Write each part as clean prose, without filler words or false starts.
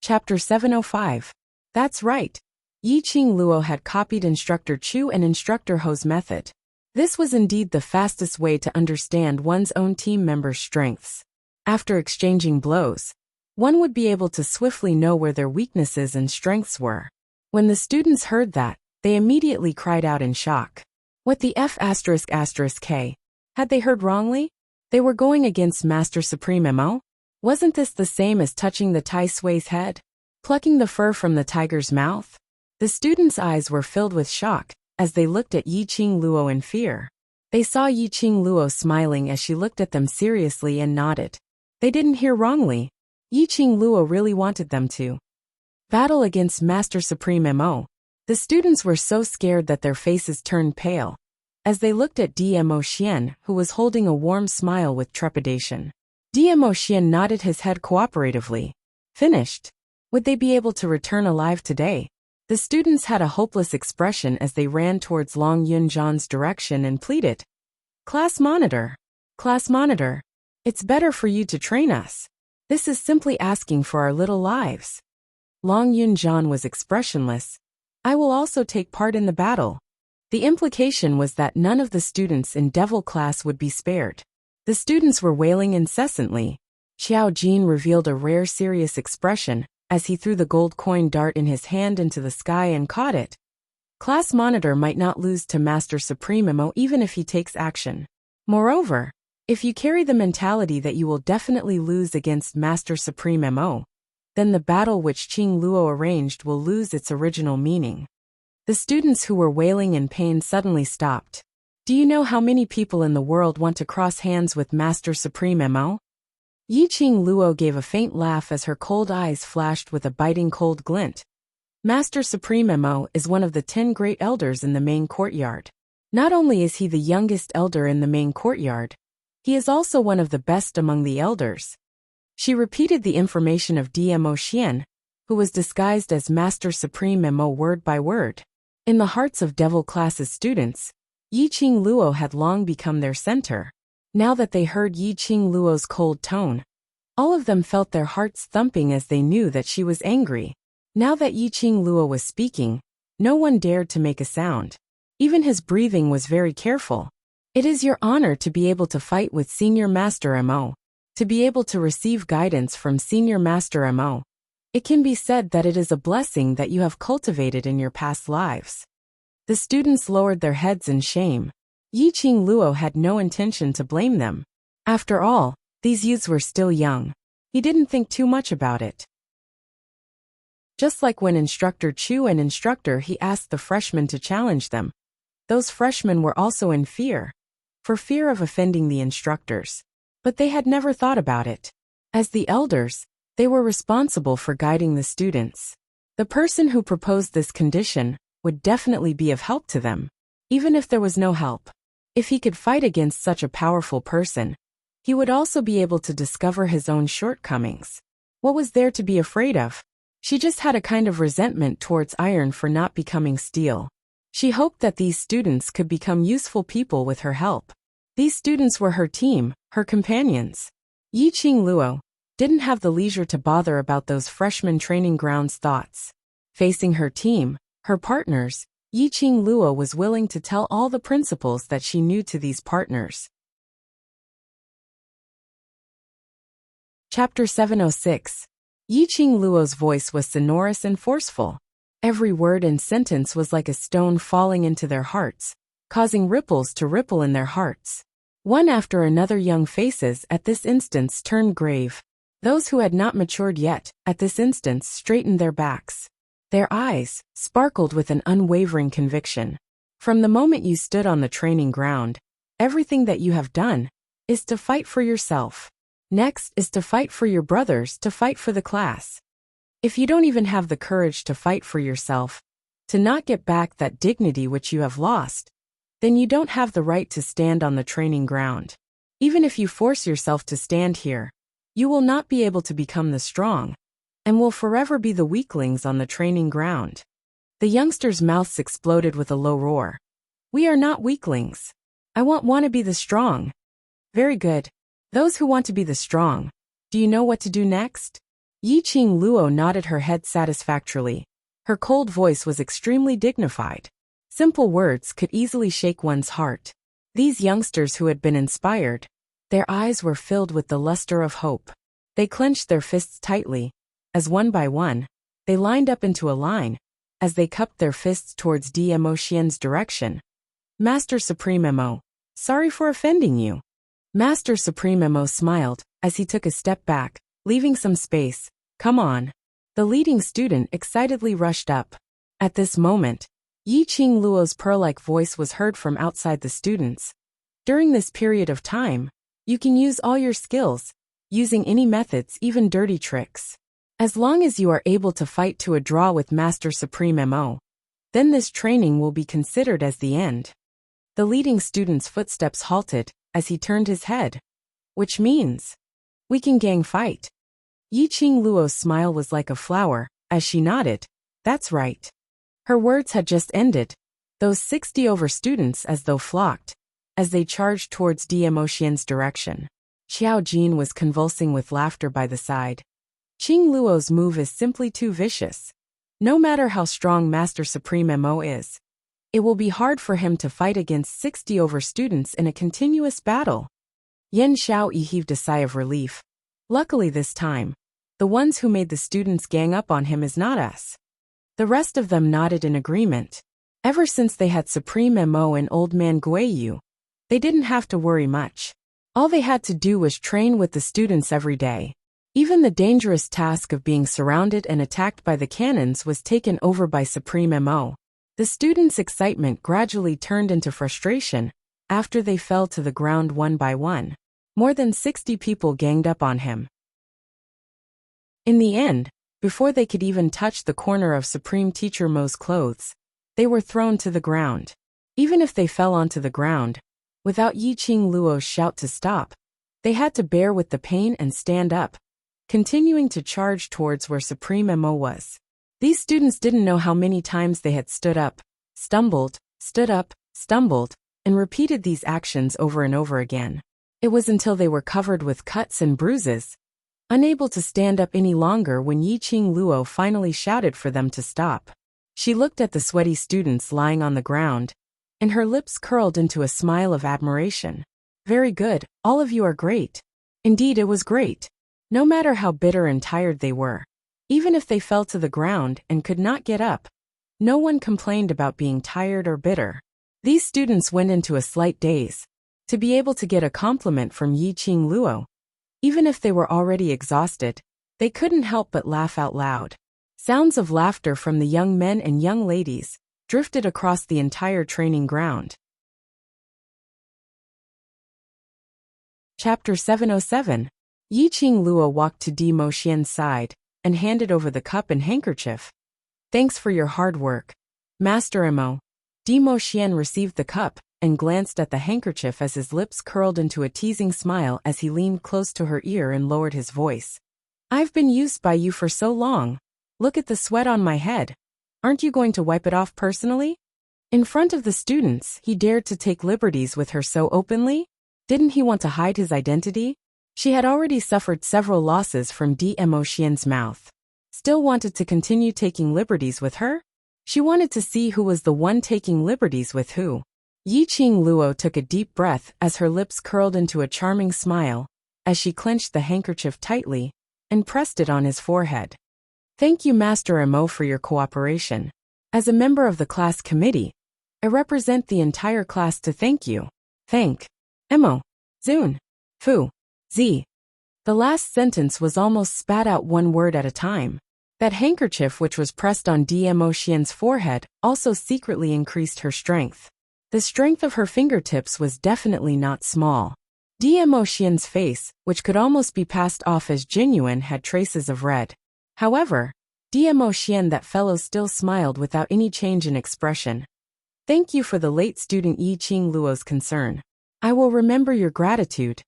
Chapter 705. That's right. Yi-Ching Luo had copied Instructor Chu and Instructor Ho's method. This was indeed the fastest way to understand one's own team member's strengths. After exchanging blows, one would be able to swiftly know where their weaknesses and strengths were. When the students heard that, they immediately cried out in shock. What the F***? Had they heard wrongly? They were going against Master Supreme Mo? Wasn't this the same as touching the Tai Sui's head? Plucking the fur from the tiger's mouth? The students' eyes were filled with shock as they looked at Yi-Ching Luo in fear. They saw Yi-Ching Luo smiling as she looked at them seriously and nodded. They didn't hear wrongly. Yi-Ching Luo really wanted them to battle against Master Supreme Mo. The students were so scared that their faces turned pale as they looked at Dmo Xian, who was holding a warm smile with trepidation. Dmo Xian nodded his head cooperatively. Finished. Would they be able to return alive today? The students had a hopeless expression as they ran towards Long Yunzhan's direction and pleaded. Class monitor. Class monitor. It's better for you to train us. This is simply asking for our little lives. Long Yunzhan was expressionless. I will also take part in the battle. The implication was that none of the students in Devil class would be spared. The students were wailing incessantly. Xiao Jin revealed a rare serious expression as he threw the gold coin dart in his hand into the sky and caught it. Class monitor might not lose to Master Supreme Mo even if he takes action. Moreover, if you carry the mentality that you will definitely lose against Master Supreme Mo, then the battle which Ching Luo arranged will lose its original meaning. The students who were wailing in pain suddenly stopped. Do you know how many people in the world want to cross hands with Master Supreme Mo? Yi-Ching Luo gave a faint laugh as her cold eyes flashed with a biting cold glint. Master Supreme Mo is one of the 10 great elders in the main courtyard. Not only is he the youngest elder in the main courtyard, he is also one of the best among the elders. She repeated the information of Dmo Xian, who was disguised as Master Supreme Mo word by word. In the hearts of Devil class's students, Yi-Ching Luo had long become their center. Now that they heard Yi-Ching Luo's cold tone, all of them felt their hearts thumping as they knew that she was angry. Now that Yi-Ching Luo was speaking, no one dared to make a sound. Even his breathing was very careful. It is your honor to be able to fight with Senior Master Mo, to be able to receive guidance from Senior Master Mo. It can be said that it is a blessing that you have cultivated in your past lives. The students lowered their heads in shame. Yi-Ching Luo had no intention to blame them. After all, these youths were still young. He didn't think too much about it. Just like when Instructor Chu and Instructor He asked the freshmen to challenge them, those freshmen were also in fear, for fear of offending the instructors. But they had never thought about it. As the elders, they were responsible for guiding the students. The person who proposed this condition would definitely be of help to them, even if there was no help. If he could fight against such a powerful person, he would also be able to discover his own shortcomings. What was there to be afraid of? She just had a kind of resentment towards iron for not becoming steel. She hoped that these students could become useful people with her help. These students were her team, her companions. Yi-Ching Luo didn't have the leisure to bother about those freshman training grounds thoughts. Facing her team, her partners, Yi-Ching Luo was willing to tell all the principles that she knew to these partners. Chapter 706. Yi-Ching Luo's voice was sonorous and forceful. Every word and sentence was like a stone falling into their hearts, causing ripples to ripple in their hearts. One after another young faces at this instance turned grave. Those who had not matured yet, at this instance straightened their backs. Their eyes sparkled with an unwavering conviction. From the moment you stood on the training ground, everything that you have done is to fight for yourself. Next is to fight for your brothers, to fight for the class. If you don't even have the courage to fight for yourself, to not get back that dignity which you have lost, then you don't have the right to stand on the training ground. Even if you force yourself to stand here, you will not be able to become the strong, and will forever be the weaklings on the training ground. The youngsters' mouths exploded with a low roar. We are not weaklings. I want to be the strong. Very good. Those who want to be the strong, do you know what to do next? Yiqing Luo nodded her head satisfactorily. Her cold voice was extremely dignified. Simple words could easily shake one's heart. These youngsters who had been inspired, their eyes were filled with the luster of hope. They clenched their fists tightly, as one by one, they lined up into a line, as they cupped their fists towards Demo Xian's direction. Master Supremo, sorry for offending you. Master Supremo smiled, as he took a step back, leaving some space. Come on. The leading student excitedly rushed up. At this moment, Yiqing Luo's pearl-like voice was heard from outside the students. During this period of time, you can use all your skills, using any methods, even dirty tricks. As long as you are able to fight to a draw with Master Supremo, then this training will be considered as the end. The leading student's footsteps halted, as he turned his head. Which means, we can gang fight. Yiqing Luo's smile was like a flower, as she nodded. That's right. Her words had just ended. Those 60 over students as though flocked, as they charged towards Demo Xian's direction. Xiao Jin was convulsing with laughter by the side. Qing Luo's move is simply too vicious. No matter how strong Master Supremo is, it will be hard for him to fight against 60 over students in a continuous battle. Yan Xiaoyi heaved a sigh of relief. Luckily this time, the ones who made the students gang up on him is not us. The rest of them nodded in agreement. Ever since they had Supremo and Old Man Guiyu, they didn't have to worry much. All they had to do was train with the students every day. Even the dangerous task of being surrounded and attacked by the cannons was taken over by Supremo. The students' excitement gradually turned into frustration after they fell to the ground one by one. More than 60 people ganged up on him. In the end, before they could even touch the corner of Supreme Teacher Mo's clothes, they were thrown to the ground. Even if they fell onto the ground, without Yiqing Luo's shout to stop, they had to bear with the pain and stand up, continuing to charge towards where Supremo was. These students didn't know how many times they had stood up, stumbled, stood up, stumbled, and repeated these actions over and over again. It was until they were covered with cuts and bruises, unable to stand up any longer, when Yiqing Luo finally shouted for them to stop. She looked at the sweaty students lying on the ground, and her lips curled into a smile of admiration. Very good, all of you are great. Indeed, it was great. No matter how bitter and tired they were, even if they fell to the ground and could not get up, no one complained about being tired or bitter. These students went into a slight daze. To be able to get a compliment from Yiqing Luo, even if they were already exhausted, they couldn't help but laugh out loud. Sounds of laughter from the young men and young ladies drifted across the entire training ground. Chapter 707. Yiqing Luo walked to Demo Xian's side and handed over the cup and handkerchief. Thanks for your hard work, Master Emo. Demo Xian received the cup and glanced at the handkerchief as his lips curled into a teasing smile as he leaned close to her ear and lowered his voice. I've been used by you for so long. Look at the sweat on my head. Aren't you going to wipe it off personally? In front of the students, he dared to take liberties with her so openly? Didn't he want to hide his identity? She had already suffered several losses from Demo Xian's mouth. Still wanted to continue taking liberties with her? She wanted to see who was the one taking liberties with who. Yiqing Luo took a deep breath as her lips curled into a charming smile, as she clenched the handkerchief tightly and pressed it on his forehead. Thank you, Master Emo, for your cooperation. As a member of the class committee, I represent the entire class to thank you. Thank Emo, Zun, Fu, Z. The last sentence was almost spat out one word at a time. That handkerchief, which was pressed on Demo Xian's forehead, also secretly increased her strength. The strength of her fingertips was definitely not small. Demo Xian's face, which could almost be passed off as genuine, had traces of red. However, Demo Xian, that fellow, still smiled without any change in expression. Thank you for the late student Yiqing Luo's concern. I will remember your gratitude.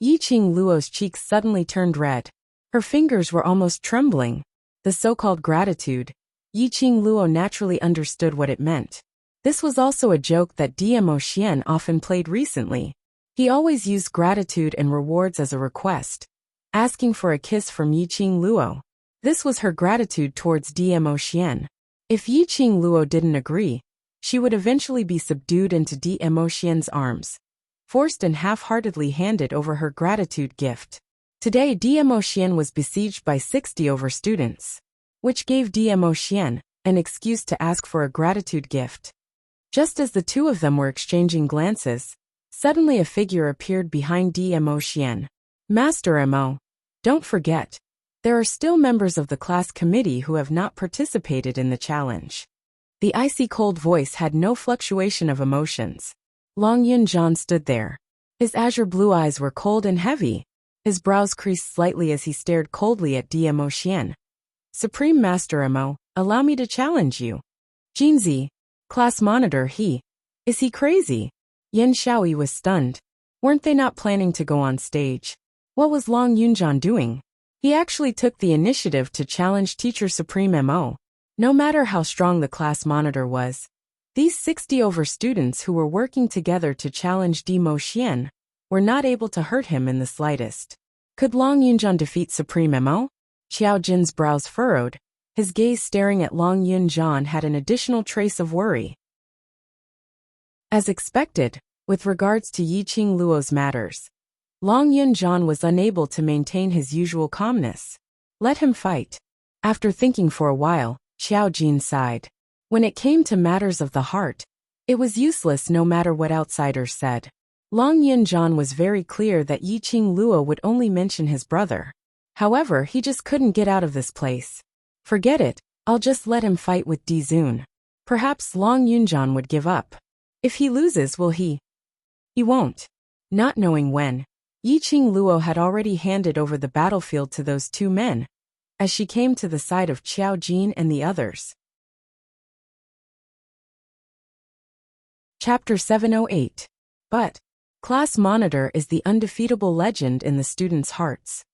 Yiqing Luo's cheeks suddenly turned red. Her fingers were almost trembling. The so-called gratitude, Yiqing Luo naturally understood what it meant. This was also a joke that Demo Xian often played recently. He always used gratitude and rewards as a request, asking for a kiss from Yiqing Luo. This was her gratitude towards Dmo Xian. If Yiqing Luo didn't agree, she would eventually be subdued into Dmo Xian's arms, forced and half-heartedly handed over her gratitude gift. Today Dmo Xian was besieged by 60 over students, which gave Dmo Xian an excuse to ask for a gratitude gift. Just as the two of them were exchanging glances, suddenly a figure appeared behind Dmo Xian. Master Mo, don't forget, there are still members of the class committee who have not participated in the challenge. The icy cold voice had no fluctuation of emotions. Long Yunjian stood there. His azure blue eyes were cold and heavy. His brows creased slightly as he stared coldly at Dmo Xian. Supreme Master Mo, allow me to challenge you. Jinzi, class monitor, is he crazy? Yan Shaoyi was stunned. Weren't they not planning to go on stage? What was Long Yunjian doing? He actually took the initiative to challenge Teacher Supreme Mo. No matter how strong the class monitor was, these 60 over students who were working together to challenge Dmo Xian were not able to hurt him in the slightest. Could Long Yunjian defeat Supreme Mo? Xiao Jin's brows furrowed. His gaze staring at Long Yunjian had an additional trace of worry. As expected, with regards to Yiqing Luo's matters, Long Yunjian was unable to maintain his usual calmness. Let him fight. After thinking for a while, Xiao Jin sighed. When it came to matters of the heart, it was useless no matter what outsiders said. Long Yunjian was very clear that Yiqing Luo would only mention his brother. However, he just couldn't get out of this place. Forget it, I'll just let him fight with Di Zun. Perhaps Long Yunjian would give up. If he loses, will he? He won't. Not knowing when, Yiqing Luo had already handed over the battlefield to those two men, as she came to the side of Xiao Jin and the others. Chapter 708. But class monitor is the undefeatable legend in the students' hearts.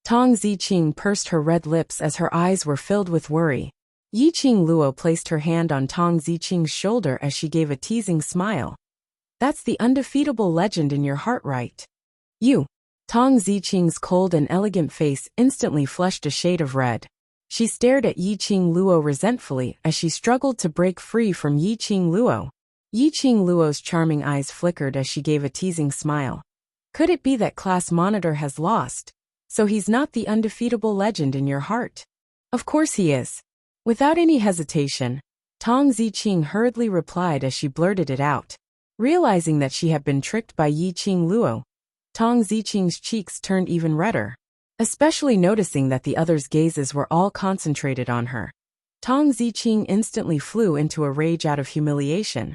Tong Ziqing pursed her red lips as her eyes were filled with worry. Yiqing Luo placed her hand on Tong Ziqing's shoulder as she gave a teasing smile. That's the undefeatable legend in your heart, right? You. Tong Ziqing's cold and elegant face instantly flushed a shade of red. She stared at Yiqing Luo resentfully as she struggled to break free from Yiqing Luo. Yiqing Luo's charming eyes flickered as she gave a teasing smile. Could it be that class monitor has lost, so he's not the undefeatable legend in your heart? Of course he is. Without any hesitation, Tong Ziqing hurriedly replied as she blurted it out. Realizing that she had been tricked by Yiqing Luo, Tong Ziqing's cheeks turned even redder. Especially noticing that the others' gazes were all concentrated on her, Tong Ziqing instantly flew into a rage out of humiliation.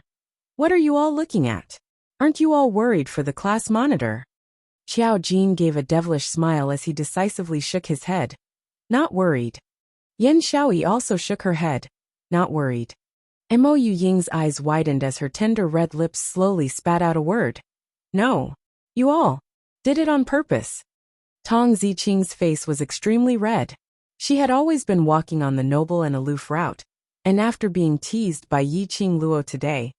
What are you all looking at? Aren't you all worried for the class monitor? Xiao Jin gave a devilish smile as he decisively shook his head. Not worried. Yan Shaoyi also shook her head. Not worried. Mo Yuying's eyes widened as her tender red lips slowly spat out a word. No. You all did it on purpose. Tong Ziqing's face was extremely red. She had always been walking on the noble and aloof route, and after being teased by Yiqing Luo today,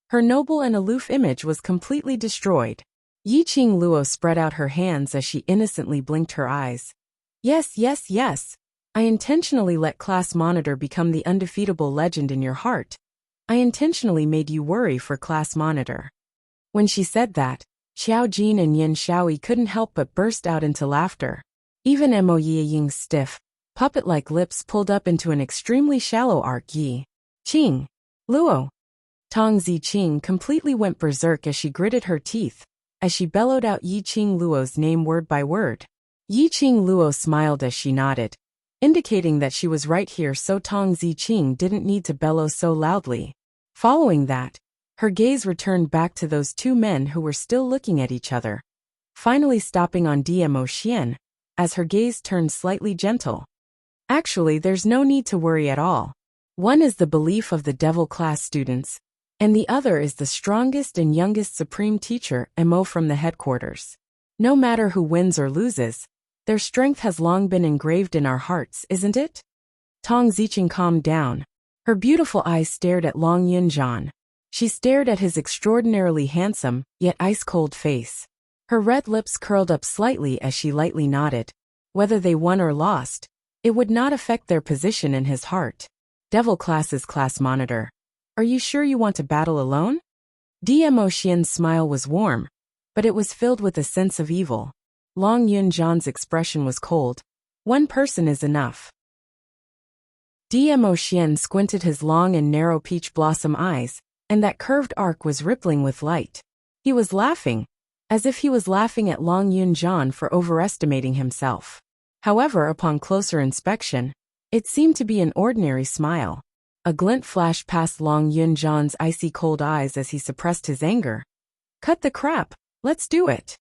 her noble and aloof image was completely destroyed. Yiqing Luo spread out her hands as she innocently blinked her eyes. Yes, yes, yes. I intentionally let class monitor become the undefeatable legend in your heart. I intentionally made you worry for class monitor. When she said that, Xiao Jin and Yan Shaoyi couldn't help but burst out into laughter. Even Mo Yiying's stiff, puppet-like lips pulled up into an extremely shallow arc. Yi Qing Luo. Tong Ziqing completely went berserk as she gritted her teeth, as she bellowed out Yiqing Luo's name word by word. Yiqing Luo smiled as she nodded, indicating that she was right here so Tong Ziqing didn't need to bellow so loudly. Following that, her gaze returned back to those two men who were still looking at each other, finally stopping on Dmo Xian, as her gaze turned slightly gentle. Actually, there's no need to worry at all. One is the belief of the devil class students, and the other is the strongest and youngest supreme teacher, Mo from the headquarters. No matter who wins or loses, their strength has long been engraved in our hearts, isn't it? Tong Ziqing calmed down. Her beautiful eyes stared at Long Yunjian. She stared at his extraordinarily handsome, yet ice-cold face. Her red lips curled up slightly as she lightly nodded. Whether they won or lost, it would not affect their position in his heart. Devil Class's class monitor. Are you sure you want to battle alone? Dmo Xian's smile was warm, but it was filled with a sense of evil. Long Yunjan's expression was cold. One person is enough. Dmo Xian squinted his long and narrow peach blossom eyes, and that curved arc was rippling with light. He was laughing, as if he was laughing at Long Yunjan for overestimating himself. However, upon closer inspection, it seemed to be an ordinary smile. A glint flashed past Long Yunjan's icy cold eyes as he suppressed his anger. Cut the crap, let's do it.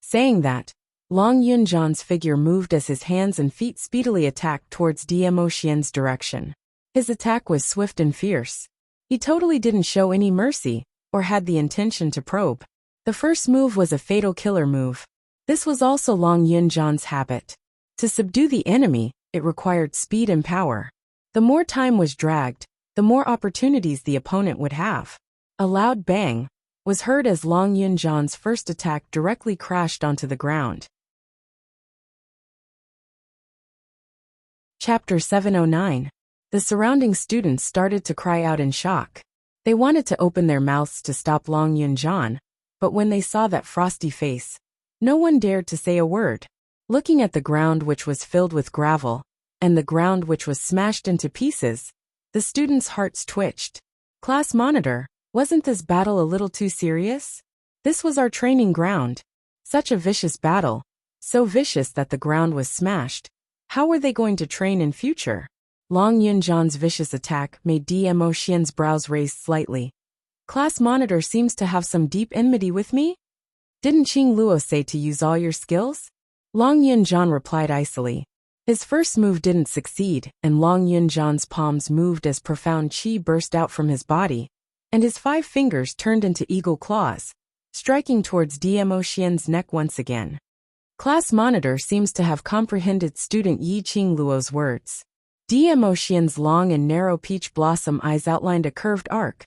Saying that, Long Yunjan's figure moved as his hands and feet speedily attacked towards Dmo Xian's direction. His attack was swift and fierce. He totally didn't show any mercy, or had the intention to probe. The first move was a fatal killer move. This was also Long Yunjan's habit. To subdue the enemy, it required speed and power. The more time was dragged, the more opportunities the opponent would have. A loud bang was heard as Long Yunjan's first attack directly crashed onto the ground. Chapter 709. The surrounding students started to cry out in shock. They wanted to open their mouths to stop Long Yunjan, but when they saw that frosty face, no one dared to say a word. Looking at the ground, which was filled with gravel, and the ground which was smashed into pieces, the students' hearts twitched. Class monitor, wasn't this battle a little too serious? This was our training ground. Such a vicious battle, so vicious that the ground was smashed. How were they going to train in future? Long Yunjan's vicious attack made Dmo Xian's brows raise slightly. Class monitor seems to have some deep enmity with me? Didn't Qing Luo say to use all your skills? Long Yunjan replied icily. His first move didn't succeed, and Long Yunjan's palms moved as profound qi burst out from his body, and his 5 fingers turned into eagle claws, striking towards Dmo Xian's neck once again. Class monitor seems to have comprehended student Yi Qing Luo's words. Dmo Xian's long and narrow peach blossom eyes outlined a curved arc,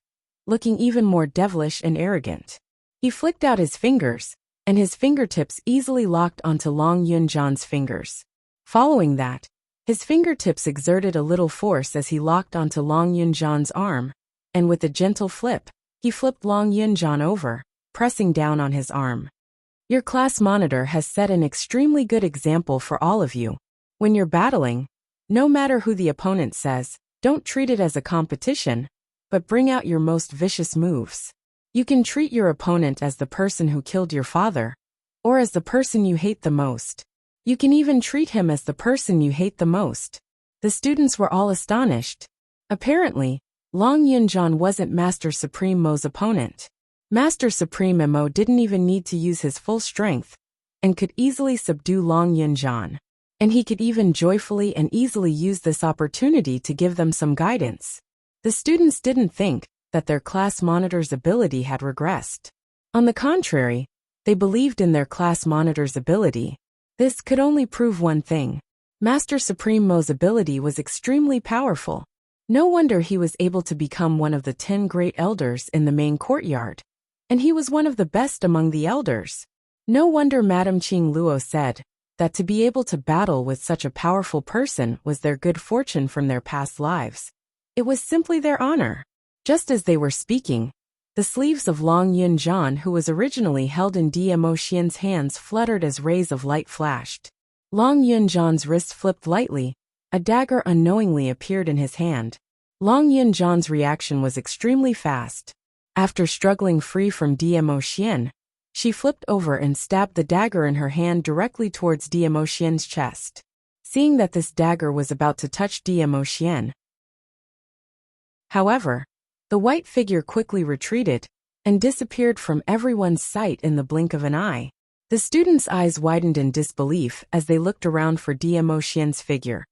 looking even more devilish and arrogant. He flicked out his fingers, and his fingertips easily locked onto Long Yunjan's fingers. Following that, his fingertips exerted a little force as he locked onto Long Yunjan's arm, and with a gentle flip, he flipped Long Yunjan over, pressing down on his arm. Your class monitor has set an extremely good example for all of you. When you're battling, no matter who the opponent says, don't treat it as a competition, but bring out your most vicious moves. You can treat your opponent as the person who killed your father, or as the person you hate the most. You can even treat him as the person you hate the most. The students were all astonished. Apparently, Long Yunjan wasn't Master Supreme Mo's opponent. Master Supreme Mo didn't even need to use his full strength, and could easily subdue Long Yunjan. And he could even joyfully and easily use this opportunity to give them some guidance. The students didn't think that their class monitor's ability had regressed. On the contrary, they believed in their class monitor's ability. This could only prove one thing. Master Supreme Mo's ability was extremely powerful. No wonder he was able to become one of the 10 great elders in the main courtyard. And he was one of the best among the elders. No wonder Madame Qing Luo said that to be able to battle with such a powerful person was their good fortune from their past lives. It was simply their honor. Just as they were speaking, the sleeves of Long Yunjan, who was originally held in Dmo Xian's hands, fluttered as rays of light flashed. Long Yunjan's wrist flipped lightly. A dagger unknowingly appeared in his hand. Long Yunjan's reaction was extremely fast. After struggling free from Dmo Xian, she flipped over and stabbed the dagger in her hand directly towards Dmo Xian's chest. Seeing that this dagger was about to touch Dmo Xian, however, the white figure quickly retreated and disappeared from everyone's sight in the blink of an eye. The students' eyes widened in disbelief as they looked around for Dmo Xian's figure,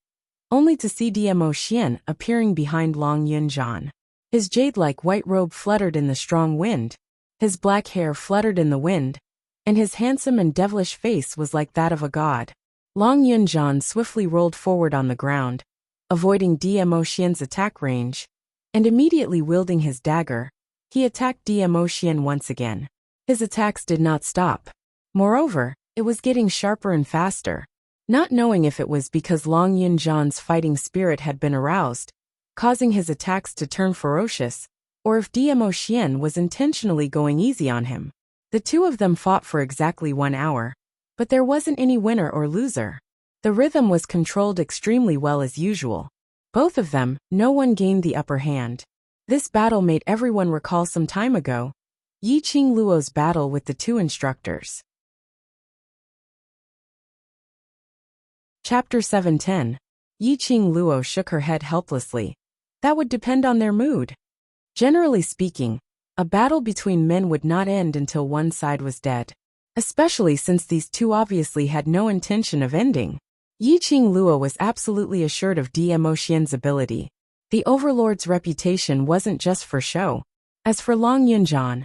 only to see Dmo Xian appearing behind Long Yunjan. His jade-like white robe fluttered in the strong wind, his black hair fluttered in the wind, and his handsome and devilish face was like that of a god. Long Yunjan swiftly rolled forward on the ground, avoiding Dmo Xian's attack range, and immediately wielding his dagger, he attacked Dmo Xian once again. His attacks did not stop. Moreover, it was getting sharper and faster. Not knowing if it was because Long Yunjan's fighting spirit had been aroused, causing his attacks to turn ferocious, or if Dmo Xian was intentionally going easy on him. The two of them fought for exactly 1 hour, but there wasn't any winner or loser. The rhythm was controlled extremely well as usual. Both of them, no one gained the upper hand. This battle made everyone recall some time ago, Yiqing Luo's battle with the two instructors. Chapter 710. Yiqing Luo shook her head helplessly. That would depend on their mood. Generally speaking, a battle between men would not end until one side was dead. Especially since these two obviously had no intention of ending. Yiqing Luo was absolutely assured of Dmo Xian's ability. The Overlord's reputation wasn't just for show. As for Long Yunjan,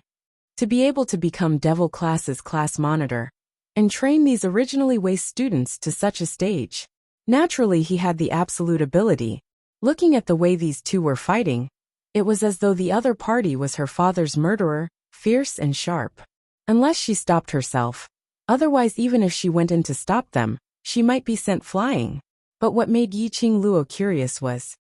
to be able to become Devil Class's class monitor and train these originally waste students to such a stage. Naturally he had the absolute ability. Looking at the way these two were fighting, it was as though the other party was her father's murderer, fierce and sharp. Unless she stopped herself. Otherwise, even if she went in to stop them, she might be sent flying. But what made Yiqing Luo curious was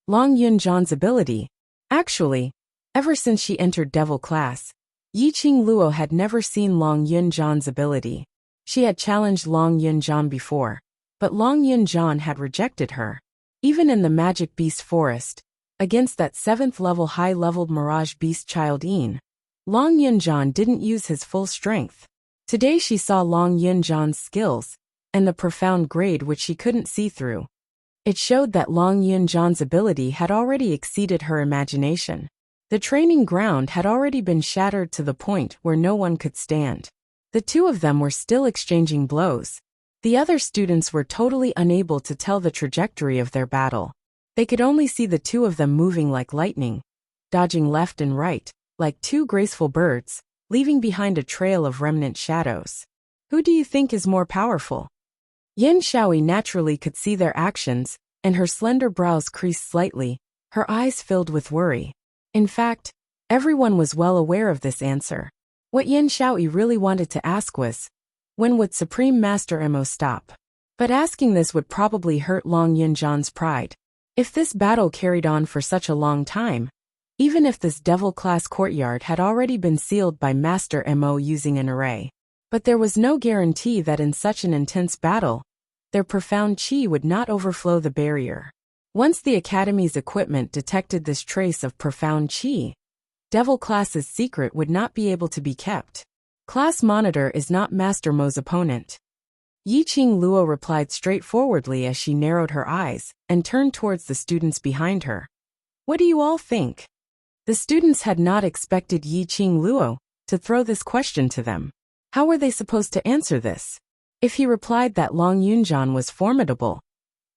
Long Yunjan's ability. Actually, ever since she entered Devil Class, Yiqing Luo had never seen Long Yunjan's ability. She had challenged Long Yunjan before, but Long Yunjan had rejected her. Even in the Magic Beast Forest, against that 7th-level high-leveled Mirage Beast child Yin, Long Yunjan didn't use his full strength. Today she saw Long Yunjan's skills, and the profound grade which she couldn't see through. It showed that Long Yunjan's ability had already exceeded her imagination. The training ground had already been shattered to the point where no one could stand. The two of them were still exchanging blows. The other students were totally unable to tell the trajectory of their battle. They could only see the two of them moving like lightning, dodging left and right, like two graceful birds, leaving behind a trail of remnant shadows. Who do you think is more powerful? Yin Shaoi naturally could see their actions, and her slender brows creased slightly, her eyes filled with worry. In fact, everyone was well aware of this answer. What Yin Shaoi really wanted to ask was, when would Supreme Master Mo stop? But asking this would probably hurt Long Yunjan's pride. If this battle carried on for such a long time, even if this Devil Class courtyard had already been sealed by Master Mo using an array. But there was no guarantee that in such an intense battle, their profound qi would not overflow the barrier. Once the Academy's equipment detected this trace of profound qi, Devil Class's secret would not be able to be kept. Class Monitor is not Master Mo's opponent. Yiqing Luo replied straightforwardly as she narrowed her eyes and turned towards the students behind her. What do you all think? The students had not expected Yiqing Luo to throw this question to them. How were they supposed to answer this? If he replied that Long Yunjan was formidable,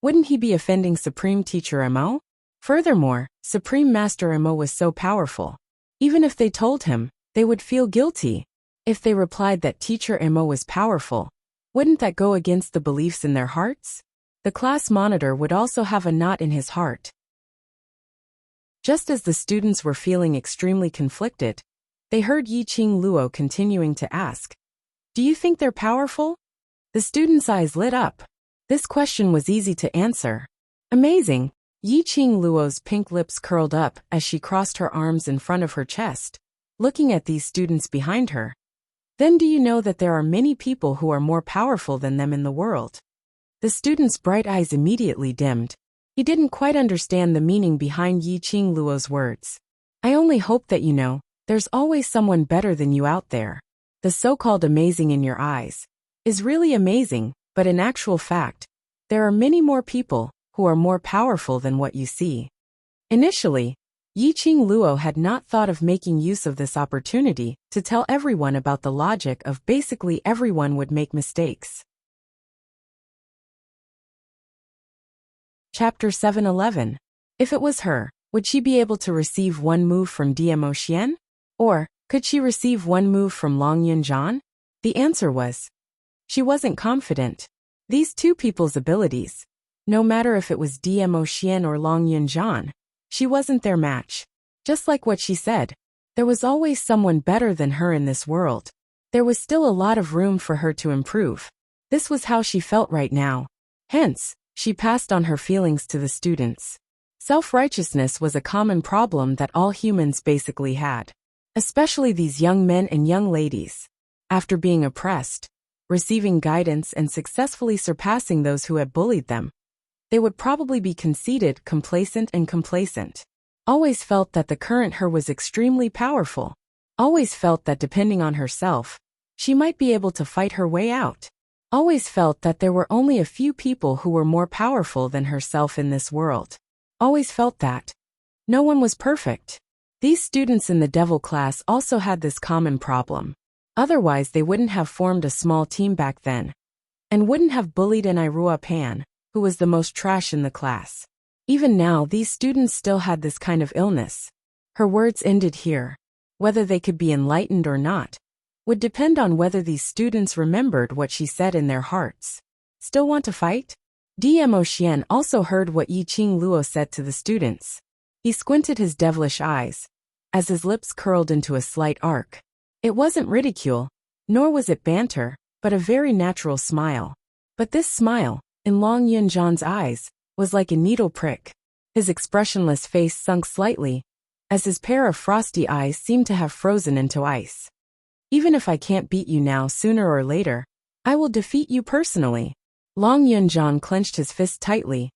wouldn't he be offending Supreme Teacher Mo? Furthermore, Supreme Master Mo was so powerful. Even if they told him, they would feel guilty. If they replied that Teacher Mo was powerful, wouldn't that go against the beliefs in their hearts? The class monitor would also have a knot in his heart. Just as the students were feeling extremely conflicted, they heard Yiqing Luo continuing to ask, "Do you think they're powerful?" The students' eyes lit up. This question was easy to answer. Amazing. Yiqing Luo's pink lips curled up as she crossed her arms in front of her chest, looking at these students behind her. Then do you know that there are many people who are more powerful than them in the world? The student's bright eyes immediately dimmed. He didn't quite understand the meaning behind Yiqing Luo's words. I only hope that you know, there's always someone better than you out there. The so-called amazing in your eyes is really amazing, but in actual fact, there are many more people who are more powerful than what you see. Initially, Yiqing Luo had not thought of making use of this opportunity to tell everyone about the logic of basically everyone would make mistakes. Chapter 711. If it was her, would she be able to receive one move from Dmo Xian? Or, could she receive one move from Long Yunjan? The answer was, she wasn't confident. These two people's abilities, no matter if it was Dmo Xian or Long Yunjan, she wasn't their match. Just like what she said, there was always someone better than her in this world. There was still a lot of room for her to improve. This was how she felt right now. Hence, she passed on her feelings to the students. Self-righteousness was a common problem that all humans basically had. Especially these young men and young ladies. After being oppressed, receiving guidance and successfully surpassing those who had bullied them, they would probably be conceited, complacent. Always felt that the current her was extremely powerful. Always felt that depending on herself, she might be able to fight her way out. Always felt that there were only a few people who were more powerful than herself in this world. Always felt that no one was perfect. These students in the devil class also had this common problem. Otherwise they wouldn't have formed a small team back then. And wouldn't have bullied Irua Pan, who was the most trash in the class. Even now these students still had this kind of illness. Her words ended here. Whether they could be enlightened or not would depend on whether these students remembered what she said in their hearts. Still want to fight? Dmo Xian also heard what Yiqing Luo said to the students. He squinted his devilish eyes, as his lips curled into a slight arc. It wasn't ridicule, nor was it banter, but a very natural smile. But this smile, in Long Yunjan's eyes, was like a needle prick. His expressionless face sunk slightly, as his pair of frosty eyes seemed to have frozen into ice. Even if I can't beat you now, sooner or later, I will defeat you personally. Long Yunjan clenched his fist tightly,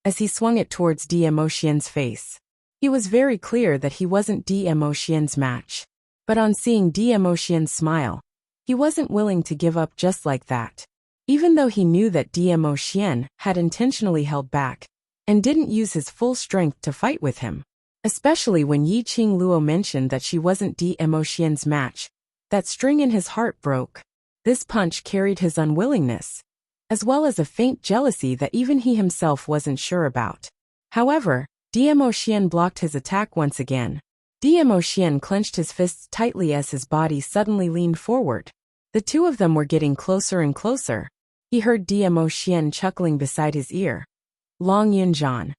as he swung it towards Dmo Xian's face. He was very clear that he wasn't Dmo Xian's match. But on seeing Dmo Xian smile, he wasn't willing to give up just like that. Even though he knew that Dmo Xian had intentionally held back and didn't use his full strength to fight with him. Especially when Yiqing Luo mentioned that she wasn't Dmo Xian's match, that string in his heart broke. This punch carried his unwillingness, as well as a faint jealousy that even he himself wasn't sure about. However, Dmo Xian blocked his attack once again. Dmo Xian clenched his fists tightly as his body suddenly leaned forward. The two of them were getting closer and closer. He heard Dmo Xian chuckling beside his ear. Long Yunjan.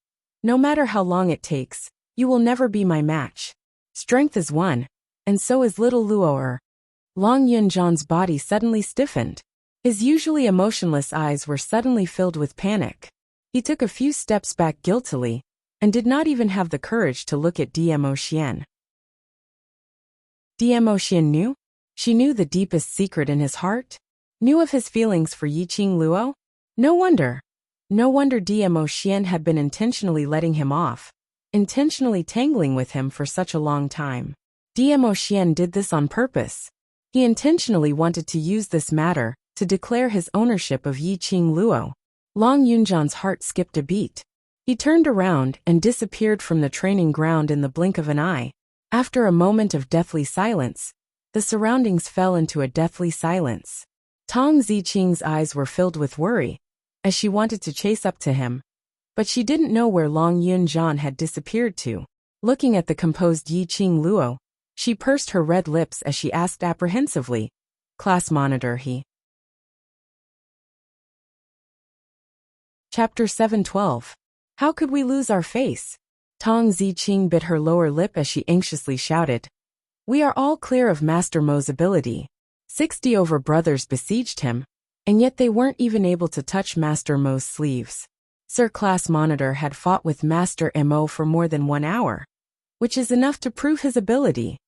No matter how long it takes, you will never be my match. Strength is one, and so is little Luo. Long Yunjan's body suddenly stiffened. His usually emotionless eyes were suddenly filled with panic. He took a few steps back guiltily, and did not even have the courage to look at Dmo Xian. Dmo Xian knew? She knew the deepest secret in his heart? Knew of his feelings for Yiqing Luo? No wonder. No wonder Dmo Xian had been intentionally letting him off, intentionally tangling with him for such a long time. Dmo Xian did this on purpose. He intentionally wanted to use this matter to declare his ownership of Yiqing Luo. Long Yunjan's heart skipped a beat. He turned around and disappeared from the training ground in the blink of an eye. After a moment of deathly silence, the surroundings fell into a deathly silence. Tong Ziqing's eyes were filled with worry, as she wanted to chase up to him. But she didn't know where Long Yunjan had disappeared to. Looking at the composed Yiqing Luo, she pursed her red lips as she asked apprehensively, "Class monitor, he?" Chapter 712. How could we lose our face? Tong Ziqing bit her lower lip as she anxiously shouted. We are all clear of Master Mo's ability. 60 over brothers besieged him, and yet they weren't even able to touch Master Mo's sleeves. Sir Class Monitor had fought with Master Mo for more than 1 hour, which is enough to prove his ability.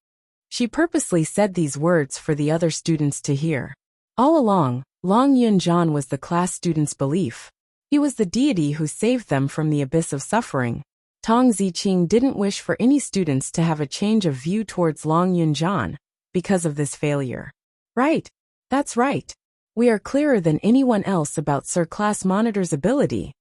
She purposely said these words for the other students to hear. All along, Long Yunjan was the class students' belief. He was the deity who saved them from the abyss of suffering. Tong Ziqing didn't wish for any students to have a change of view towards Long Yunjan because of this failure. Right. That's right. We are clearer than anyone else about Sir Class Monitor's ability.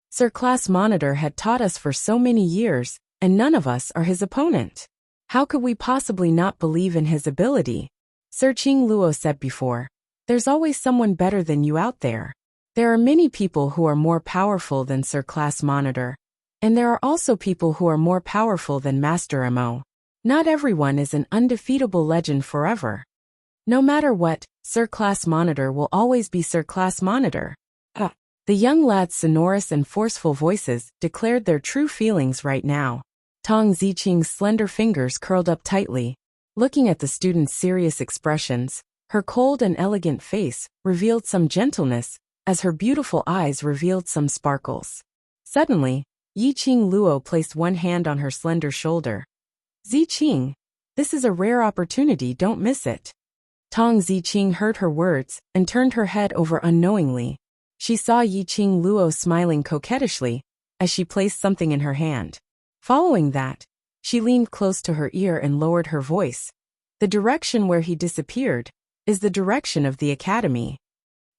Sir Class Monitor had taught us for so many years, and none of us are his opponent. How could we possibly not believe in his ability? Sir Qing Luo said before, there's always someone better than you out there. There are many people who are more powerful than Sir Class Monitor, and there are also people who are more powerful than Master Mo. Not everyone is an undefeatable legend forever. No matter what, Sir Class Monitor will always be Sir Class Monitor. The young lads' sonorous and forceful voices declared their true feelings right now. Tong Ziqing's slender fingers curled up tightly. Looking at the students' serious expressions, Her cold and elegant face revealed some gentleness, as her beautiful eyes revealed some sparkles. Suddenly, Yiqing Luo placed one hand on her slender shoulder. Ziqing, this is a rare opportunity, don't miss it. Tong Ziqing heard her words and turned her head over unknowingly. She saw Yiqing Luo smiling coquettishly as she placed something in her hand. Following that, she leaned close to her ear and lowered her voice. The direction where he disappeared is the direction of the academy.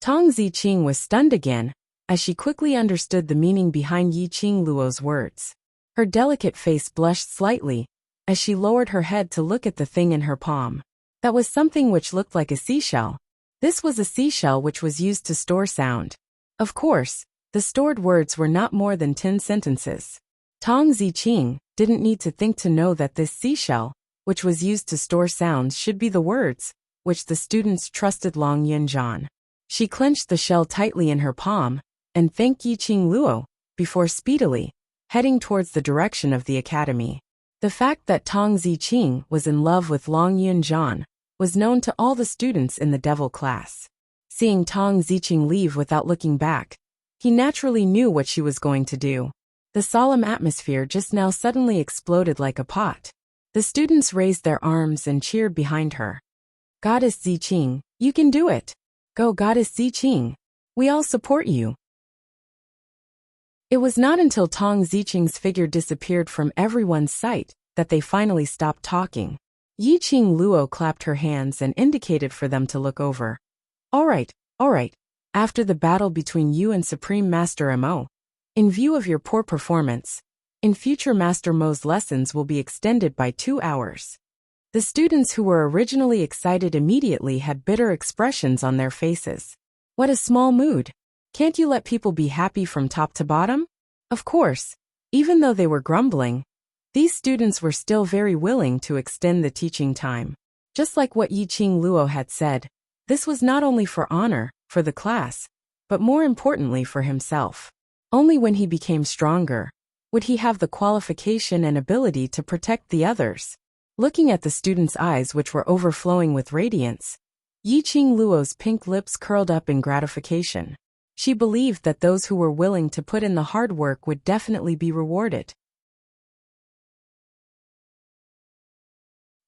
Tong Ziqing was stunned again, as she quickly understood the meaning behind Yiqing Luo's words. Her delicate face blushed slightly, as she lowered her head to look at the thing in her palm. That was something which looked like a seashell. This was a seashell which was used to store sound. Of course, the stored words were not more than 10 sentences. Tong Ziqing didn't need to think to know that this seashell, which was used to store sounds, should be the words which the students trusted Long Yunjian. She clenched the shell tightly in her palm and thanked Yiqing Luo before speedily heading towards the direction of the academy. The fact that Tong Ziqing was in love with Long Yunjian was known to all the students in the devil class. Seeing Tong Ziqing leave without looking back, he naturally knew what she was going to do. The solemn atmosphere just now suddenly exploded like a pot. The students raised their arms and cheered behind her. Goddess Ziqing, you can do it! Go Goddess Ziqing! We all support you! It was not until Tong Ziqing's figure disappeared from everyone's sight that they finally stopped talking. Yiqing Luo clapped her hands and indicated for them to look over. All right. After the battle between you and Supreme Master Mo, in view of your poor performance, in future Master Mo's lessons will be extended by 2 hours. The students who were originally excited immediately had bitter expressions on their faces. What a small mood! Can't you let people be happy from top to bottom? Of course, even though they were grumbling, these students were still very willing to extend the teaching time. Just like what Yiqing Luo had said, this was not only for honor, for the class, but more importantly for himself. Only when he became stronger would he have the qualification and ability to protect the others. Looking at the student's eyes which were overflowing with radiance, Yiqing Luo's pink lips curled up in gratification. She believed that those who were willing to put in the hard work would definitely be rewarded.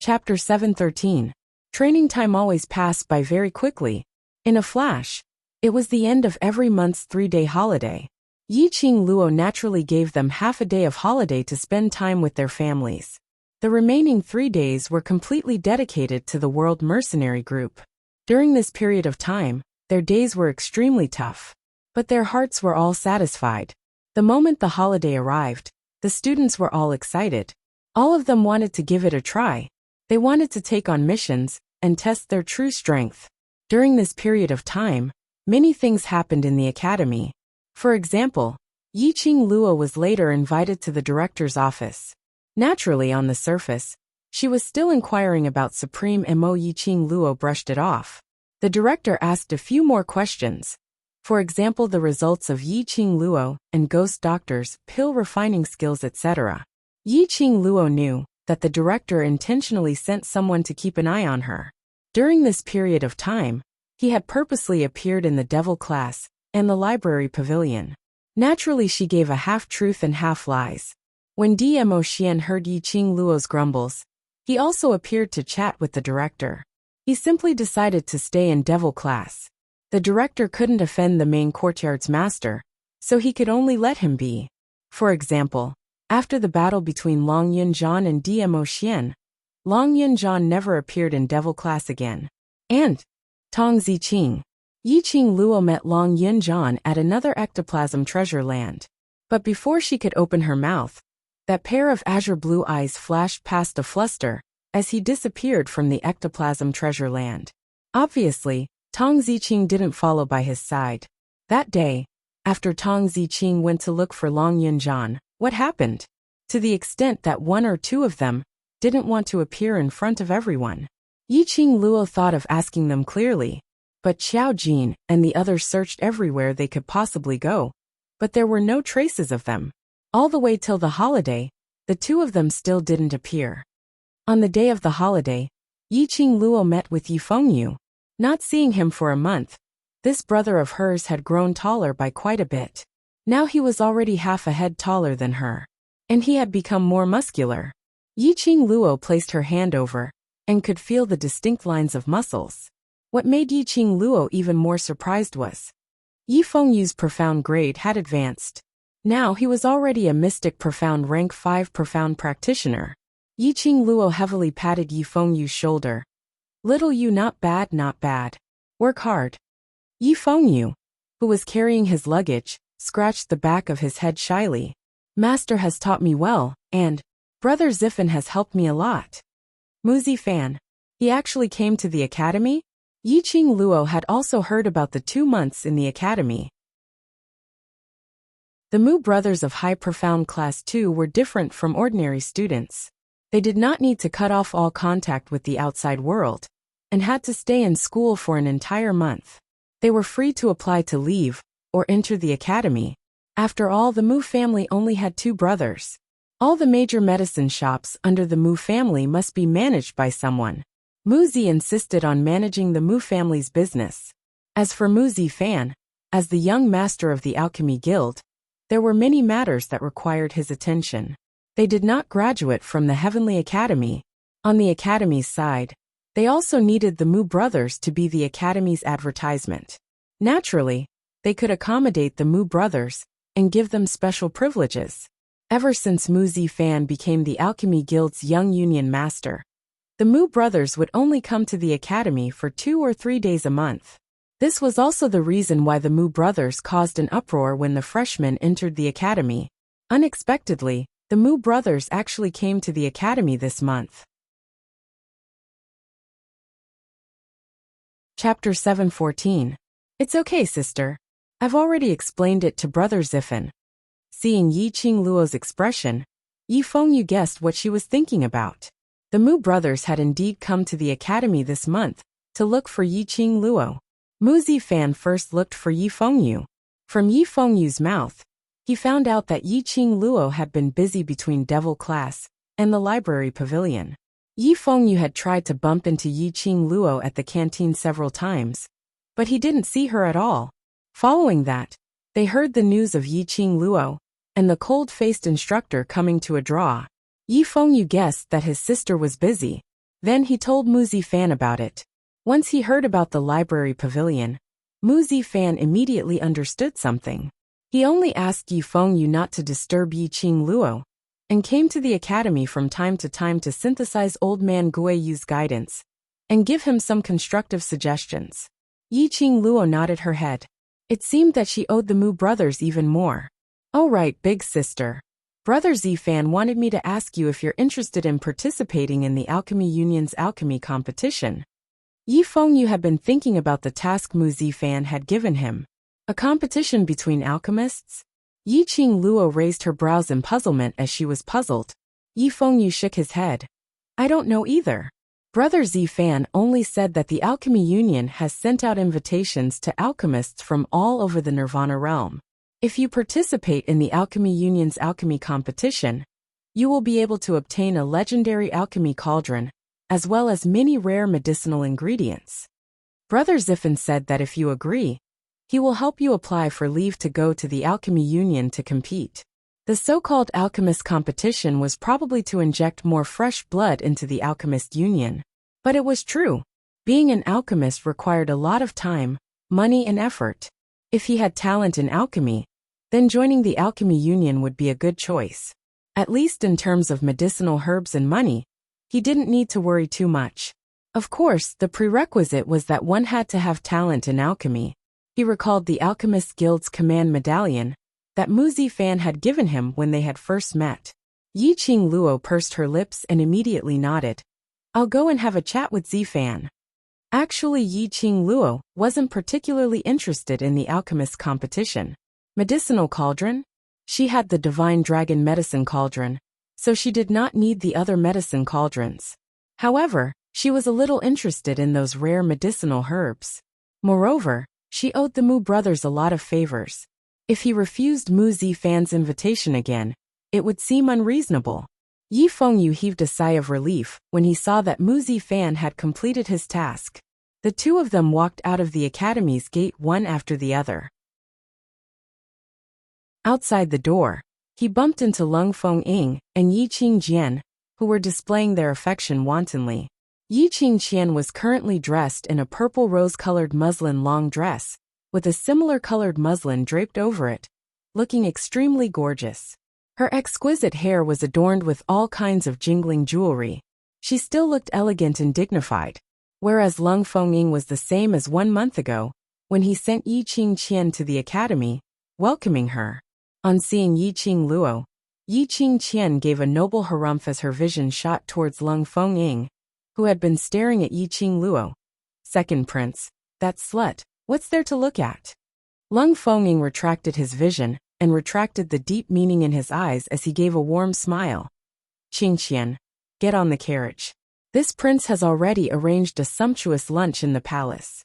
Chapter 713. Training time always passed by very quickly. In a flash, it was the end of every month's 3-day holiday. Yiqing Luo naturally gave them half a day of holiday to spend time with their families. The remaining 3 days were completely dedicated to the World Mercenary Group. During this period of time, their days were extremely tough, but their hearts were all satisfied. The moment the holiday arrived, the students were all excited. All of them wanted to give it a try. They wanted to take on missions and test their true strength. During this period of time, many things happened in the academy. For example, Yiqing Luo was later invited to the director's office. Naturally, on the surface, she was still inquiring about Supreme Mo. Yiqing Luo brushed it off. The director asked a few more questions. For example, the results of Yiqing Luo and Ghost Doctor's pill refining skills, etc. Yiqing Luo knew that the director intentionally sent someone to keep an eye on her. During this period of time, he had purposely appeared in the devil class and the library pavilion. Naturally, she gave a half-truth and half-lies. When Dmo Xian heard Yiqing Luo's grumbles, he also appeared to chat with the director. He simply decided to stay in devil class. The director couldn't offend the main courtyard's master, so he could only let him be. For example, after the battle between Long Yunjian and Dmo Xian, Long Yunjian never appeared in devil class again. And Tong Ziqing. Yiqing Luo met Long Yunjian at another ectoplasm treasure land. But before she could open her mouth, that pair of azure blue eyes flashed past a fluster as he disappeared from the ectoplasm treasure land. Obviously, Tong Ziqing didn't follow by his side. That day, after Tong Ziqing went to look for Long Yunjian, what happened? To the extent that 1 or 2 of them didn't want to appear in front of everyone. Yiqing Luo thought of asking them clearly, but Xiao Jin and the others searched everywhere they could possibly go, but there were no traces of them. All the way till the holiday, the 2 of them still didn't appear. On the day of the holiday, Yiqing Luo met with Yi Fengyu. Not seeing him for a month, this brother of hers had grown taller by quite a bit. Now he was already half a head taller than her. And he had become more muscular. Yiqing Luo placed her hand over, and could feel the distinct lines of muscles. What made Yiqing Luo even more surprised was Yi Fengyu's profound grade had advanced. Now he was already a mystic profound rank 5 profound practitioner. Yiqing Luo heavily patted Yi Fengyu's shoulder. Little you, not bad, not bad. Work hard. Yi Fengyu, who was carrying his luggage, scratched the back of his head shyly. Master has taught me well, and Brother Ziffin has helped me a lot. Muzi Fan. He actually came to the academy? Yiqing Luo had also heard about the 2 months in the academy. The Mu brothers of High Profound Class 2 were different from ordinary students. They did not need to cut off all contact with the outside world, and had to stay in school for an entire month. They were free to apply to leave, or enter the academy. After all, the Mu family only had 2 brothers. All the major medicine shops under the Mu family must be managed by someone. Mu Zi insisted on managing the Mu family's business. As for Mu Zi Fan, as the young master of the Alchemy Guild, there were many matters that required his attention. They did not graduate from the Heavenly Academy. On the Academy's side, they also needed the Mu brothers to be the Academy's advertisement. Naturally, they could accommodate the Mu brothers and give them special privileges. Ever since Mu Zi Fan became the Alchemy Guild's young union master, the Mu brothers would only come to the academy for 2 or 3 days a month. This was also the reason why the Mu brothers caused an uproar when the freshmen entered the academy. Unexpectedly, the Mu brothers actually came to the academy this month. Chapter 7:14. It's okay, sister. I've already explained it to Brother Ziffin. Seeing Yiqing Luo's expression, Yi Fengyu guessed what she was thinking about. The Mu brothers had indeed come to the academy this month to look for Yiqing Luo. Mu Zi Fan first looked for Yi Fengyu. From Yi Fengyu's mouth, he found out that Yiqing Luo had been busy between Devil Class and the library pavilion. Yi Fengyu had tried to bump into Yiqing Luo at the canteen several times, but he didn't see her at all. Following that, they heard the news of Yiqing Luo and the cold-faced instructor coming to a draw. Yi Fengyu guessed that his sister was busy. Then he told Mu Zi Fan about it. Once he heard about the library pavilion, Mu Zi Fan immediately understood something. He only asked Yi Fengyu not to disturb Yiqing Luo, and came to the academy from time to time to synthesize old man Guiyu's guidance, and give him some constructive suggestions. Yiqing Luo nodded her head. It seemed that she owed the Mu brothers even more. Oh right, big sister. Brother Zi Fan wanted me to ask you if you're interested in participating in the Alchemy Union's alchemy competition. Yi Fengyu had been thinking about the task Mu Zi Fan had given him. A competition between alchemists? Yiqing Luo raised her brows in puzzlement as she was puzzled. Yi Fengyu shook his head. I don't know either. Brother Zi Fan only said that the Alchemy Union has sent out invitations to alchemists from all over the Nirvana realm. If you participate in the Alchemy Union's alchemy competition, you will be able to obtain a legendary alchemy cauldron, as well as many rare medicinal ingredients. Brother Ziffin said that if you agree, he will help you apply for leave to go to the Alchemy Union to compete. The so-called alchemist competition was probably to inject more fresh blood into the Alchemist Union. But it was true. Being an alchemist required a lot of time, money and effort. If he had talent in alchemy, then joining the Alchemy Union would be a good choice. At least in terms of medicinal herbs and money, he didn't need to worry too much. Of course, the prerequisite was that one had to have talent in alchemy. He recalled the Alchemist Guild's command medallion that Mu Zi Fan had given him when they had first met. Yiqing Luo pursed her lips and immediately nodded. I'll go and have a chat with Zi Fan. Actually, Yiqing Luo wasn't particularly interested in the alchemist competition. Medicinal cauldron? She had the Divine Dragon Medicine Cauldron, so she did not need the other medicine cauldrons. However, she was a little interested in those rare medicinal herbs. Moreover, she owed the Mu brothers a lot of favors. If he refused Mu Zi Fan's invitation again, it would seem unreasonable. Yi Fengyu heaved a sigh of relief when he saw that Mu Zi Fan had completed his task. The two of them walked out of the academy's gate one after the other. Outside the door, he bumped into Lung Feng-ying and Yi Qingjian, who were displaying their affection wantonly. Yi Qingjian was currently dressed in a purple rose-colored muslin long dress, with a similar colored muslin draped over it, looking extremely gorgeous. Her exquisite hair was adorned with all kinds of jingling jewelry. She still looked elegant and dignified, whereas Lung Feng-ying was the same as 1 month ago, when he sent Yi Qingqian to the academy, welcoming her. On seeing Yi Qingluo, Yi Qingqian gave a noble harumph as her vision shot towards Lung Feng-ying, who had been staring at Yi Qingluo. Second prince, that slut, what's there to look at? Lung Feng-ying retracted his vision and retracted the deep meaning in his eyes as he gave a warm smile. Qingqian, get on the carriage. This prince has already arranged a sumptuous lunch in the palace.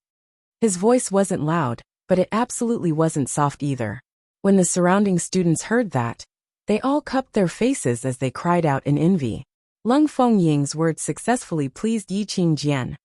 His voice wasn't loud, but it absolutely wasn't soft either. When the surrounding students heard that, they all cupped their faces as they cried out in envy. Lung Feng-ying's words successfully pleased Yi Qingjian.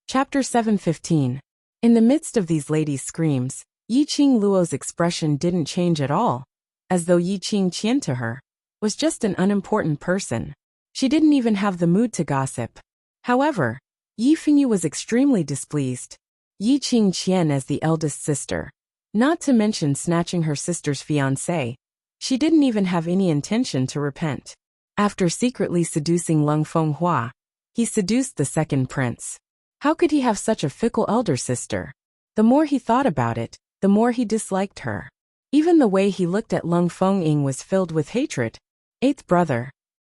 Chapter 7:15. In the midst of these ladies' screams, Yi Qingluo's expression didn't change at all, as though Yi Qingqian to her was just an unimportant person. She didn't even have the mood to gossip. However, Yi Fengyu was extremely displeased. Yi Qingqian as the eldest sister, not to mention snatching her sister's fiancé, she didn't even have any intention to repent. After secretly seducing Lung Fenghua, he seduced the second prince. How could he have such a fickle elder sister? The more he thought about it, the more he disliked her. Even the way he looked at Lung Feng-ying was filled with hatred. Eighth brother.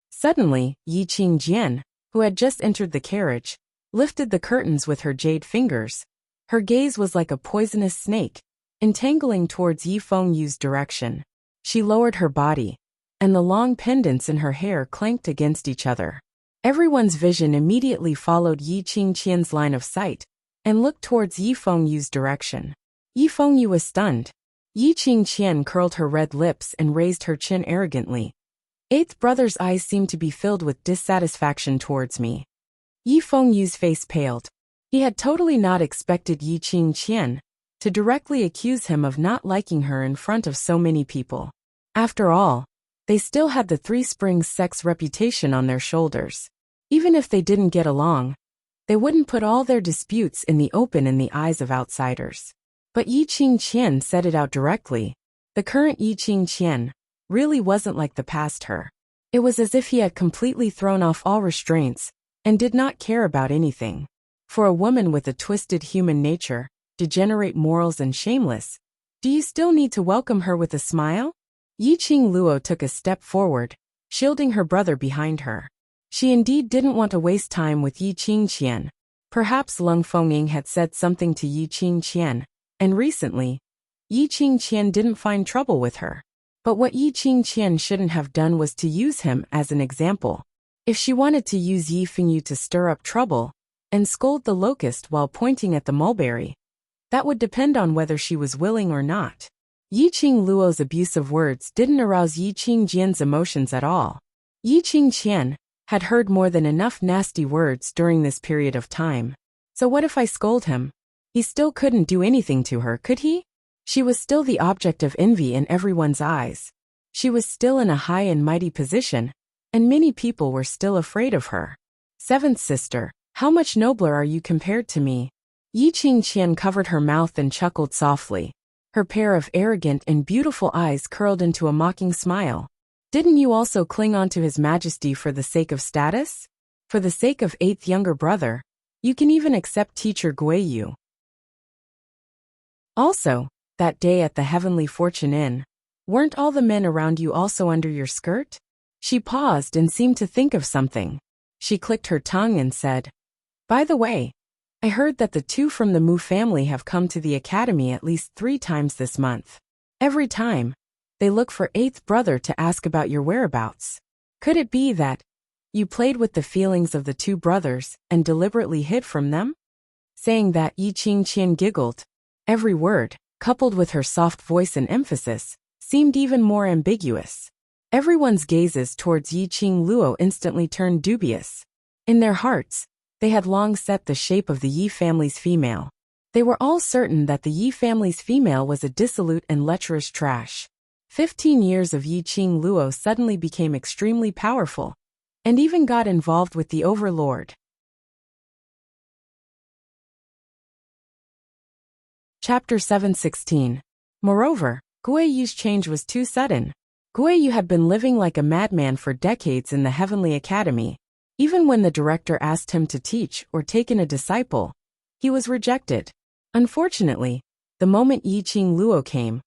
Suddenly, Yi Qingjian, who had just entered the carriage, lifted the curtains with her jade fingers. Her gaze was like a poisonous snake, entangling towards Yi Fengyu's direction. She lowered her body, and the long pendants in her hair clanked against each other. Everyone's vision immediately followed Yi Qingqian's line of sight, and looked towards Yi Fengyu's direction. Yi Fengyu was stunned. Yi Qingqian curled her red lips and raised her chin arrogantly. Eighth brother's eyes seemed to be filled with dissatisfaction towards me. Yi Fengyu's face paled. He had totally not expected Yi Qingqian to directly accuse him of not liking her in front of so many people. After all, they still had the Three Springs sex reputation on their shoulders. Even if they didn't get along, they wouldn't put all their disputes in the open in the eyes of outsiders. But Yi Qingqian said it out directly. The current Yi Qingqian really wasn't like the past her. It was as if he had completely thrown off all restraints and did not care about anything. For a woman with a twisted human nature, degenerate morals and shameless, do you still need to welcome her with a smile? Yi Qingluo took a step forward, shielding her brother behind her. She indeed didn't want to waste time with Yi Qingqian. Perhaps Lung Feng-ying had said something to Yi Qingqian, and recently, Yi Qingqian didn't find trouble with her. But what Yi Qingqian shouldn't have done was to use him as an example. If she wanted to use Yi Fengyu to stir up trouble and scold the locust while pointing at the mulberry, that would depend on whether she was willing or not. Yi Qingluo's abusive words didn't arouse Yi Qingjian's emotions at all. Yi Qingqian had heard more than enough nasty words during this period of time. So what if I scold him? He still couldn't do anything to her, could he? She was still the object of envy in everyone's eyes. She was still in a high and mighty position, and many people were still afraid of her. Seventh sister, how much nobler are you compared to me? Yi Qingqian covered her mouth and chuckled softly. Her pair of arrogant and beautiful eyes curled into a mocking smile. Didn't you also cling on to His Majesty for the sake of status? For the sake of eighth younger brother? You can even accept teacher Guiyu. Also, that day at the Heavenly Fortune Inn, weren't all the men around you also under your skirt? She paused and seemed to think of something. She clicked her tongue and said, by the way, I heard that the two from the Mu family have come to the academy at least 3 times this month. Every time, they look for eighth brother to ask about your whereabouts. Could it be that you played with the feelings of the 2 brothers and deliberately hid from them? Saying that, Yi Qingqian giggled. Every word, coupled with her soft voice and emphasis, seemed even more ambiguous. Everyone's gazes towards Yi Qingluo instantly turned dubious. In their hearts, they had long set the shape of the Yi family's female. They were all certain that the Yi family's female was a dissolute and lecherous trash. 15 years of Yi Qing Luo suddenly became extremely powerful, and even got involved with the overlord. Chapter 716. Moreover, Guiyu's change was too sudden. Guiyu had been living like a madman for decades in the Heavenly Academy. Even when the director asked him to teach or take in a disciple, he was rejected. Unfortunately, the moment Yi Qing Luo came,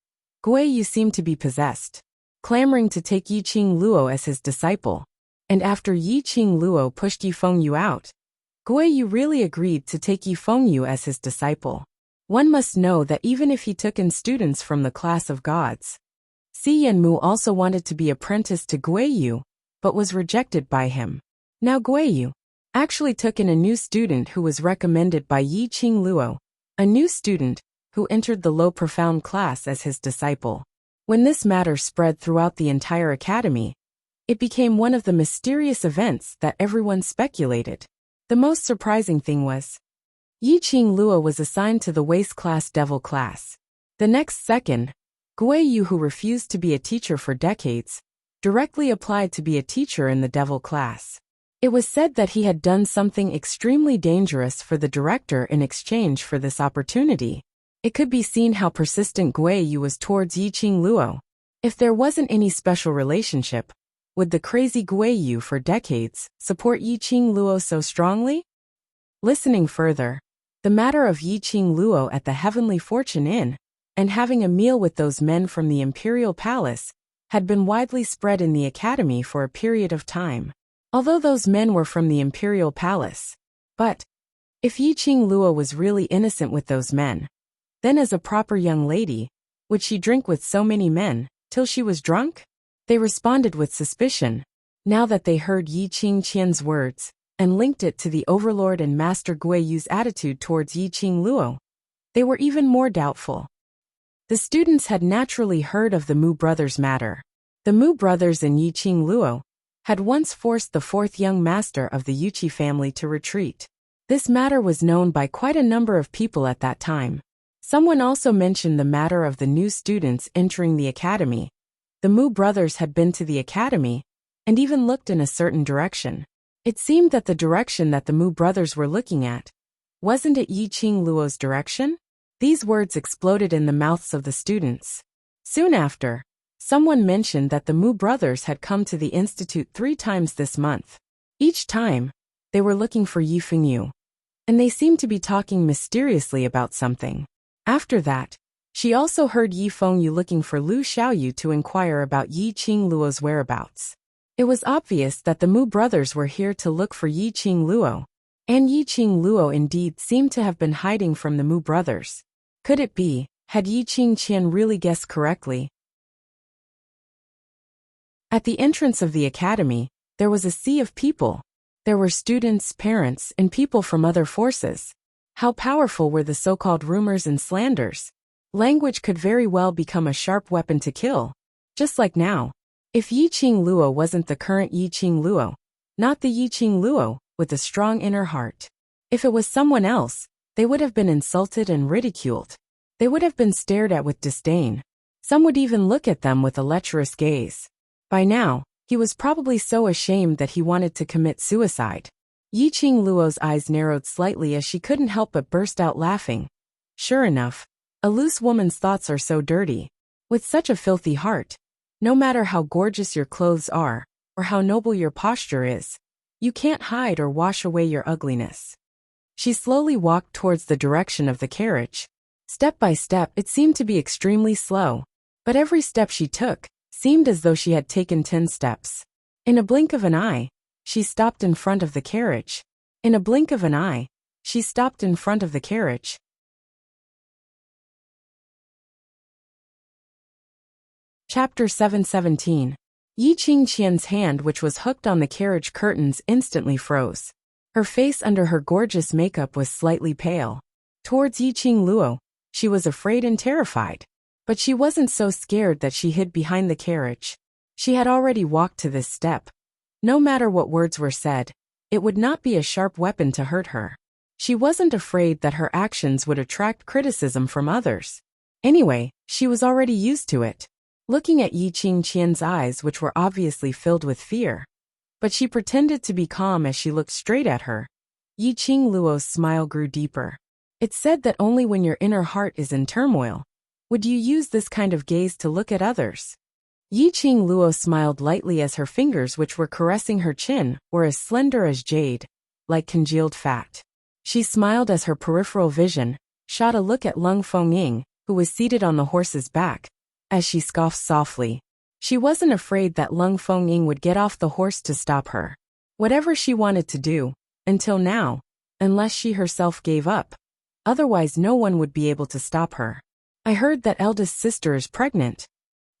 Guiyu seemed to be possessed, clamoring to take Yi Qing Luo as his disciple. And after Yi Qing Luo pushed Yi Fengyu out, Guiyu really agreed to take Yi Fengyu as his disciple. One must know that even if he took in students from the class of gods, Si Yanmu also wanted to be apprenticed to Guiyu, but was rejected by him. Now Guiyu actually took in a new student who was recommended by Yi Qing Luo, a new student who entered the low profound class as his disciple. When this matter spread throughout the entire academy, it became one of the mysterious events that everyone speculated. The most surprising thing was, Yi Qing Luo was assigned to the waste class devil class. The next second, Guiyu, who refused to be a teacher for decades, directly applied to be a teacher in the devil class. It was said that he had done something extremely dangerous for the director in exchange for this opportunity. It could be seen how persistent Guiyu was towards Yi Qing Luo. If there wasn't any special relationship, would the crazy Guiyu for decades support Yi Qing Luo so strongly? Listening further, the matter of Yi Qing Luo at the Heavenly Fortune Inn, and having a meal with those men from the Imperial Palace, had been widely spread in the academy for a period of time. Although those men were from the Imperial Palace. But if Yi Qing Luo was really innocent with those men, then as a proper young lady, would she drink with so many men, till she was drunk? They responded with suspicion, now that they heard Yi Qing Qian's words, and linked it to the overlord and Master Guiyu's attitude towards Yi Qing Luo. They were even more doubtful. The students had naturally heard of the Mu brothers' matter. The Mu brothers and Yi Qing Luo had once forced the fourth young master of the Yuqi family to retreat. This matter was known by quite a number of people at that time. Someone also mentioned the matter of the new students entering the academy. The Mu brothers had been to the academy, and even looked in a certain direction. It seemed that the direction that the Mu brothers were looking at, wasn't it Yi Qing Luo's direction? These words exploded in the mouths of the students. Soon after, someone mentioned that the Mu brothers had come to the institute 3 times this month. Each time, they were looking for Yi Fengyu, and they seemed to be talking mysteriously about something. After that, she also heard Yi Fengyu looking for Lu Xiaoyu to inquire about Yi Qing Luo's whereabouts. It was obvious that the Mu brothers were here to look for Yi Qing Luo, and Yi Qing Luo indeed seemed to have been hiding from the Mu brothers. Could it be, had Yi Qing Qian really guessed correctly? At the entrance of the academy, there was a sea of people. There were students, parents, and people from other forces. How powerful were the so-called rumors and slanders? Language could very well become a sharp weapon to kill. Just like now. If Yi Qing Luo wasn't the current Yi Qing Luo, not the Yi Qing Luo with a strong inner heart. If it was someone else, they would have been insulted and ridiculed. They would have been stared at with disdain. Some would even look at them with a lecherous gaze. By now, he was probably so ashamed that he wanted to commit suicide. Yi Qing Luo's eyes narrowed slightly as she couldn't help but burst out laughing. Sure enough, a loose woman's thoughts are so dirty. With such a filthy heart, no matter how gorgeous your clothes are, or how noble your posture is, you can't hide or wash away your ugliness. She slowly walked towards the direction of the carriage. Step by step, it seemed to be extremely slow, but every step she took seemed as though she had taken 10 steps. In a blink of an eye, she stopped in front of the carriage. In a blink of an eye, she stopped in front of the carriage. Chapter 717. Yi Qing Qian's hand, which was hooked on the carriage curtains, instantly froze. Her face under her gorgeous makeup was slightly pale. Towards Yi Qing Luo, she was afraid and terrified. But she wasn't so scared that she hid behind the carriage. She had already walked to this step. No matter what words were said, It would not be a sharp weapon to hurt her. She wasn't afraid that her actions would attract criticism from others. Anyway, she was already used to it. Looking at Yi Qingqian's eyes, which were obviously filled with fear. But she pretended to be calm as she looked straight at her. Yi Qingluo's smile grew deeper. It's said that only when your inner heart is in turmoil would you use this kind of gaze to look at others. Yi Qingluo smiled lightly as her fingers, which were caressing her chin, were as slender as jade, like congealed fat. She smiled as her peripheral vision shot a look at Lung Fengying, who was seated on the horse's back, as she scoffed softly. She wasn't afraid that Lung Fengying would get off the horse to stop her. Whatever she wanted to do, until now, unless she herself gave up. Otherwise no one would be able to stop her. I heard that eldest sister is pregnant.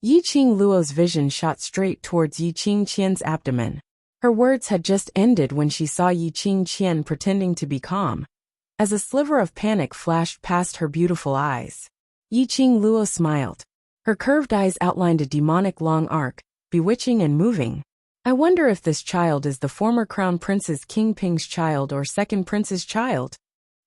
Yi Qingluo's vision shot straight towards Yi Qingqian's abdomen. Her words had just ended when she saw Yi Qingqian pretending to be calm, as a sliver of panic flashed past her beautiful eyes. Yi Qingluo smiled. Her curved eyes outlined a demonic long arc, bewitching and moving. I wonder if this child is the former crown prince's King Ping's child or second prince's child.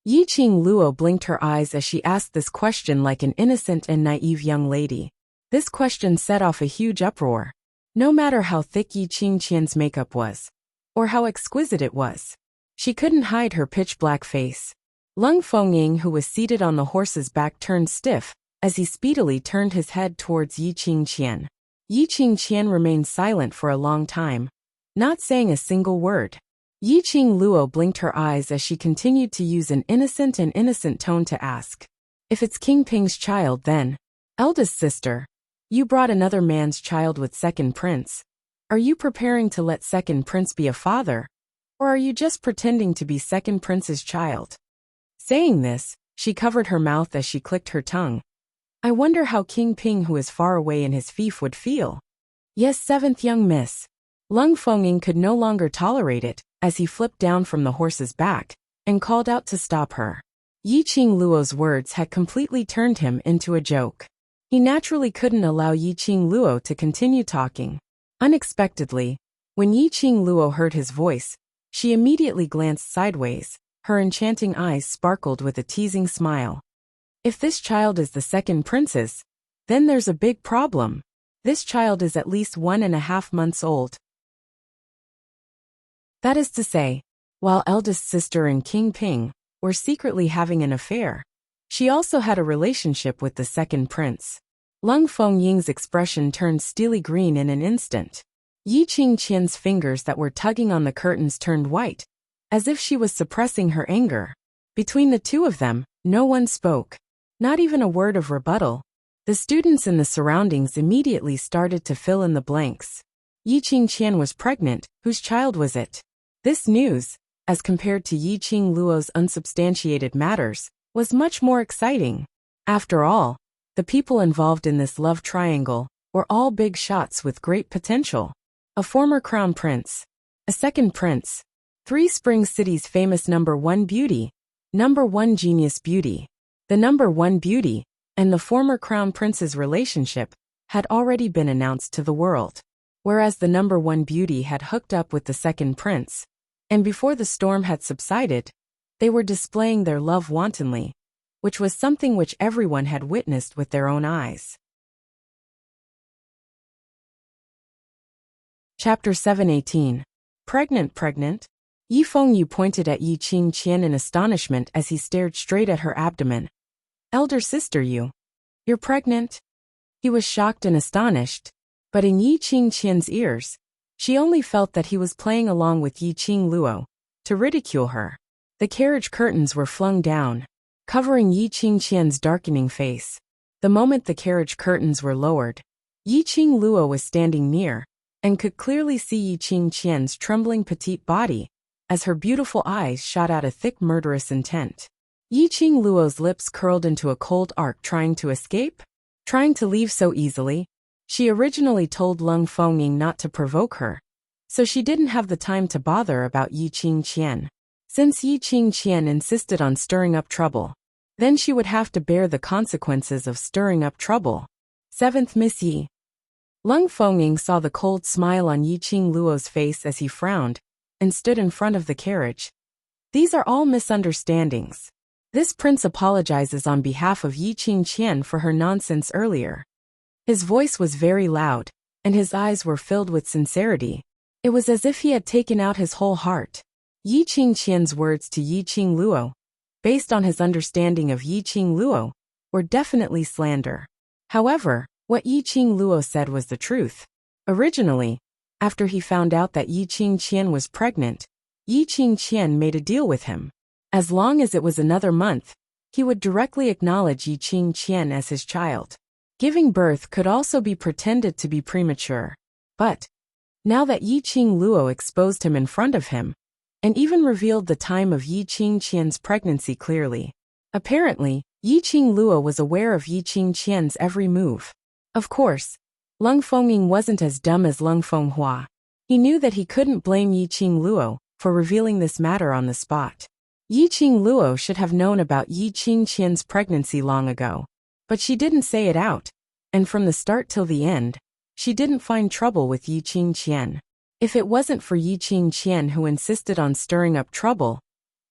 Yi Qingluo blinked her eyes as she asked this question like an innocent and naive young lady. This question set off a huge uproar. No matter how thick Yi Qingqian's makeup was, or how exquisite it was, she couldn't hide her pitch-black face. Lung Fengying, who was seated on the horse's back, turned stiff as he speedily turned his head towards Yi Qingqian. Yi Qingqian remained silent for a long time, not saying a single word. Yi Qingluo blinked her eyes as she continued to use an innocent tone to ask. If it's King Ping's child, then, eldest sister, you brought another man's child with second prince. Are you preparing to let second prince be a father? Or are you just pretending to be second prince's child? Saying this, she covered her mouth as she clicked her tongue. I wonder how King Ping, who is far away in his fief, would feel. Yes, seventh young miss. Lung Fengying could no longer tolerate it, as he flipped down from the horse's back and called out to stop her. Yi Qingluo's words had completely turned him into a joke. He naturally couldn't allow Yi Qingluo to continue talking. Unexpectedly, when Yi Qingluo heard his voice, she immediately glanced sideways. Her enchanting eyes sparkled with a teasing smile. If this child is the second princess, then there's a big problem. This child is at least 1.5 months old. That is to say, while eldest sister and King Ping were secretly having an affair, she also had a relationship with the second prince. Lung Fengying's expression turned steely green in an instant. Yi Qingqian's fingers that were tugging on the curtains turned white, as if she was suppressing her anger. Between the two of them, no one spoke. Not even a word of rebuttal. The students in the surroundings immediately started to fill in the blanks. Yi Qingqian was pregnant. Whose child was it? This news, as compared to Yi Qingluo's unsubstantiated matters, was much more exciting. After all, the people involved in this love triangle were all big shots with great potential. A former crown prince, a second prince, 3 Spring City's famous #1 beauty, #1 genius beauty. The #1 beauty and the former crown prince's relationship had already been announced to the world, whereas the #1 beauty had hooked up with the second prince, and before the storm had subsided, they were displaying their love wantonly, which was something which everyone had witnessed with their own eyes. Chapter 718. Pregnant? Yi Fengyu pointed at Yi Qingqian in astonishment as he stared straight at her abdomen. Elder sister, you're pregnant? He was shocked and astonished, but in Yi Qingqian's ears, she only felt that he was playing along with Yi Qingluo to ridicule her. The carriage curtains were flung down, covering Yi Qingqian's darkening face. The moment the carriage curtains were lowered, Yi Qingluo was standing near and could clearly see Yi Qingqian's trembling petite body as her beautiful eyes shot out a thick murderous intent. Yi Qingluo's lips curled into a cold arc. Trying to escape? Trying to leave so easily? She originally told Lung Fengying not to provoke her, so she didn't have the time to bother about Yi Qingqian. Since Yi Qingqian insisted on stirring up trouble, then she would have to bear the consequences of stirring up trouble. 7th Miss Yi. Lung Fengying saw the cold smile on Yi Qingluo's face as he frowned, and stood in front of the carriage. These are all misunderstandings. This prince apologizes on behalf of Yi Qingqian for her nonsense earlier. His voice was very loud, and his eyes were filled with sincerity. It was as if he had taken out his whole heart. Yi Qingqian's words to Yi Qingluo, based on his understanding of Yi Qingluo, were definitely slander. However, what Yi Qingluo said was the truth. Originally, after he found out that Yi Qingqian was pregnant, Yi Qingqian made a deal with him. As long as it was another month, he would directly acknowledge Yi Qingqian as his child. Giving birth could also be pretended to be premature. But now that Yi Qingluo exposed him in front of him, and even revealed the time of Yi Qingqian's pregnancy clearly, apparently, Yi Qingluo was aware of Yi Qingqian's every move. Of course, Leng Fengying wasn't as dumb as Leng Fenghua. He knew that he couldn't blame Yi Qingluo for revealing this matter on the spot. Yi Qingluo should have known about Yi Qingqian's pregnancy long ago. But she didn't say it out, and from the start till the end, she didn't find trouble with Yi Qingqian. If it wasn't for Yi Qingqian who insisted on stirring up trouble,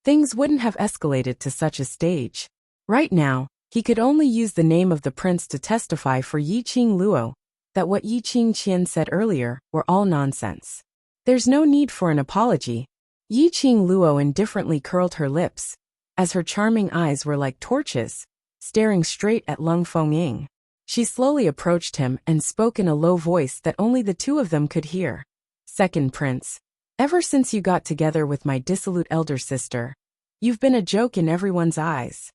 things wouldn't have escalated to such a stage. Right now, he could only use the name of the prince to testify for Yi Qingluo that what Yi Qingqian said earlier were all nonsense. There's no need for an apology. Yi Qingluo indifferently curled her lips, as her charming eyes were like torches, staring straight at Leng Fengying. She slowly approached him and spoke in a low voice that only the two of them could hear. Second prince, ever since you got together with my dissolute elder sister, you've been a joke in everyone's eyes.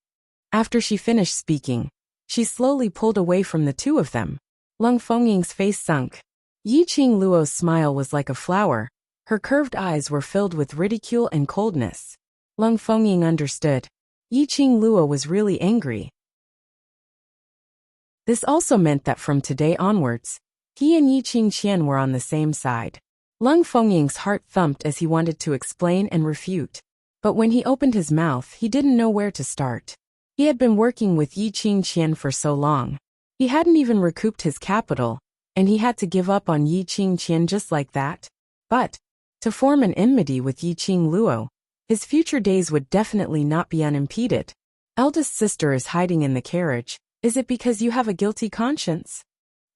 After she finished speaking, she slowly pulled away from the two of them. Leng Fengying's face sunk. Yi Qingluo's smile was like a flower. Her curved eyes were filled with ridicule and coldness. Leng Fengying understood. Yi Qingluo was really angry. This also meant that from today onwards, he and Yi Qingqian were on the same side. Leng Fengying's heart thumped as he wanted to explain and refute. But when he opened his mouth, he didn't know where to start. He had been working with Yi Qingqian for so long. He hadn't even recouped his capital, and he had to give up on Yi Qingqian just like that. But to form an enmity with Yi Qingluo, his future days would definitely not be unimpeded. Eldest sister is hiding in the carriage. Is it because you have a guilty conscience?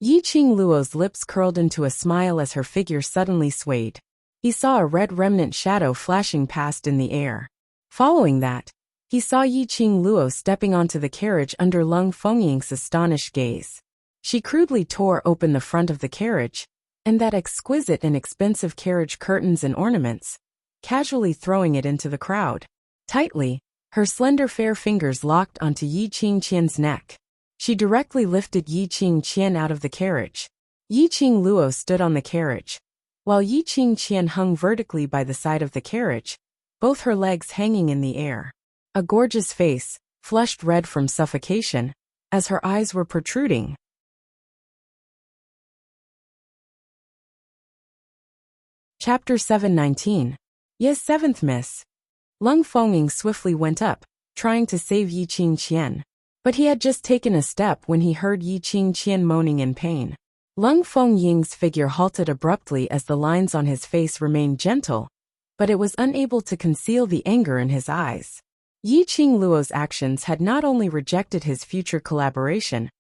Yi Qingluo's lips curled into a smile as her figure suddenly swayed. He saw a red remnant shadow flashing past in the air. Following that, he saw Yi Qingluo stepping onto the carriage under Leng Fengying's astonished gaze. She crudely tore open the front of the carriage, and that exquisite and expensive carriage curtains and ornaments, casually throwing it into the crowd. Tightly, her slender fair fingers locked onto Yi Qingqian's neck. She directly lifted Yi Qingqian out of the carriage. Yi Qingluo stood on the carriage, while Yi Qingqian hung vertically by the side of the carriage, both her legs hanging in the air. A gorgeous face, flushed red from suffocation, as her eyes were protruding. Chapter 719. Yes, 7th Miss. Leng Fengying swiftly went up, trying to save Yi Qingqian. But he had just taken a step when he heard Yi Qingqian moaning in pain. Leng Fengying's figure halted abruptly as the lines on his face remained gentle, but it was unable to conceal the anger in his eyes. Yi Qingluo's actions had not only rejected his future collaboration,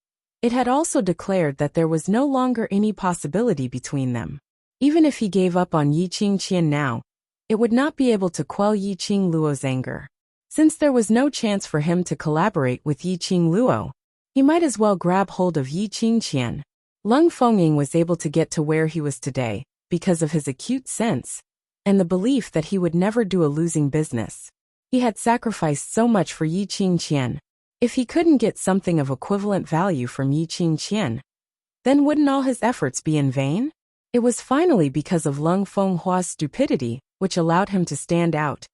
it had also declared that there was no longer any possibility between them. Even if he gave up on Yi Qingqian now, it would not be able to quell Yi Qingluo's anger. Since there was no chance for him to collaborate with Yi Qingluo, he might as well grab hold of Yi Qingqian. Leng Fengying was able to get to where he was today because of his acute sense and the belief that he would never do a losing business. He had sacrificed so much for Yi Qingqian. If he couldn't get something of equivalent value from Yi Qingqian, then wouldn't all his efforts be in vain? It was finally because of Leng Fenghua's stupidity which allowed him to stand out,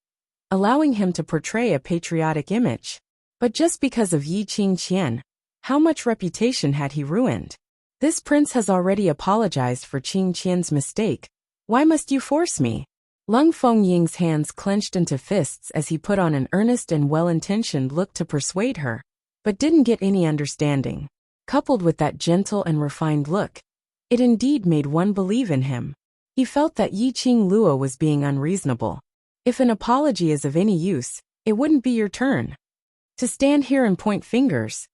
allowing him to portray a patriotic image. But just because of Yi Qingqian, how much reputation had he ruined? This prince has already apologized for Qingqian's mistake. Why must you force me? Leng Fengying's hands clenched into fists as he put on an earnest and well-intentioned look to persuade her, but didn't get any understanding. Coupled with that gentle and refined look, it indeed made one believe in him. He felt that Yiqing Luo was being unreasonable. If an apology is of any use, it wouldn't be your turn to stand here and point fingers.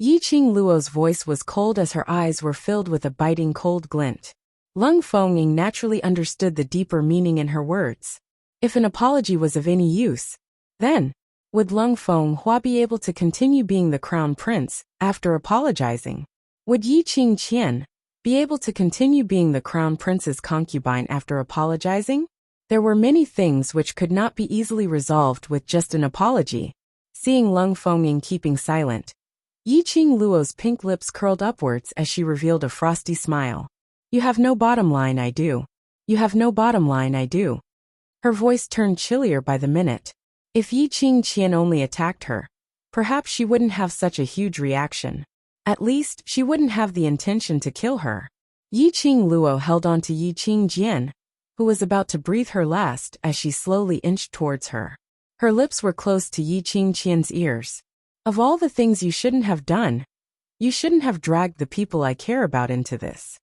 Yiqing Luo's voice was cold as her eyes were filled with a biting cold glint. Lung Fengying naturally understood the deeper meaning in her words. If an apology was of any use, then would Lung Fenghua be able to continue being the crown prince after apologizing? Would Yiqing Qian be able to continue being the crown prince's concubine after apologizing? There were many things which could not be easily resolved with just an apology. Seeing Lung Fengying keeping silent, Yiqing Luo's pink lips curled upwards as she revealed a frosty smile. You have no bottom line, I do. You have no bottom line, I do. Her voice turned chillier by the minute. If Yiqing Qian only attacked her, perhaps she wouldn't have such a huge reaction. At least, she wouldn't have the intention to kill her. Yiqing Luo held on to Yiqing Jian, who was about to breathe her last as she slowly inched towards her. Her lips were close to Yiqing Qian's ears. Of all the things you shouldn't have done, you shouldn't have dragged the people I care about into this.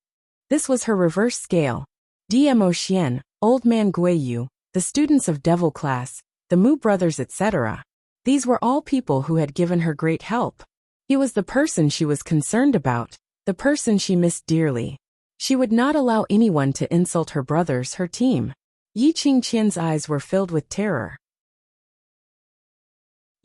This was her reverse scale. Dmo Xian, Old Man Guiyu, the students of Devil Class, the Mu brothers, etc. These were all people who had given her great help. He was the person she was concerned about, the person she missed dearly. She would not allow anyone to insult her brothers, her team. Yiqing Qian's eyes were filled with terror.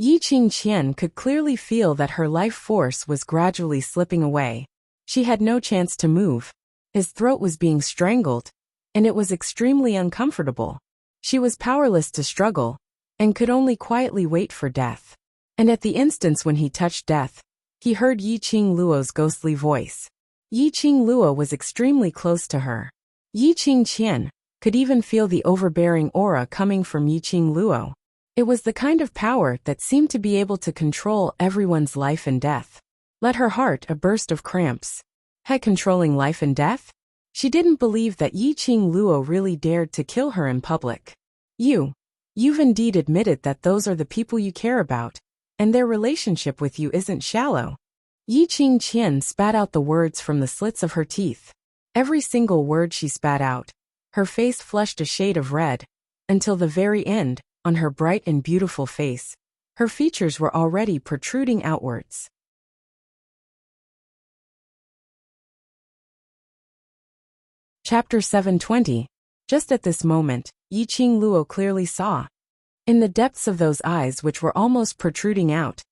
Yiqing Qian could clearly feel that her life force was gradually slipping away. She had no chance to move. His throat was being strangled, and it was extremely uncomfortable. She was powerless to struggle, and could only quietly wait for death. And at the instance when he touched death, he heard Yiqing Luo's ghostly voice. Yiqing Luo was extremely close to her. Yiqing Qian could even feel the overbearing aura coming from Yiqing Luo. It was the kind of power that seemed to be able to control everyone's life and death. Let her heart a burst of cramps. Had controlling life and death? She didn't believe that Yiqing Luo really dared to kill her in public. You've indeed admitted that those are the people you care about, and their relationship with you isn't shallow. Yiqing Qian spat out the words from the slits of her teeth. Every single word she spat out. Her face flushed a shade of red, until the very end, on her bright and beautiful face, her features were already protruding outwards. Chapter 720. Just at this moment, Yiqing Luo clearly saw. In the depths of those eyes which were almost protruding out,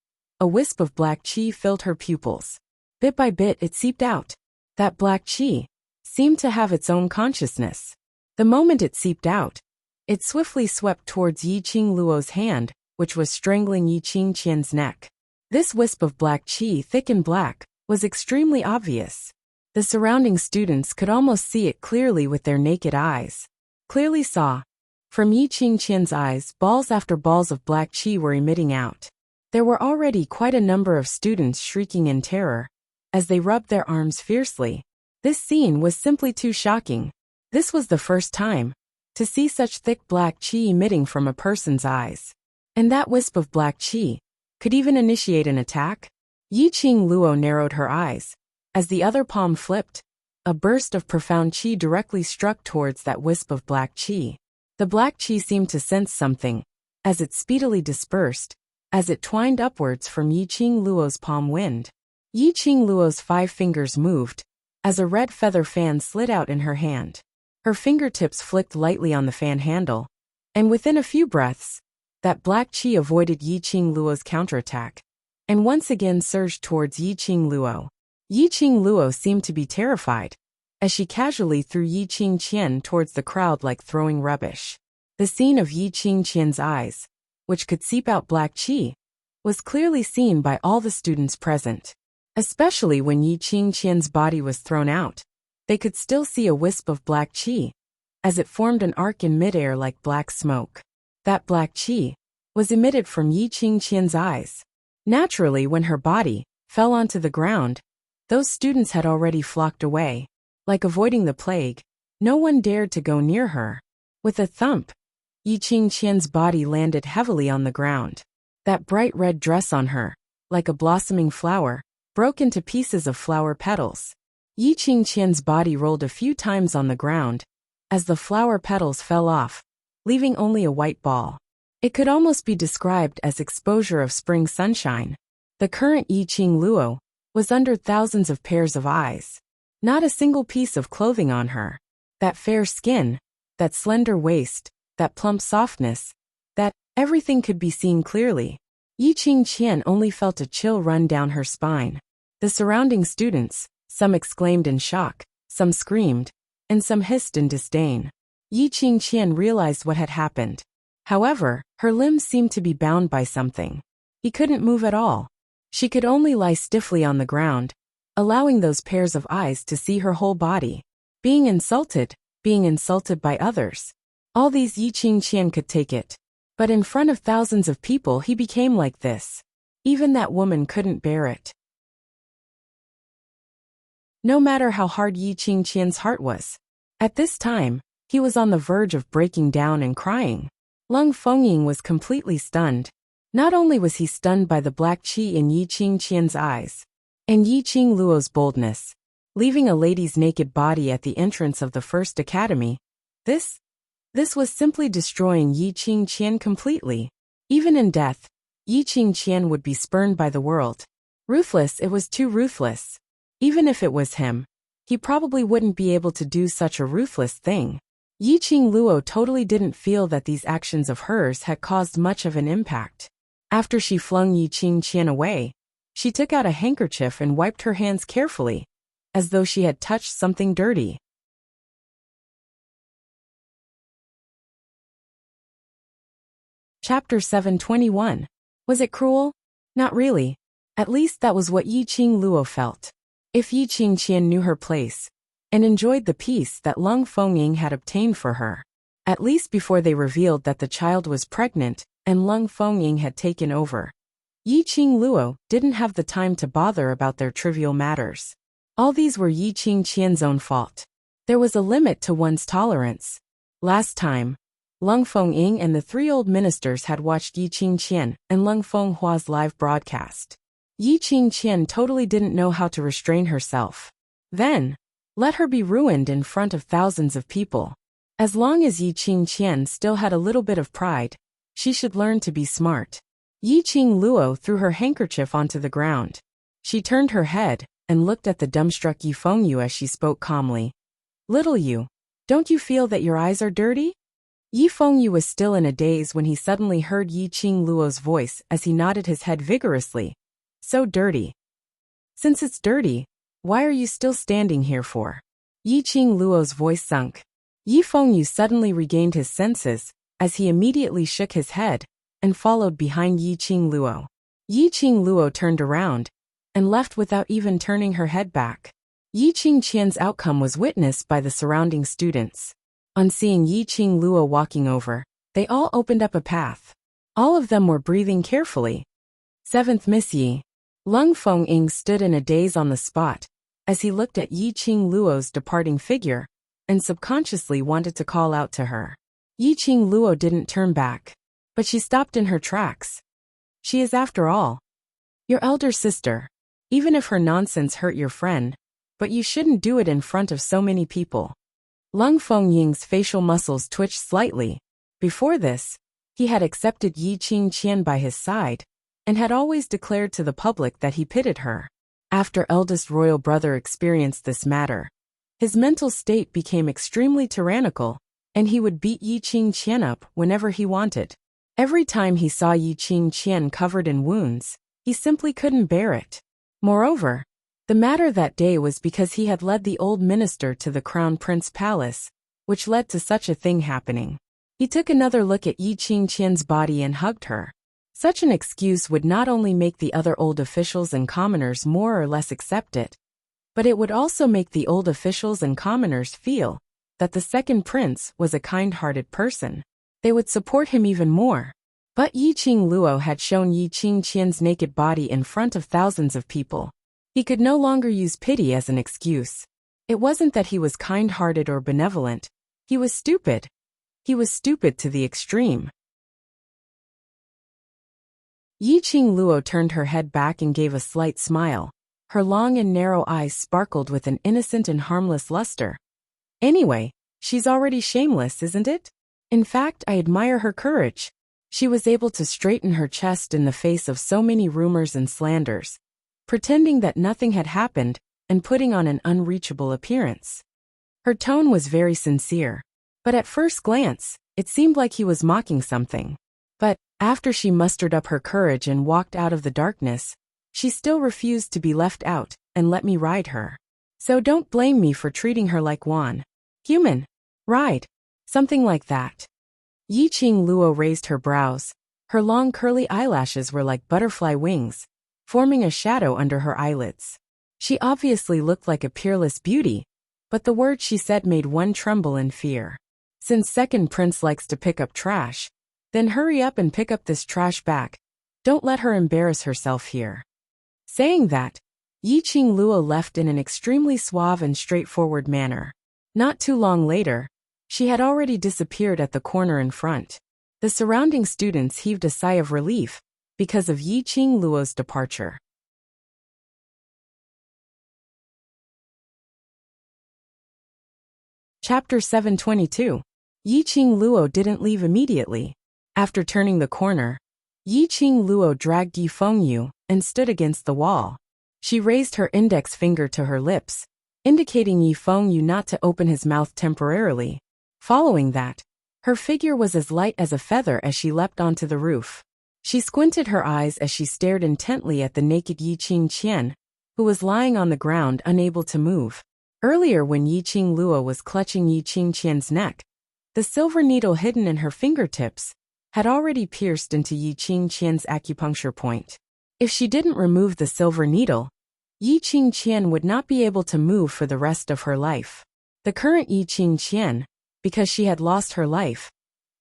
a wisp of black qi filled her pupils. Bit by bit it seeped out. That black qi seemed to have its own consciousness. The moment it seeped out, it swiftly swept towards Yiqing Luo's hand, which was strangling Yiqing Qian's neck. This wisp of black qi, thick and black, was extremely obvious. The surrounding students could almost see it clearly with their naked eyes. Clearly saw. From Yiqing Qian's eyes, balls after balls of black qi were emitting out. There were already quite a number of students shrieking in terror, as they rubbed their arms fiercely. This scene was simply too shocking. This was the first time to see such thick black qi emitting from a person's eyes. And that wisp of black qi could even initiate an attack? Yiqing Luo narrowed her eyes. As the other palm flipped, a burst of profound qi directly struck towards that wisp of black qi. The black qi seemed to sense something, as it speedily dispersed, as it twined upwards from Yiqing Luo's palm wind. Yiqing Luo's 5 fingers moved, as a red feather fan slid out in her hand. Her fingertips flicked lightly on the fan handle, and within a few breaths, that black qi avoided Yiqing Luo's counterattack, and once again surged towards Yiqing Luo. Yiqing Luo seemed to be terrified, as she casually threw Yiqing Qian towards the crowd like throwing rubbish. The scene of Yiqing Qian's eyes, which could seep out black qi, was clearly seen by all the students present. Especially when Yiqing Qian's body was thrown out, they could still see a wisp of black qi, as it formed an arc in midair like black smoke. That black qi was emitted from Yiqing Qian's eyes. Naturally, when her body fell onto the ground, those students had already flocked away. Like avoiding the plague, no one dared to go near her. With a thump, Yiqing Qian's body landed heavily on the ground. That bright red dress on her, like a blossoming flower, broke into pieces of flower petals. Yiqing Qian's body rolled a few times on the ground, as the flower petals fell off, leaving only a white ball. It could almost be described as exposure of spring sunshine. The current Yiqing Luo was under thousands of pairs of eyes. Not a single piece of clothing on her. That fair skin, that slender waist, that plump softness, that everything could be seen clearly. Yiqing Qian only felt a chill run down her spine. The surrounding students, some exclaimed in shock, some screamed, and some hissed in disdain. Yiqing Qian realized what had happened. However, her limbs seemed to be bound by something. He couldn't move at all. She could only lie stiffly on the ground, allowing those pairs of eyes to see her whole body. Being insulted by others. All these Yiqing Qian could take it. But in front of thousands of people he became like this. Even that woman couldn't bear it. No matter how hard Yiqing Qian's heart was. At this time, he was on the verge of breaking down and crying. Lung Fengying was completely stunned. Not only was he stunned by the black qi in Yiqing Qian's eyes, and Yiqing Luo's boldness, leaving a lady's naked body at the entrance of the first academy. This was simply destroying Yiqing Qian completely. Even in death, Yiqing Qian would be spurned by the world. Ruthless, it was too ruthless. Even if it was him, he probably wouldn't be able to do such a ruthless thing. Yiqing Luo totally didn't feel that these actions of hers had caused much of an impact. After she flung Yiqing Qian away, she took out a handkerchief and wiped her hands carefully, as though she had touched something dirty. Chapter 721. Was it cruel? Not really. At least that was what Yiqing Luo felt. If Yiqing Qian knew her place, and enjoyed the peace that Lung Fengying had obtained for her, at least before they revealed that the child was pregnant and Lung Fengying had taken over, Yiqing Luo didn't have the time to bother about their trivial matters. All these were Yiqing Qian's own fault. There was a limit to one's tolerance. Last time, Lung Fengying and the three old ministers had watched Yiqing Qian and Lung Fenghua's live broadcast. Yiqing Qian totally didn't know how to restrain herself. Then, let her be ruined in front of thousands of people. As long as Yiqing Qian still had a little bit of pride, she should learn to be smart. Yiqing Luo threw her handkerchief onto the ground. She turned her head and looked at the dumbstruck Yifengyu as she spoke calmly. Little you, don't you feel that your eyes are dirty? Yifengyu was still in a daze when he suddenly heard Yiqing Luo's voice as he nodded his head vigorously. So dirty. Since it's dirty, why are you still standing here for? Yiqing Luo's voice sunk. Yifengyu suddenly regained his senses, as he immediately shook his head, and followed behind Yiqing Luo. Yiqing Luo turned around, and left without even turning her head back. Yiqing Qian's outcome was witnessed by the surrounding students. On seeing Yiqing Luo walking over, they all opened up a path. All of them were breathing carefully. 7th Miss Yi. Lung Fengying stood in a daze on the spot, as he looked at Yiqing Luo's departing figure, and subconsciously wanted to call out to her. Yiqing Luo didn't turn back, but she stopped in her tracks. She is, after all, your elder sister, even if her nonsense hurt your friend, but you shouldn't do it in front of so many people. Lung Fengying's facial muscles twitched slightly. Before this, he had accepted Yiqing Qian by his side, and had always declared to the public that he pitied her. After eldest royal brother experienced this matter, his mental state became extremely tyrannical, and he would beat Yiqing Qian up whenever he wanted. Every time he saw Yiqing Qian covered in wounds, he simply couldn't bear it. Moreover, the matter that day was because he had led the old minister to the Crown Prince Palace, which led to such a thing happening. He took another look at Yiqing Qian's body and hugged her. Such an excuse would not only make the other old officials and commoners more or less accept it, but it would also make the old officials and commoners feel that the second prince was a kind-hearted person. They would support him even more. But Yiqing Luo had shown Yiqing Qian's naked body in front of thousands of people. He could no longer use pity as an excuse. It wasn't that he was kind-hearted or benevolent. He was stupid. He was stupid to the extreme. Yiqing Luo turned her head back and gave a slight smile. Her long and narrow eyes sparkled with an innocent and harmless luster. Anyway, She's already shameless, isn't it? In fact, I admire her courage. She was able to straighten her chest in the face of so many rumors and slanders, pretending that nothing had happened and putting on an unreachable appearance. Her tone was very sincere, but at first glance, it seemed like he was mocking something. But, after she mustered up her courage and walked out of the darkness, she still refused to be left out and let me ride her. So don't blame me for treating her like one human. Ride. Something like that. Yiqing Luo raised her brows. Her long curly eyelashes were like butterfly wings, forming a shadow under her eyelids. She obviously looked like a peerless beauty, but the words she said made one tremble in fear. Since second prince likes to pick up trash, then hurry up and pick up this trash back. Don't let her embarrass herself here. Saying that, Yiqing Luo left in an extremely suave and straightforward manner. Not too long later, she had already disappeared at the corner in front. The surrounding students heaved a sigh of relief because of Yiqing Luo's departure. Chapter 722. Yiqing Luo didn't leave immediately. After turning the corner, Yiqing Luo dragged Yi Fengyu and stood against the wall. She raised her index finger to her lips, indicating Yi Fengyu not to open his mouth temporarily. Following that, her figure was as light as a feather as she leapt onto the roof. She squinted her eyes as she stared intently at the naked Yiqing Qian, who was lying on the ground unable to move. Earlier when Yiqing Luo was clutching Yiqing Qian's neck, the silver needle hidden in her fingertips had already pierced into Yiqing Qian's acupuncture point. If she didn't remove the silver needle, Yiqing Qian would not be able to move for the rest of her life. The current Yiqing Qian, because she had lost her life,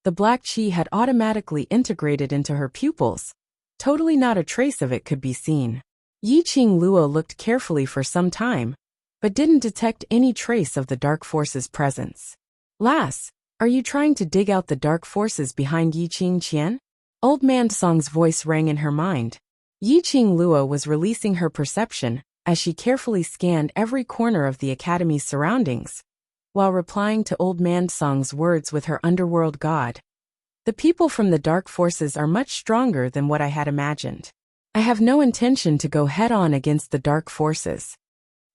the black qi had automatically integrated into her pupils. Totally not a trace of it could be seen. Yiqing Luo looked carefully for some time, but didn't detect any trace of the dark force's presence. Lass, are you trying to dig out the dark forces behind Yiqing Qian? Old Man Song's voice rang in her mind. Yiqing Luo was releasing her perception as she carefully scanned every corner of the academy's surroundings, while replying to Old Man Song's words with her underworld god. The people from the dark forces are much stronger than what I had imagined. I have no intention to go head-on against the dark forces.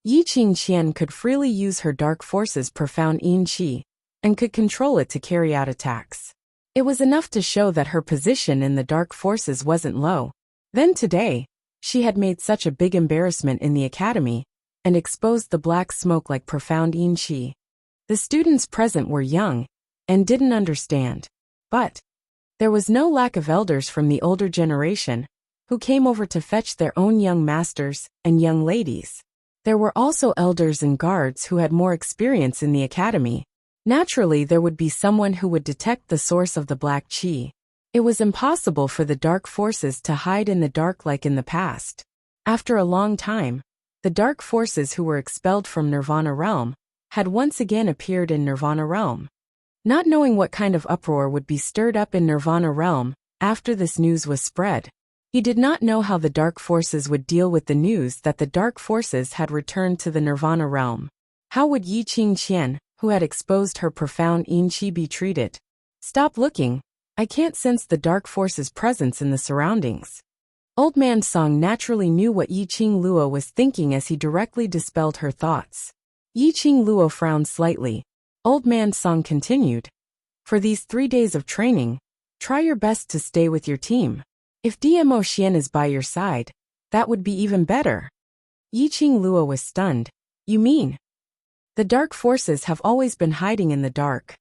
Yiqing Qian could freely use her dark forces' profound yin qi, and could control it to carry out attacks. It was enough to show that her position in the dark forces wasn't low. Then today, she had made such a big embarrassment in the academy, and exposed the black smoke like profound yin qi. The students present were young, and didn't understand. But there was no lack of elders from the older generation, who came over to fetch their own young masters and young ladies. There were also elders and guards who had more experience in the academy. Naturally, there would be someone who would detect the source of the black qi. It was impossible for the dark forces to hide in the dark like in the past. After a long time, the dark forces who were expelled from Nirvana Realm had once again appeared in Nirvana Realm. Not knowing what kind of uproar would be stirred up in Nirvana Realm after this news was spread, he did not know how the dark forces would deal with the news that the dark forces had returned to the Nirvana Realm. How would Yiqing Qian, who had exposed her profound yin qi, be treated? Stop looking. I can't sense the dark force's presence in the surroundings. Old Man Song naturally knew what Yiqing Luo was thinking as he directly dispelled her thoughts. Yiqing Luo frowned slightly. Old Man Song continued. For these 3 days of training, try your best to stay with your team. If DMO Xian is by your side, that would be even better. Yiqing Luo was stunned. You mean? The dark forces have always been hiding in the dark.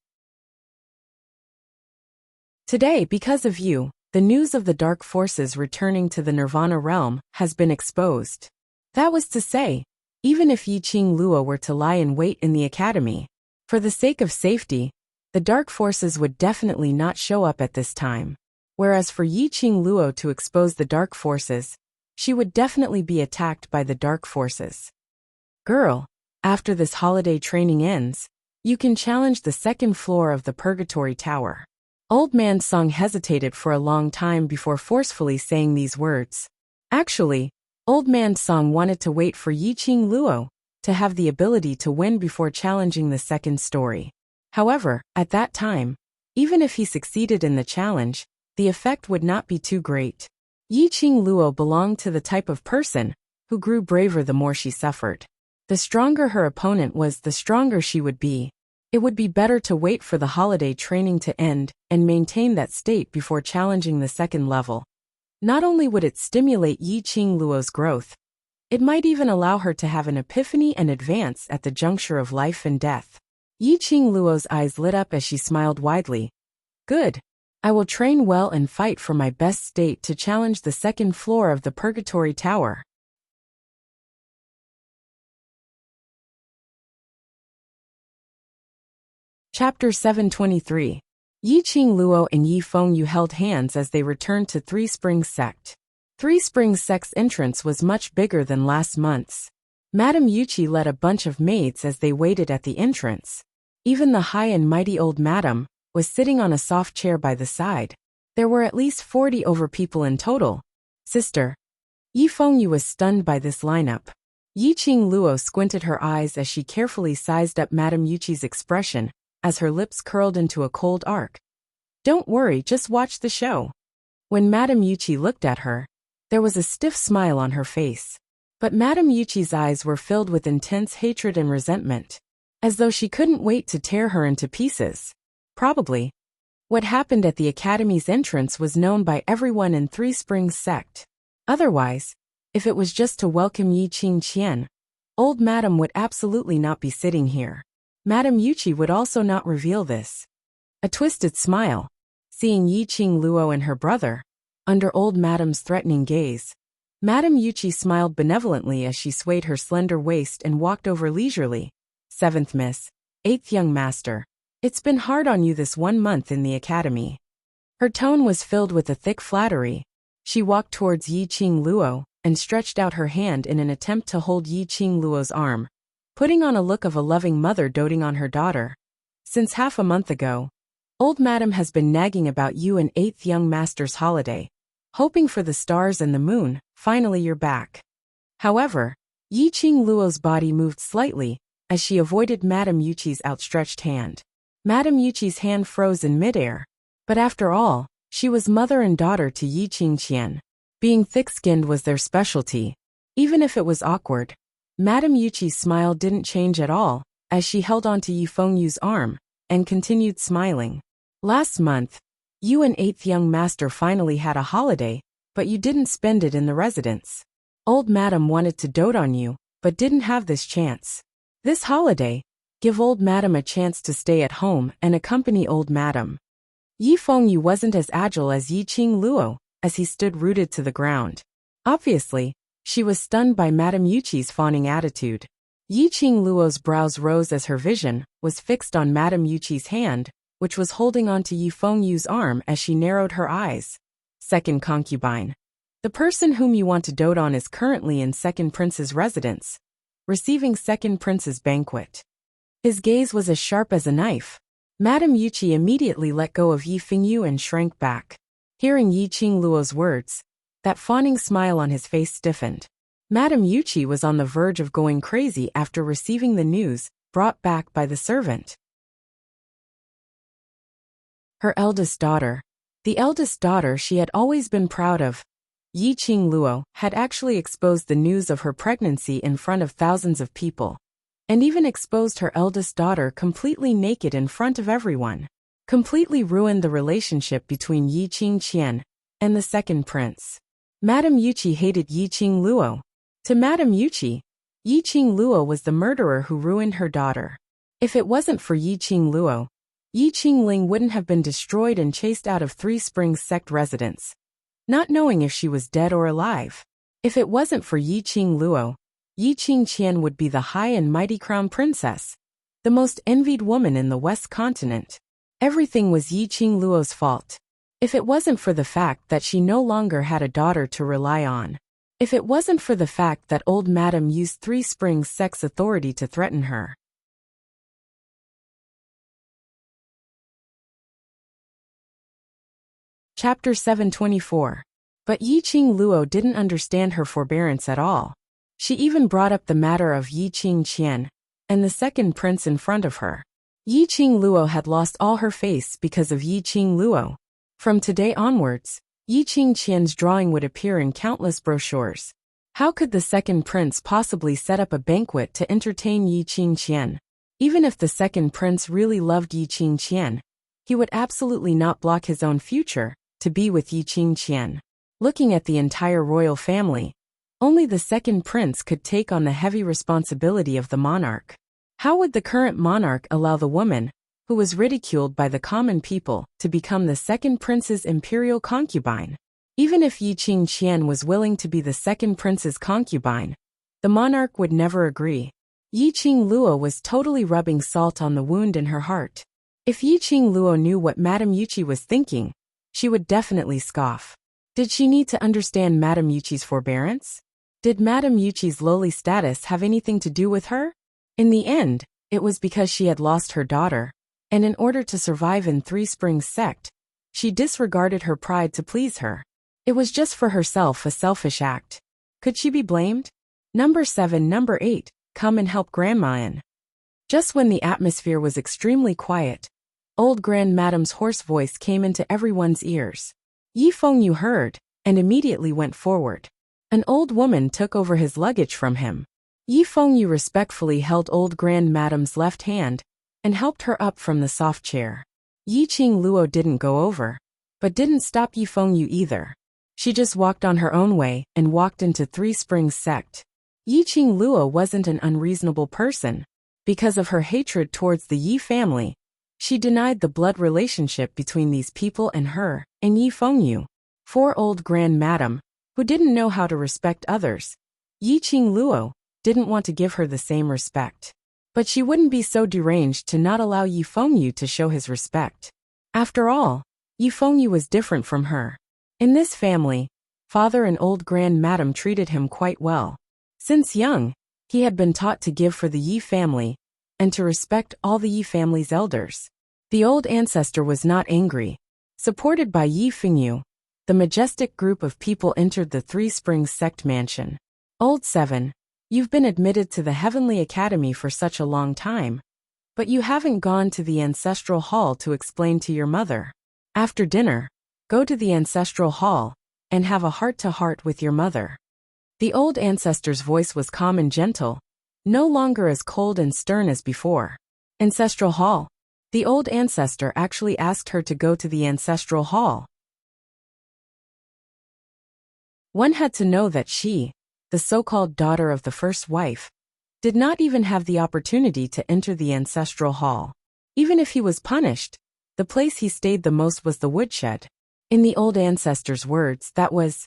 Today, because of you, the news of the dark forces returning to the Nirvana Realm has been exposed. That was to say, even if Yiqing Luo were to lie in wait in the academy, for the sake of safety, the dark forces would definitely not show up at this time. Whereas for Yiqing Luo to expose the dark forces, she would definitely be attacked by the dark forces. Girl, after this holiday training ends, you can challenge the second floor of the Purgatory Tower. Old Man Song hesitated for a long time before forcefully saying these words. Actually, Old Man Song wanted to wait for Yiqing Luo to have the ability to win before challenging the second story. However, at that time, even if he succeeded in the challenge, the effect would not be too great. Yi Qing Luo belonged to the type of person who grew braver the more she suffered. The stronger her opponent was, the stronger she would be. It would be better to wait for the holiday training to end and maintain that state before challenging the second level. Not only would it stimulate Yi Qing Luo's growth, it might even allow her to have an epiphany and advance at the juncture of life and death. Yi Qing Luo's eyes lit up as she smiled widely. Good. I will train well and fight for my best state to challenge the second floor of the Purgatory Tower. Chapter 723. Yi Qing Luo and Yi Fengyu held hands as they returned to Three Springs Sect. Three Springs Sect's entrance was much bigger than last month's. Madame Yuchi led a bunch of maids as they waited at the entrance. Even the high and mighty old madam was sitting on a soft chair by the side. There were at least 40 over people in total. Sister. Yi Fengyu was stunned by this lineup. Yi Qing Luo squinted her eyes as she carefully sized up Madame Yuchi's expression, as her lips curled into a cold arc. Don't worry, just watch the show. When Madame Yuchi looked at her, there was a stiff smile on her face. But Madame Yuchi's eyes were filled with intense hatred and resentment, as though she couldn't wait to tear her into pieces. Probably. What happened at the Academy's entrance was known by everyone in Three Springs Sect. Otherwise, if it was just to welcome Yi Qing Qian, old Madam would absolutely not be sitting here. Madame Yuchi would also not reveal this. A twisted smile, seeing Yi Qing Luo and her brother, under old Madam's threatening gaze. Madame Yuchi smiled benevolently as she swayed her slender waist and walked over leisurely. 7th Miss, 8th Young Master. It's been hard on you this 1 month in the academy. Her tone was filled with a thick flattery. She walked towards Yi Qing Luo and stretched out her hand in an attempt to hold Yi Qing Luo's arm, putting on a look of a loving mother doting on her daughter. Since half a month ago, old Madam has been nagging about you and 8th Young Master's holiday, hoping for the stars and the moon. Finally you're back. However, Yi Qing Luo's body moved slightly as she avoided Madame Yuchi's outstretched hand. Madame Yuchi's hand froze in midair. But after all, she was mother and daughter to Yi Qing Qian. Being thick-skinned was their specialty. Even if it was awkward, Madame Yuchi's smile didn't change at all, as she held onto Yi Fengyu's arm, and continued smiling. Last month, you and 8th Young Master finally had a holiday, but you didn't spend it in the residence. Old Madam wanted to dote on you, but didn't have this chance. This holiday, give old Madam a chance to stay at home and accompany old Madam. Yi Fengyu wasn't as agile as Yi Qing Luo, as he stood rooted to the ground. Obviously, she was stunned by Madame Yuchi's fawning attitude. Yi Qing Luo's brows rose as her vision was fixed on Madame Yuchi's hand, which was holding onto Yi Fengyu's arm as she narrowed her eyes. Second concubine. The person whom you want to dote on is currently in Second Prince's residence, receiving Second Prince's banquet. His gaze was as sharp as a knife. Madame Yuchi immediately let go of Yi Fengyu and shrank back. Hearing Yi Qing Luo's words, that fawning smile on his face stiffened. Madame Yuchi was on the verge of going crazy after receiving the news brought back by the servant. Her eldest daughter. The eldest daughter she had always been proud of, Yi Qing Luo, had actually exposed the news of her pregnancy in front of thousands of people, and even exposed her eldest daughter completely naked in front of everyone. Completely ruined the relationship between Yi Qing Qian and the second prince. Madame Yuchi hated Yi Qing Luo. To Madame Yuchi, Yi Qing Luo was the murderer who ruined her daughter. If it wasn't for Yi Qing Luo, Yi Qingling wouldn't have been destroyed and chased out of Three Springs Sect residence, not knowing if she was dead or alive. If it wasn't for Yi Qing Luo, Yi Qing Qian would be the high and mighty crown princess, the most envied woman in the West Continent. Everything was Yi Qing Luo's fault. If it wasn't for the fact that she no longer had a daughter to rely on. If it wasn't for the fact that old Madam used Three Springs Sect's authority to threaten her. Chapter 724. But Yi Qing Luo didn't understand her forbearance at all. She even brought up the matter of Yi Qing Qian and the second prince in front of her. Yi Qing Luo had lost all her face because of Yi Qing Luo. From today onwards, Yi Qing Qian's drawing would appear in countless brochures. How could the second prince possibly set up a banquet to entertain Yi Qing Qian? Even if the second prince really loved Yi Qing Qian, he would absolutely not block his own future to be with Yi Qing Qian. Looking at the entire royal family, only the second prince could take on the heavy responsibility of the monarch. How would the current monarch allow the woman, who was ridiculed by the common people, to become the second prince's imperial concubine? Even if Yi Qing Qian was willing to be the second prince's concubine, the monarch would never agree. Yi Qing Luo was totally rubbing salt on the wound in her heart. If Yi Qing Luo knew what Madame Yuqi was thinking, she would definitely scoff. Did she need to understand Madame Yuqi's forbearance? Did Madame Yuqi's lowly status have anything to do with her? In the end, it was because she had lost her daughter, and in order to survive in Three Springs sect, she disregarded her pride to please her. It was just for herself, a selfish act. Could she be blamed? Number 8, come and help Grandma in. Just when the atmosphere was extremely quiet, old Grand Madame's hoarse voice came into everyone's ears. Yi Fengyu heard, and immediately went forward. An old woman took over his luggage from him. Yi Fengyu respectfully held old Grand Madame's left hand and helped her up from the soft chair. Yi Qing Luo didn't go over, but didn't stop Yi Fengyu either. She just walked on her own way and walked into Three Springs sect. Yi Qing Luo wasn't an unreasonable person. Because of her hatred towards the Yi family, she denied the blood relationship between these people and her, and Yi Fengyu. For old Grand Madame, who didn't know how to respect others, Yi Qing Luo didn't want to give her the same respect. But she wouldn't be so deranged to not allow Yi Fengyu to show his respect. After all, Yi Fengyu was different from her. In this family, father and old Grand Madame treated him quite well. Since young, he had been taught to give for the Yi family, and to respect all the Yi family's elders. The old ancestor was not angry. Supported by Yi Fengyu, the majestic group of people entered the Three Springs sect mansion. Old 7, you've been admitted to the Heavenly Academy for such a long time, but you haven't gone to the ancestral hall to explain to your mother. After dinner, go to the ancestral hall and have a heart-to-heart with your mother. The old ancestor's voice was calm and gentle, no longer as cold and stern as before. Ancestral hall. The old ancestor actually asked her to go to the ancestral hall. One had to know that she, the so-called daughter of the first wife, did not even have the opportunity to enter the ancestral hall. Even if he was punished, the place he stayed the most was the woodshed. In the old ancestor's words, that was,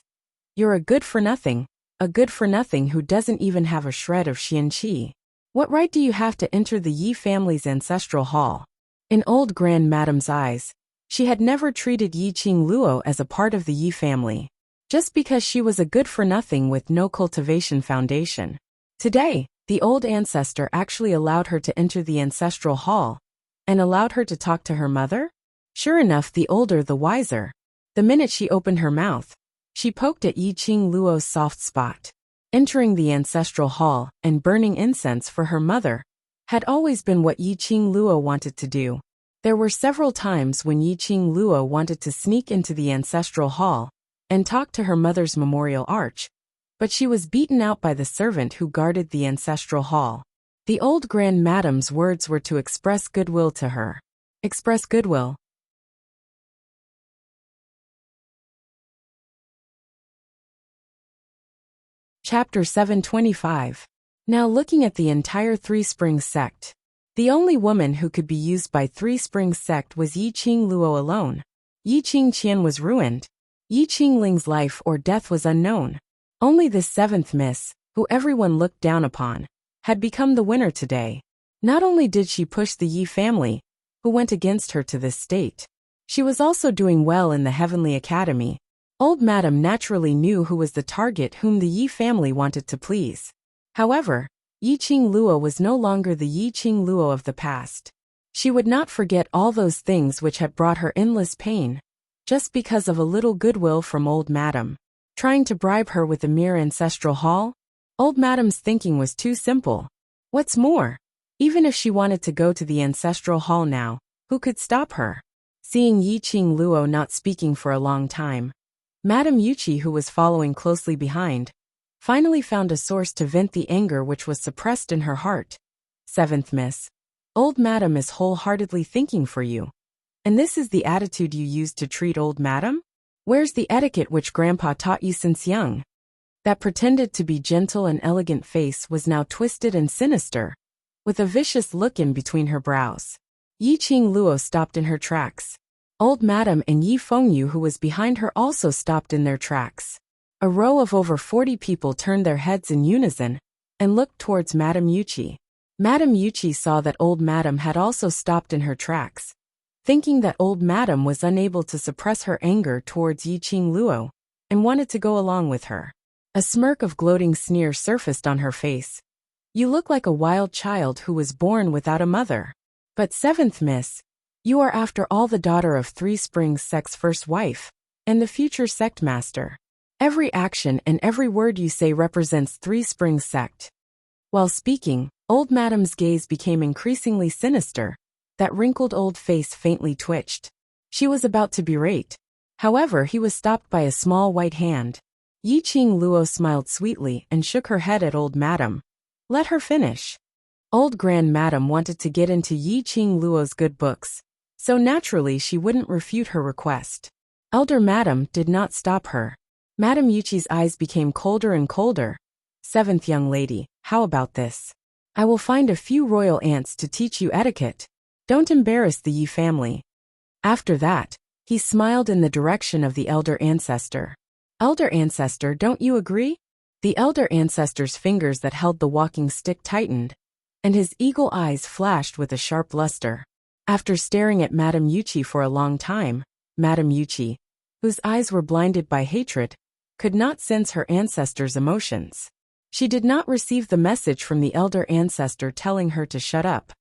"You're a good-for-nothing who doesn't even have a shred of xianqi. What right do you have to enter the Yi family's ancestral hall?" In old Grand Madame's eyes, she had never treated Yi Qing Luo as a part of the Yi family, just because she was a good-for-nothing with no cultivation foundation. Today, the old ancestor actually allowed her to enter the ancestral hall, and allowed her to talk to her mother? Sure enough, the older the wiser. The minute she opened her mouth, she poked at Yi Qing Luo's soft spot. Entering the ancestral hall and burning incense for her mother had always been what Yi Qing Luo wanted to do. There were several times when Yi Qing Luo wanted to sneak into the ancestral hall and talk to her mother's memorial arch, but she was beaten out by the servant who guarded the ancestral hall. The old Grand Madame's words were to express goodwill to her. Express goodwill. Chapter 725. Now looking at the entire Three Springs sect, the only woman who could be used by Three Springs sect was Yi Qing Luo alone. Yi Qing Qian was ruined. Yi Qingling's life or death was unknown. Only the seventh miss, who everyone looked down upon, had become the winner today. Not only did she push the Yi family, who went against her to this state, she was also doing well in the Heavenly Academy. Old Madame naturally knew who was the target whom the Yi family wanted to please. However, Yi Qing Luo was no longer the Yi Qing Luo of the past. She would not forget all those things which had brought her endless pain, just because of a little goodwill from Old Madame. Trying to bribe her with a mere ancestral hall? Old Madame's thinking was too simple. What's more, Even if she wanted to go to the ancestral hall now, who could stop her? Seeing Yiqing Luo not speaking for a long time, Madame Yuchi, who was following closely behind, finally found a source to vent the anger which was suppressed in her heart. Seventh Miss. Old Madam is wholeheartedly thinking for you. And this is the attitude you use to treat old Madam? Where's the etiquette which Grandpa taught you since young? That pretended to be gentle and elegant face was now twisted and sinister, with a vicious look in between her brows. Yiqing Luo stopped in her tracks. Old Madam and Yi Fengyu, who was behind her, also stopped in their tracks. A row of over 40 people turned their heads in unison and looked towards Madame Yuchi. Madame Yuchi saw that Old Madam had also stopped in her tracks, thinking that Old Madam was unable to suppress her anger towards Yiqing Luo and wanted to go along with her. A smirk of gloating sneer surfaced on her face. You look like a wild child who was born without a mother. But Seventh Miss, you are after all the daughter of Three Springs Sect's first wife, and the future sect master. Every action and every word you say represents Three Springs Sect. While speaking, Old Madam's gaze became increasingly sinister. That wrinkled old face faintly twitched. She was about to berate. However, he was stopped by a small white hand. Yiqing Luo smiled sweetly and shook her head at Old Madam. Let her finish. Old Grand Madam wanted to get into Yiqing Luo's good books, so naturally she wouldn't refute her request. Elder Madam did not stop her. Madame Yuchi's eyes became colder and colder. Seventh young lady, how about this? I will find a few royal aunts to teach you etiquette. Don't embarrass the Yi family. After that, he smiled in the direction of the elder ancestor. Elder ancestor, don't you agree? The elder ancestor's fingers that held the walking stick tightened, and his eagle eyes flashed with a sharp luster. After staring at Madame Yuchi for a long time, Madame Yuchi, whose eyes were blinded by hatred, could not sense her ancestor's emotions. She did not receive the message from the elder ancestor telling her to shut up.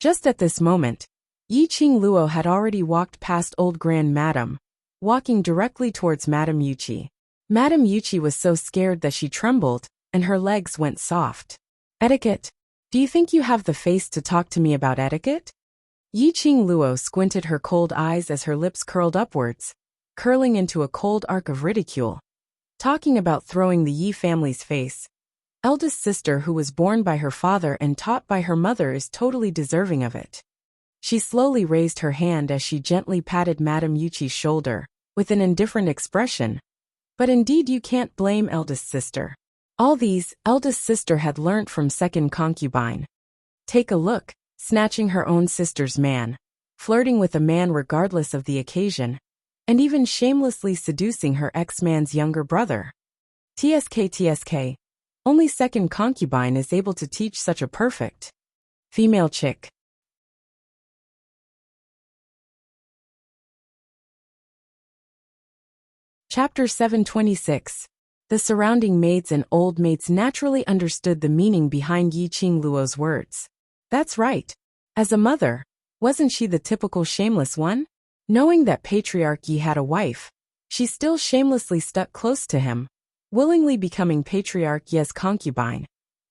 Just at this moment, Yiqing Luo had already walked past Old Grand Madam, walking directly towards Madame Yuchi. Madame Yuchi was so scared that she trembled, and her legs went soft. Etiquette? Do you think you have the face to talk to me about etiquette? Yiqing Luo squinted her cold eyes as her lips curled upwards, curling into a cold arc of ridicule. Talking about throwing the Yi family's face. Eldest sister who was born by her father and taught by her mother is totally deserving of it. She slowly raised her hand as she gently patted Madame Yuchi's shoulder, with an indifferent expression. But indeed you can't blame eldest sister. All these, eldest sister had learnt from second concubine. Take a look, snatching her own sister's man, flirting with a man regardless of the occasion, and even shamelessly seducing her ex-man's younger brother. TSK. Only second concubine is able to teach such a perfect female chick. Chapter 726. The surrounding maids and old maids naturally understood the meaning behind Yiqing Luo's words. That's right. As a mother, wasn't she the typical shameless one? Knowing that Patriarch Yi had a wife, she still shamelessly stuck close to him, willingly becoming Patriarch Ye's concubine,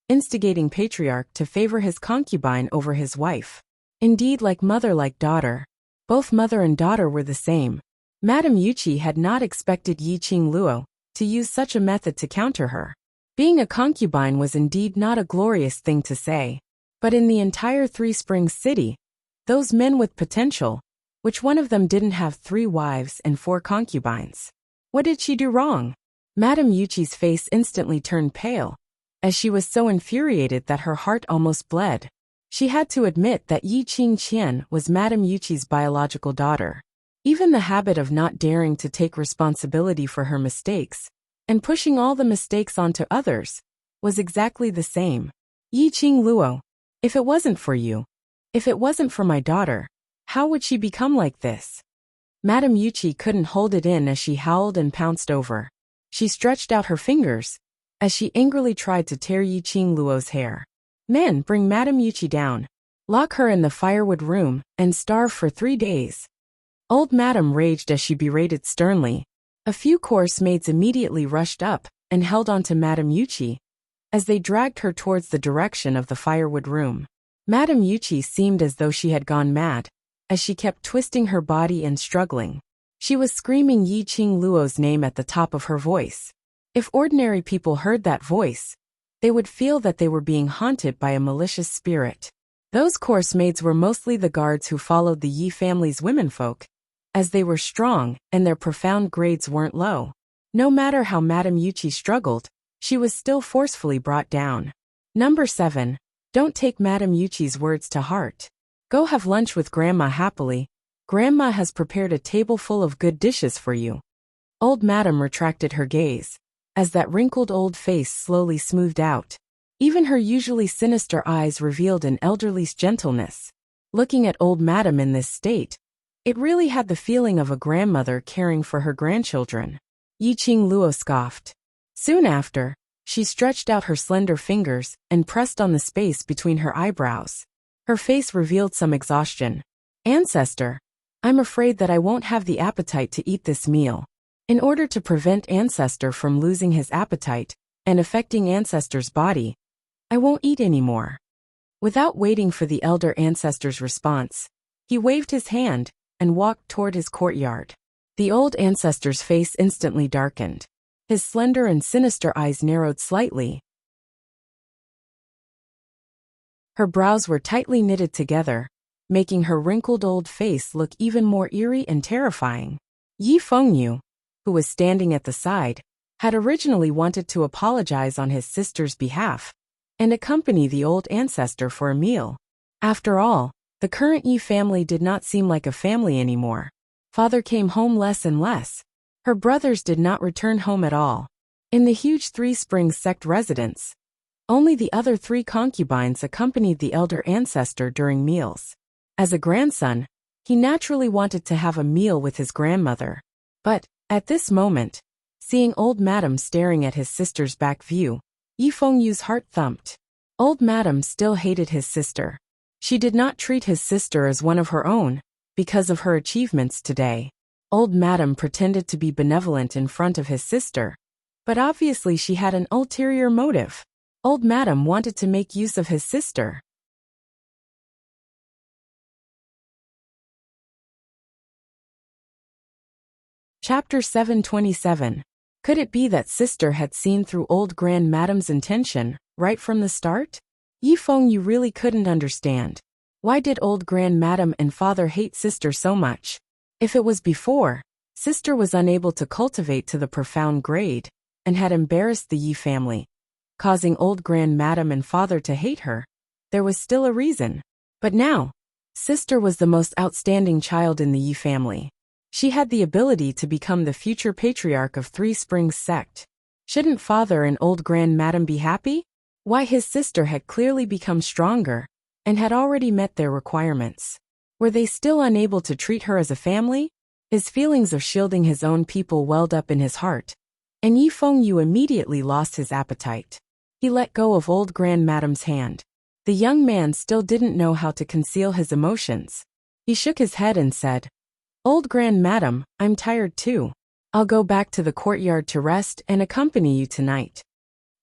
instigating Patriarch to favor his concubine over his wife. Indeed, like mother like daughter. Both mother and daughter were the same. Madame Yuchi had not expected Yiqing Luo to use such a method to counter her. Being a concubine was indeed not a glorious thing to say. But in the entire Three Springs city, those men with potential, which one of them didn't have 3 wives and 4 concubines? What did she do wrong? Madame Yuchi's face instantly turned pale, as she was so infuriated that her heart almost bled. She had to admit that Yiqing Qian was Madame Yuchi's biological daughter. Even the habit of not daring to take responsibility for her mistakes, and pushing all the mistakes onto others, was exactly the same. Yiqing Luo, if it wasn't for you, if it wasn't for my daughter, how would she become like this? Madame Yuchi couldn't hold it in as she howled and pounced over. She stretched out her fingers, as she angrily tried to tear Yiqing Luo's hair. Men, bring Madame Yuchi down. Lock her in the firewood room, and starve for 3 days. Old Madam raged as she berated sternly. A few coarse maids immediately rushed up and held on to Madame Yuchi, as they dragged her towards the direction of the firewood room. Madame Yuchi seemed as though she had gone mad, as she kept twisting her body and struggling. She was screaming Yi Qing Luo's name at the top of her voice. If ordinary people heard that voice, they would feel that they were being haunted by a malicious spirit. Those course maids were mostly the guards who followed the Yi family's womenfolk, as they were strong and their profound grades weren't low. No matter how Madame Yuchi struggled, she was still forcefully brought down. Number 7. Don't take Madame Yuchi's words to heart. Go have lunch with Grandma happily. Grandma has prepared a table full of good dishes for you. Old Madame retracted her gaze, as that wrinkled old face slowly smoothed out. Even her usually sinister eyes revealed an elderly's gentleness. Looking at Old Madame in this state, it really had the feeling of a grandmother caring for her grandchildren. Yi Qing Luo scoffed. Soon after, she stretched out her slender fingers and pressed on the space between her eyebrows. Her face revealed some exhaustion. Ancestor, I'm afraid that I won't have the appetite to eat this meal. In order to prevent Ancestor from losing his appetite and affecting Ancestor's body, I won't eat anymore. Without waiting for the elder Ancestor's response, he waved his hand and walked toward his courtyard. The old Ancestor's face instantly darkened. His slender and sinister eyes narrowed slightly. Her brows were tightly knitted together, making her wrinkled old face look even more eerie and terrifying. Yi Fengyu, who was standing at the side, had originally wanted to apologize on his sister's behalf and accompany the old Ancestor for a meal. After all, the current Yi family did not seem like a family anymore. Father came home less and less. Her brothers did not return home at all. In the huge Three Springs sect residence, only the other 3 concubines accompanied the elder Ancestor during meals. As a grandson, he naturally wanted to have a meal with his grandmother. But, at this moment, seeing Old Madame staring at his sister's back view, Yi Fengyu's heart thumped. Old Madame still hated his sister. She did not treat his sister as one of her own, because of her achievements today. Old Madame pretended to be benevolent in front of his sister, but obviously she had an ulterior motive. Old Madame wanted to make use of his sister. Chapter 727. Could it be that sister had seen through old Grand Madame's intention, right from the start? Yi Fengyu really couldn't understand. Why did old Grand Madame and father hate sister so much? If it was before, sister was unable to cultivate to the profound grade, and had embarrassed the Yi family, causing old Grand Madame and father to hate her, there was still a reason. But now, sister was the most outstanding child in the Yi family. She had the ability to become the future patriarch of Three Springs sect. Shouldn't father and old Grand Madame be happy? Why, his sister had clearly become stronger, and had already met their requirements. Were they still unable to treat her as a family? His feelings of shielding his own people welled up in his heart, and Yi Fengyu immediately lost his appetite. He let go of old Grand Madame's hand. The young man still didn't know how to conceal his emotions. He shook his head and said, "Old Grand Madame, I'm tired too. I'll go back to the courtyard to rest and accompany you tonight."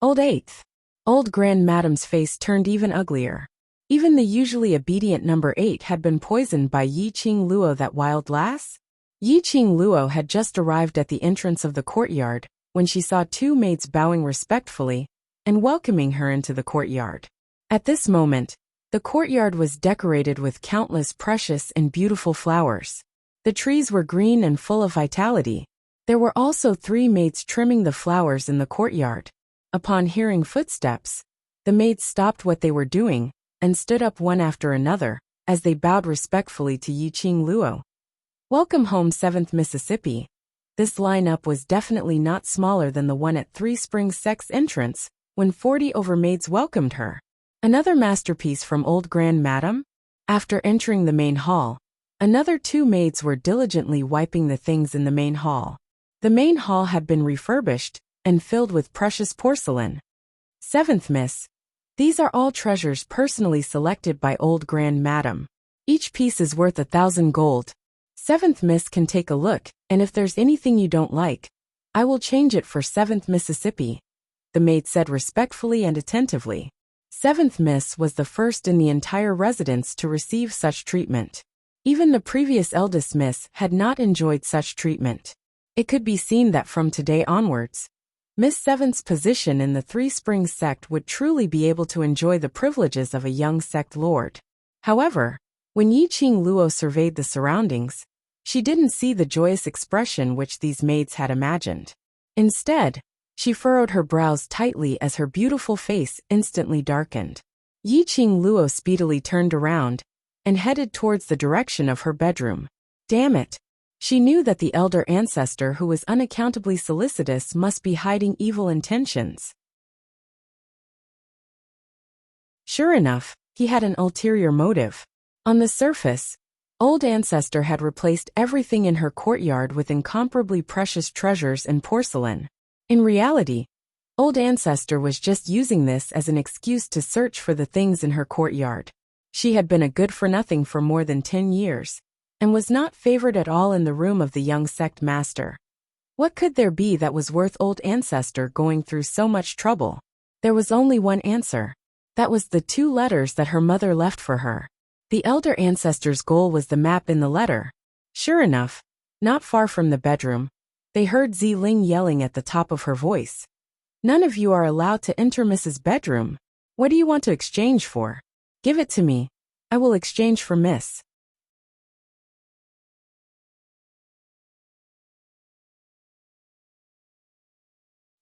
Old Eighth. Old Grand Madame's face turned even uglier. Even the usually obedient number 8 had been poisoned by Yi Qing Luo, that wild lass. Yi Qing Luo had just arrived at the entrance of the courtyard when she saw 2 maids bowing respectfully and welcoming her into the courtyard. At this moment, the courtyard was decorated with countless precious and beautiful flowers. The trees were green and full of vitality. There were also 3 maids trimming the flowers in the courtyard. Upon hearing footsteps, the maids stopped what they were doing and stood up one after another as they bowed respectfully to Yi Qing Luo. "Welcome home, 7th Mississippi." This lineup was definitely not smaller than the one at Three Springs sect's entrance when 40 over maids welcomed her. Another masterpiece from old Grand Madame? After entering the main hall, another 2 maids were diligently wiping the things in the main hall. The main hall had been refurbished and filled with precious porcelain. 7th Miss. These are all treasures personally selected by old Grand Madame. Each piece is worth 1,000 gold. 7th Miss can take a look, and if there's anything you don't like, I will change it for 7th Mississippi. the maid said respectfully and attentively. Seventh Miss was the first in the entire residence to receive such treatment. Even the previous eldest Miss had not enjoyed such treatment. It could be seen that from today onwards, Miss Seventh's position in the Three Springs sect would truly be able to enjoy the privileges of a young sect lord. However, when Yiqing Luo surveyed the surroundings, she didn't see the joyous expression which these maids had imagined. Instead, she furrowed her brows tightly as her beautiful face instantly darkened. Yiqing Luo speedily turned around and headed towards the direction of her bedroom. Damn it! She knew that the elder ancestor who was unaccountably solicitous must be hiding evil intentions. Sure enough, he had an ulterior motive. On the surface, old ancestor had replaced everything in her courtyard with incomparably precious treasures and porcelain. In reality, old ancestor was just using this as an excuse to search for the things in her courtyard. She had been a good-for-nothing for more than 10 years, and was not favored at all in the room of the young sect master. What could there be that was worth old ancestor going through so much trouble? There was only one answer. That was the 2 letters that her mother left for her. The elder ancestor's goal was the map in the letter. Sure enough, not far from the bedroom, they heard Ziling yelling at the top of her voice. None of you are allowed to enter Mrs. bedroom. What do you want to exchange for? Give it to me. I will exchange for Miss.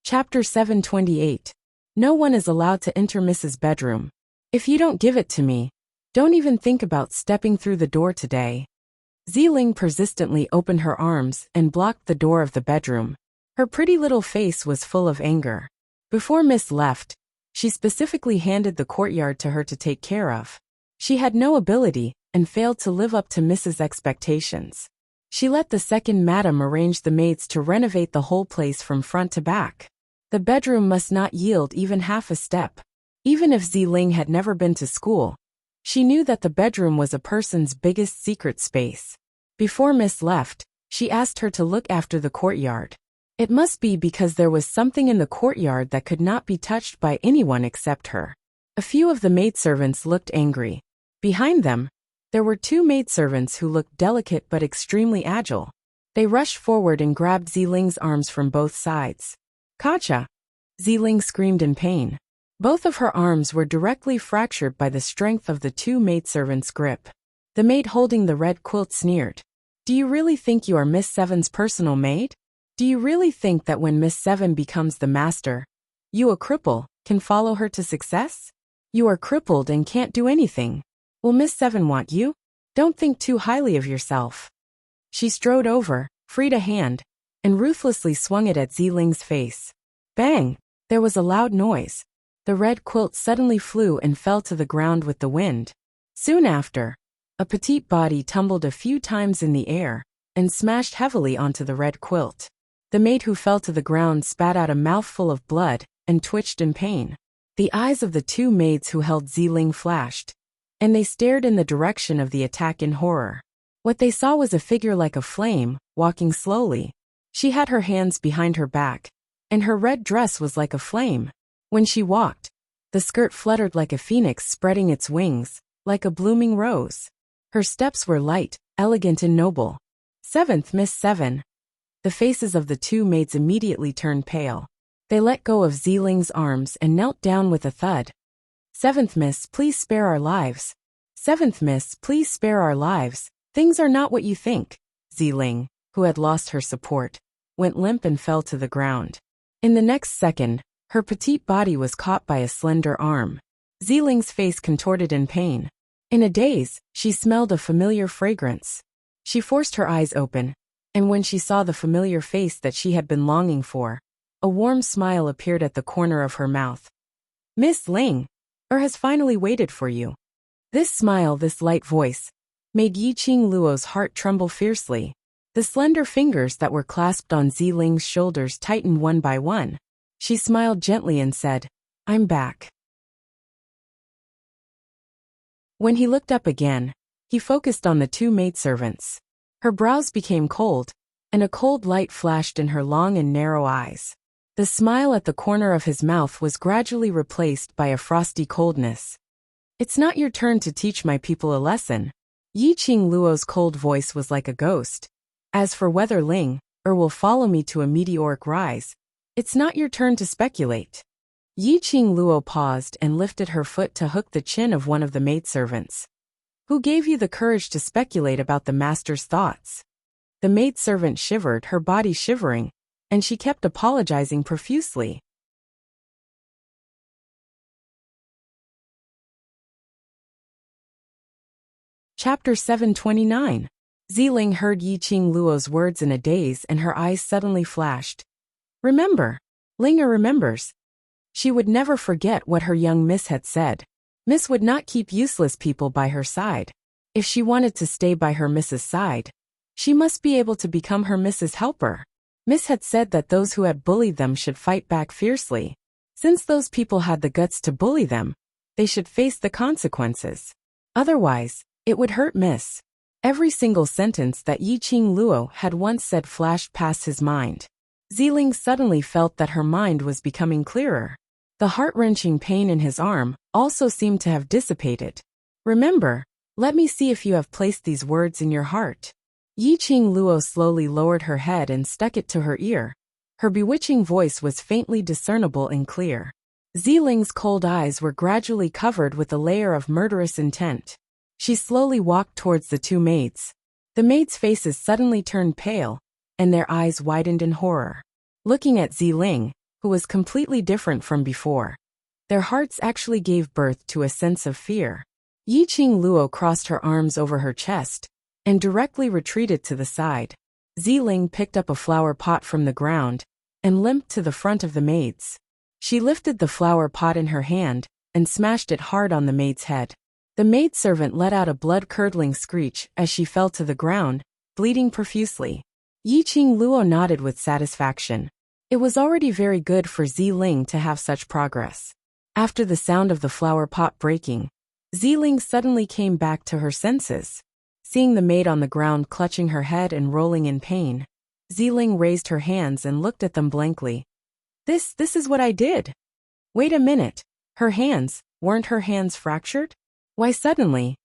Chapter 728. No one is allowed to enter Mrs. bedroom. If you don't give it to me, don't even think about stepping through the door today. Ziling persistently opened her arms and blocked the door of the bedroom. Her pretty little face was full of anger. Before Miss left, she specifically handed the courtyard to her to take care of. She had no ability and failed to live up to Mrs. expectations. She let the second madam arrange the maids to renovate the whole place from front to back. The bedroom must not yield even half a step. Even if Ziling had never been to school, she knew that the bedroom was a person's biggest secret space. Before Miss left, she asked her to look after the courtyard. It must be because there was something in the courtyard that could not be touched by anyone except her. A few of the maidservants looked angry. Behind them, there were 2 maidservants who looked delicate but extremely agile. They rushed forward and grabbed Ziling's arms from both sides. Kacha! Ziling screamed in pain. Both of her arms were directly fractured by the strength of the 2 maidservants' grip. The maid holding the red quilt sneered. Do you really think you are Miss Seven's personal maid? Do you really think that when Miss Seven becomes the master, you, a cripple, can follow her to success? You are crippled and can't do anything. Will Miss Seven want you? Don't think too highly of yourself. She strode over, freed a hand, and ruthlessly swung it at Ziling's face. Bang! There was a loud noise. The red quilt suddenly flew and fell to the ground with the wind. Soon after, a petite body tumbled a few times in the air and smashed heavily onto the red quilt. The maid who fell to the ground spat out a mouthful of blood and twitched in pain. The eyes of the 2 maids who held Ziling flashed, and they stared in the direction of the attack in horror. What they saw was a figure like a flame, walking slowly. She had her hands behind her back, and her red dress was like a flame. When she walked, the skirt fluttered like a phoenix spreading its wings, like a blooming rose. Her steps were light, elegant and noble. Seventh Miss Seven. The faces of the 2 maids immediately turned pale. They let go of Ziling's arms and knelt down with a thud. Seventh Miss, please spare our lives. Seventh Miss, please spare our lives. Things are not what you think. Ziling, who had lost her support, went limp and fell to the ground. In the next second, her petite body was caught by a slender arm. Ziling's face contorted in pain. In a daze, she smelled a familiar fragrance. She forced her eyes open, and when she saw the familiar face that she had been longing for, a warm smile appeared at the corner of her mouth. Miss Ling, has finally waited for you. This smile, this light voice, made Yiqing Luo's heart tremble fiercely. The slender fingers that were clasped on Ziling's shoulders tightened one by one. She smiled gently and said, I'm back. When he looked up again, he focused on the 2 maidservants. Her brows became cold, and a cold light flashed in her long and narrow eyes. The smile at the corner of his mouth was gradually replaced by a frosty coldness. It's not your turn to teach my people a lesson. Yiqing Luo's cold voice was like a ghost. As for whether Ling will follow me to a meteoric rise, it's not your turn to speculate. Yiqing Luo paused and lifted her foot to hook the chin of one of the maidservants. Who gave you the courage to speculate about the master's thoughts? The maidservant shivered, her body shivering, and she kept apologizing profusely. Chapter 729. Ziling heard Yiqing Luo's words in a daze and her eyes suddenly flashed. Remember. Linger remembers. She would never forget what her young miss had said. Miss would not keep useless people by her side. If she wanted to stay by her miss's side, she must be able to become her miss's helper. Miss had said that those who had bullied them should fight back fiercely. Since those people had the guts to bully them, they should face the consequences. Otherwise, it would hurt Miss. Every single sentence that Yiqing Luo had once said flashed past his mind. Ziling suddenly felt that her mind was becoming clearer. The heart-wrenching pain in his arm also seemed to have dissipated. Remember, let me see if you have placed these words in your heart. Yiqing Luo slowly lowered her head and stuck it to her ear. Her bewitching voice was faintly discernible and clear. Ziling's cold eyes were gradually covered with a layer of murderous intent. She slowly walked towards the two maids. The maids' faces suddenly turned pale, and their eyes widened in horror. Looking at Ziling, who was completely different from before, their hearts actually gave birth to a sense of fear. Yiqing Luo crossed her arms over her chest and directly retreated to the side. Ziling picked up a flower pot from the ground and limped to the front of the maids. She lifted the flower pot in her hand and smashed it hard on the maid's head. The maidservant let out a blood-curdling screech as she fell to the ground, bleeding profusely. Yiqing Luo nodded with satisfaction. It was already very good for Ziling to have such progress. After the sound of the flower pot breaking, Ziling suddenly came back to her senses. Seeing the maid on the ground clutching her head and rolling in pain, Ziling raised her hands and looked at them blankly. This is what I did. Wait a minute. Her hands, weren't her hands fractured? Why suddenly?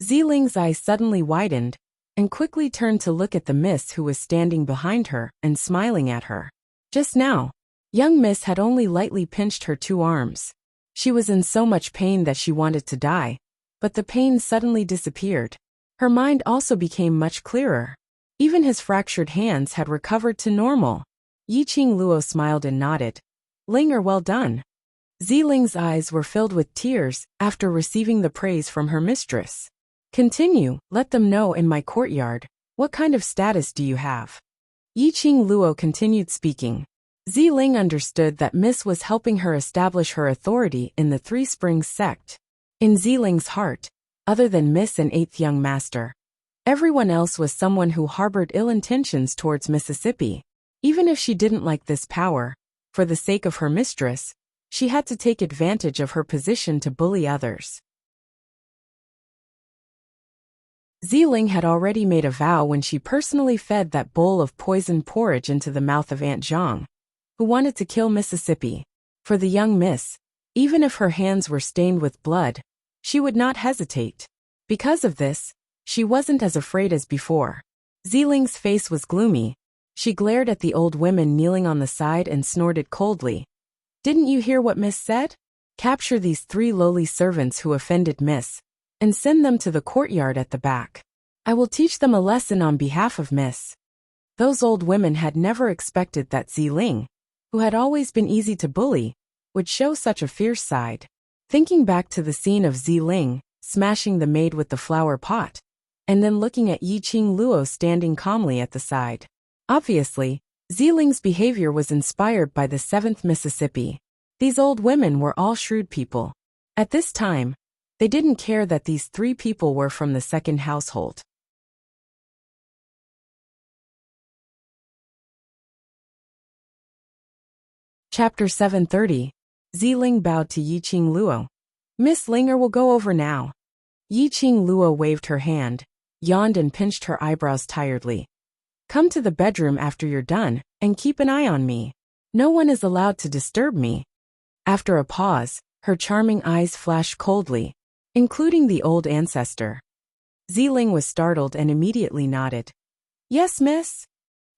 Ziling's eyes suddenly widened and quickly turned to look at the miss who was standing behind her and smiling at her. Just now, young miss had only lightly pinched her two arms. She was in so much pain that she wanted to die, but the pain suddenly disappeared. Her mind also became much clearer. Even his fractured hands had recovered to normal. Yiqing Luo smiled and nodded. Linger, well done. Ziling's eyes were filled with tears after receiving the praise from her mistress. Continue, let them know in my courtyard, what kind of status do you have? Yiqing Luo continued speaking. Ziling understood that Miss was helping her establish her authority in the Three Springs sect. In Ziling's heart, other than Miss and Eighth Young Master, everyone else was someone who harbored ill intentions towards Mississippi. Even if she didn't like this power, for the sake of her mistress, she had to take advantage of her position to bully others. Ziling had already made a vow when she personally fed that bowl of poisoned porridge into the mouth of Aunt Zhang, who wanted to kill Mississippi. For the young miss, even if her hands were stained with blood, she would not hesitate. Because of this, she wasn't as afraid as before. Ziling's face was gloomy. She glared at the old women kneeling on the side and snorted coldly. Didn't you hear what Miss said? Capture these 3 lowly servants who offended Miss, and send them to the courtyard at the back. I will teach them a lesson on behalf of Miss. Those old women had never expected that Ziling, who had always been easy to bully, would show such a fierce side. Thinking back to the scene of Ziling smashing the maid with the flower pot, and then looking at Yiqing Luo standing calmly at the side. Obviously, Ziling's behavior was inspired by the 7th Mississippi. These old women were all shrewd people. At this time, they didn't care that these 3 people were from the 2nd household. Chapter 730. Ziling bowed to Yiqing Luo. Miss Linger will go over now. Yiqing Luo waved her hand, yawned and pinched her eyebrows tiredly. Come to the bedroom after you're done, and keep an eye on me. No one is allowed to disturb me. After a pause, her charming eyes flashed coldly, including the old ancestor. Ziling was startled and immediately nodded. Yes, miss.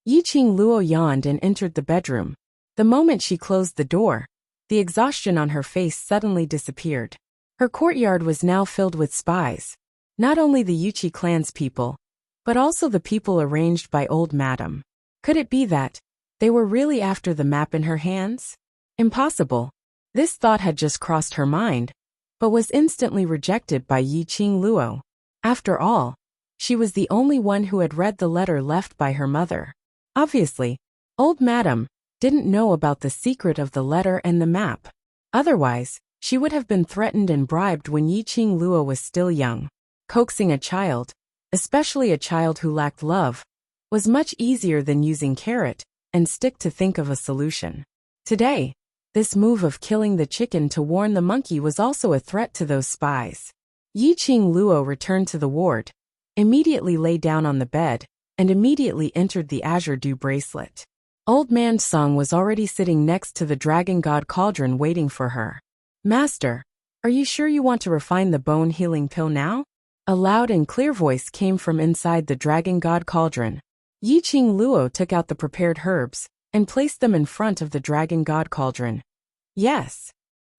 Yiqing Luo yawned and entered the bedroom. The moment she closed the door, the exhaustion on her face suddenly disappeared. Her courtyard was now filled with spies, not only the Yuchi clan's people, but also the people arranged by old madam. Could it be that they were really after the map in her hands? Impossible. This thought had just crossed her mind, but was instantly rejected by Yiqing Luo. After all, she was the only one who had read the letter left by her mother. Obviously, old madam didn't know about the secret of the letter and the map. Otherwise, she would have been threatened and bribed when Yiqing Luo was still young. Coaxing a child, especially a child who lacked love, was much easier than using carrot and stick to think of a solution. Today, this move of killing the chicken to warn the monkey was also a threat to those spies. Yiqing Luo returned to the ward, immediately lay down on the bed, and immediately entered the Azure Dew bracelet. Old Man Song was already sitting next to the Dragon God cauldron waiting for her. Master, are you sure you want to refine the bone healing pill now? A loud and clear voice came from inside the Dragon God cauldron. Yiqing Luo took out the prepared herbs and placed them in front of the Dragon God cauldron. Yes.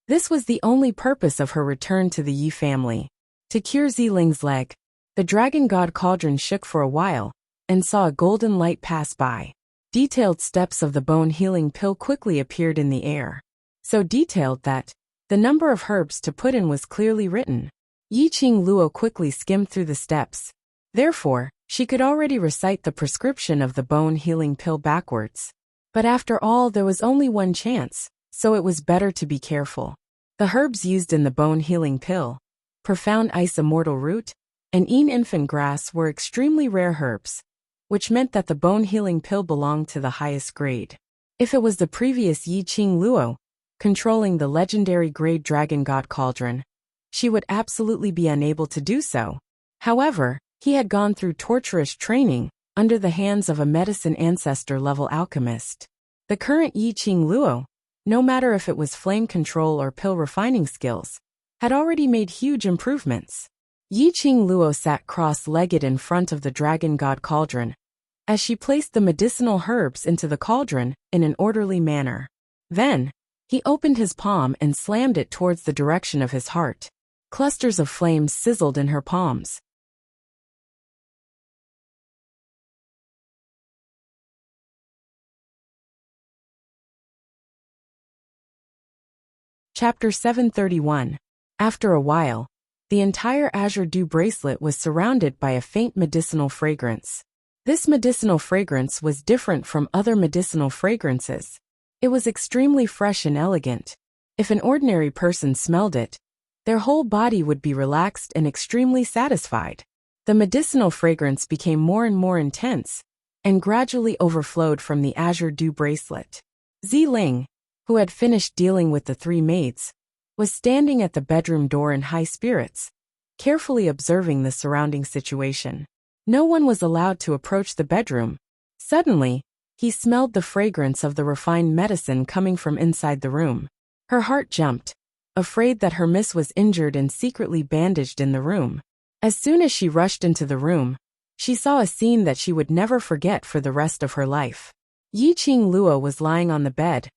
This was the only purpose of her return to the Yi family. To cure Ziling's leg, the Dragon God cauldron shook for a while and saw a golden light pass by. Detailed steps of the bone healing pill quickly appeared in the air. So detailed that the number of herbs to put in was clearly written. Yiqing Luo quickly skimmed through the steps. Therefore, she could already recite the prescription of the bone healing pill backwards. But after all, there was only one chance, so it was better to be careful. The herbs used in the bone healing pill, profound ice immortal root, and infant grass were extremely rare herbs, which meant that the bone healing pill belonged to the highest grade. If it was the previous Yiqing Luo, controlling the legendary grade Dragon God cauldron, she would absolutely be unable to do so. However, he had gone through torturous training under the hands of a medicine ancestor-level alchemist. The current Yiqing Luo, no matter if it was flame control or pill refining skills, had already made huge improvements. Yiqing Luo sat cross-legged in front of the Dragon God cauldron, as she placed the medicinal herbs into the cauldron in an orderly manner. Then, he opened his palm and slammed it towards the direction of his heart. Clusters of flames sizzled in her palms. Chapter 731. After a while, the entire Azure Dew bracelet was surrounded by a faint medicinal fragrance. This medicinal fragrance was different from other medicinal fragrances. It was extremely fresh and elegant. If an ordinary person smelled it, their whole body would be relaxed and extremely satisfied. The medicinal fragrance became more and more intense, and gradually overflowed from the Azure Dew bracelet. Ziling, who had finished dealing with the three maids, was standing at the bedroom door in high spirits, carefully observing the surrounding situation. No one was allowed to approach the bedroom. Suddenly, he smelled the fragrance of the refined medicine coming from inside the room. Her heart jumped, afraid that her miss was injured and secretly bandaged in the room. As soon as she rushed into the room, she saw a scene that she would never forget for the rest of her life. Yiqing Luo was lying on the bed,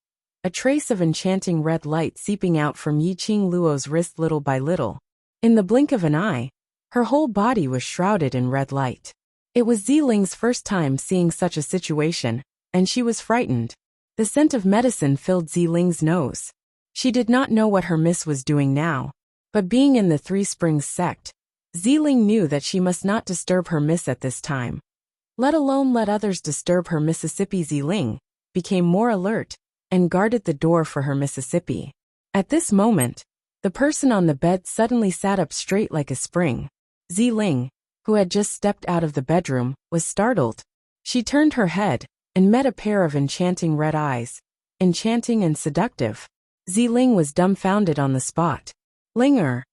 a trace of enchanting red light seeping out from Yiqing Luo's wrist little by little. In the blink of an eye, her whole body was shrouded in red light. It was Ziling's first time seeing such a situation, and she was frightened. The scent of medicine filled Ziling's nose. She did not know what her miss was doing now, but being in the Three Springs sect, Ziling knew that she must not disturb her miss at this time, let alone let others disturb her. Mississippi Ziling became more alert and guarded the door for her Mississippi. At this moment, the person on the bed suddenly sat up straight like a spring. Ziling, who had just stepped out of the bedroom, was startled. She turned her head and met a pair of enchanting red eyes, enchanting and seductive. Ziling was dumbfounded on the spot. Linger.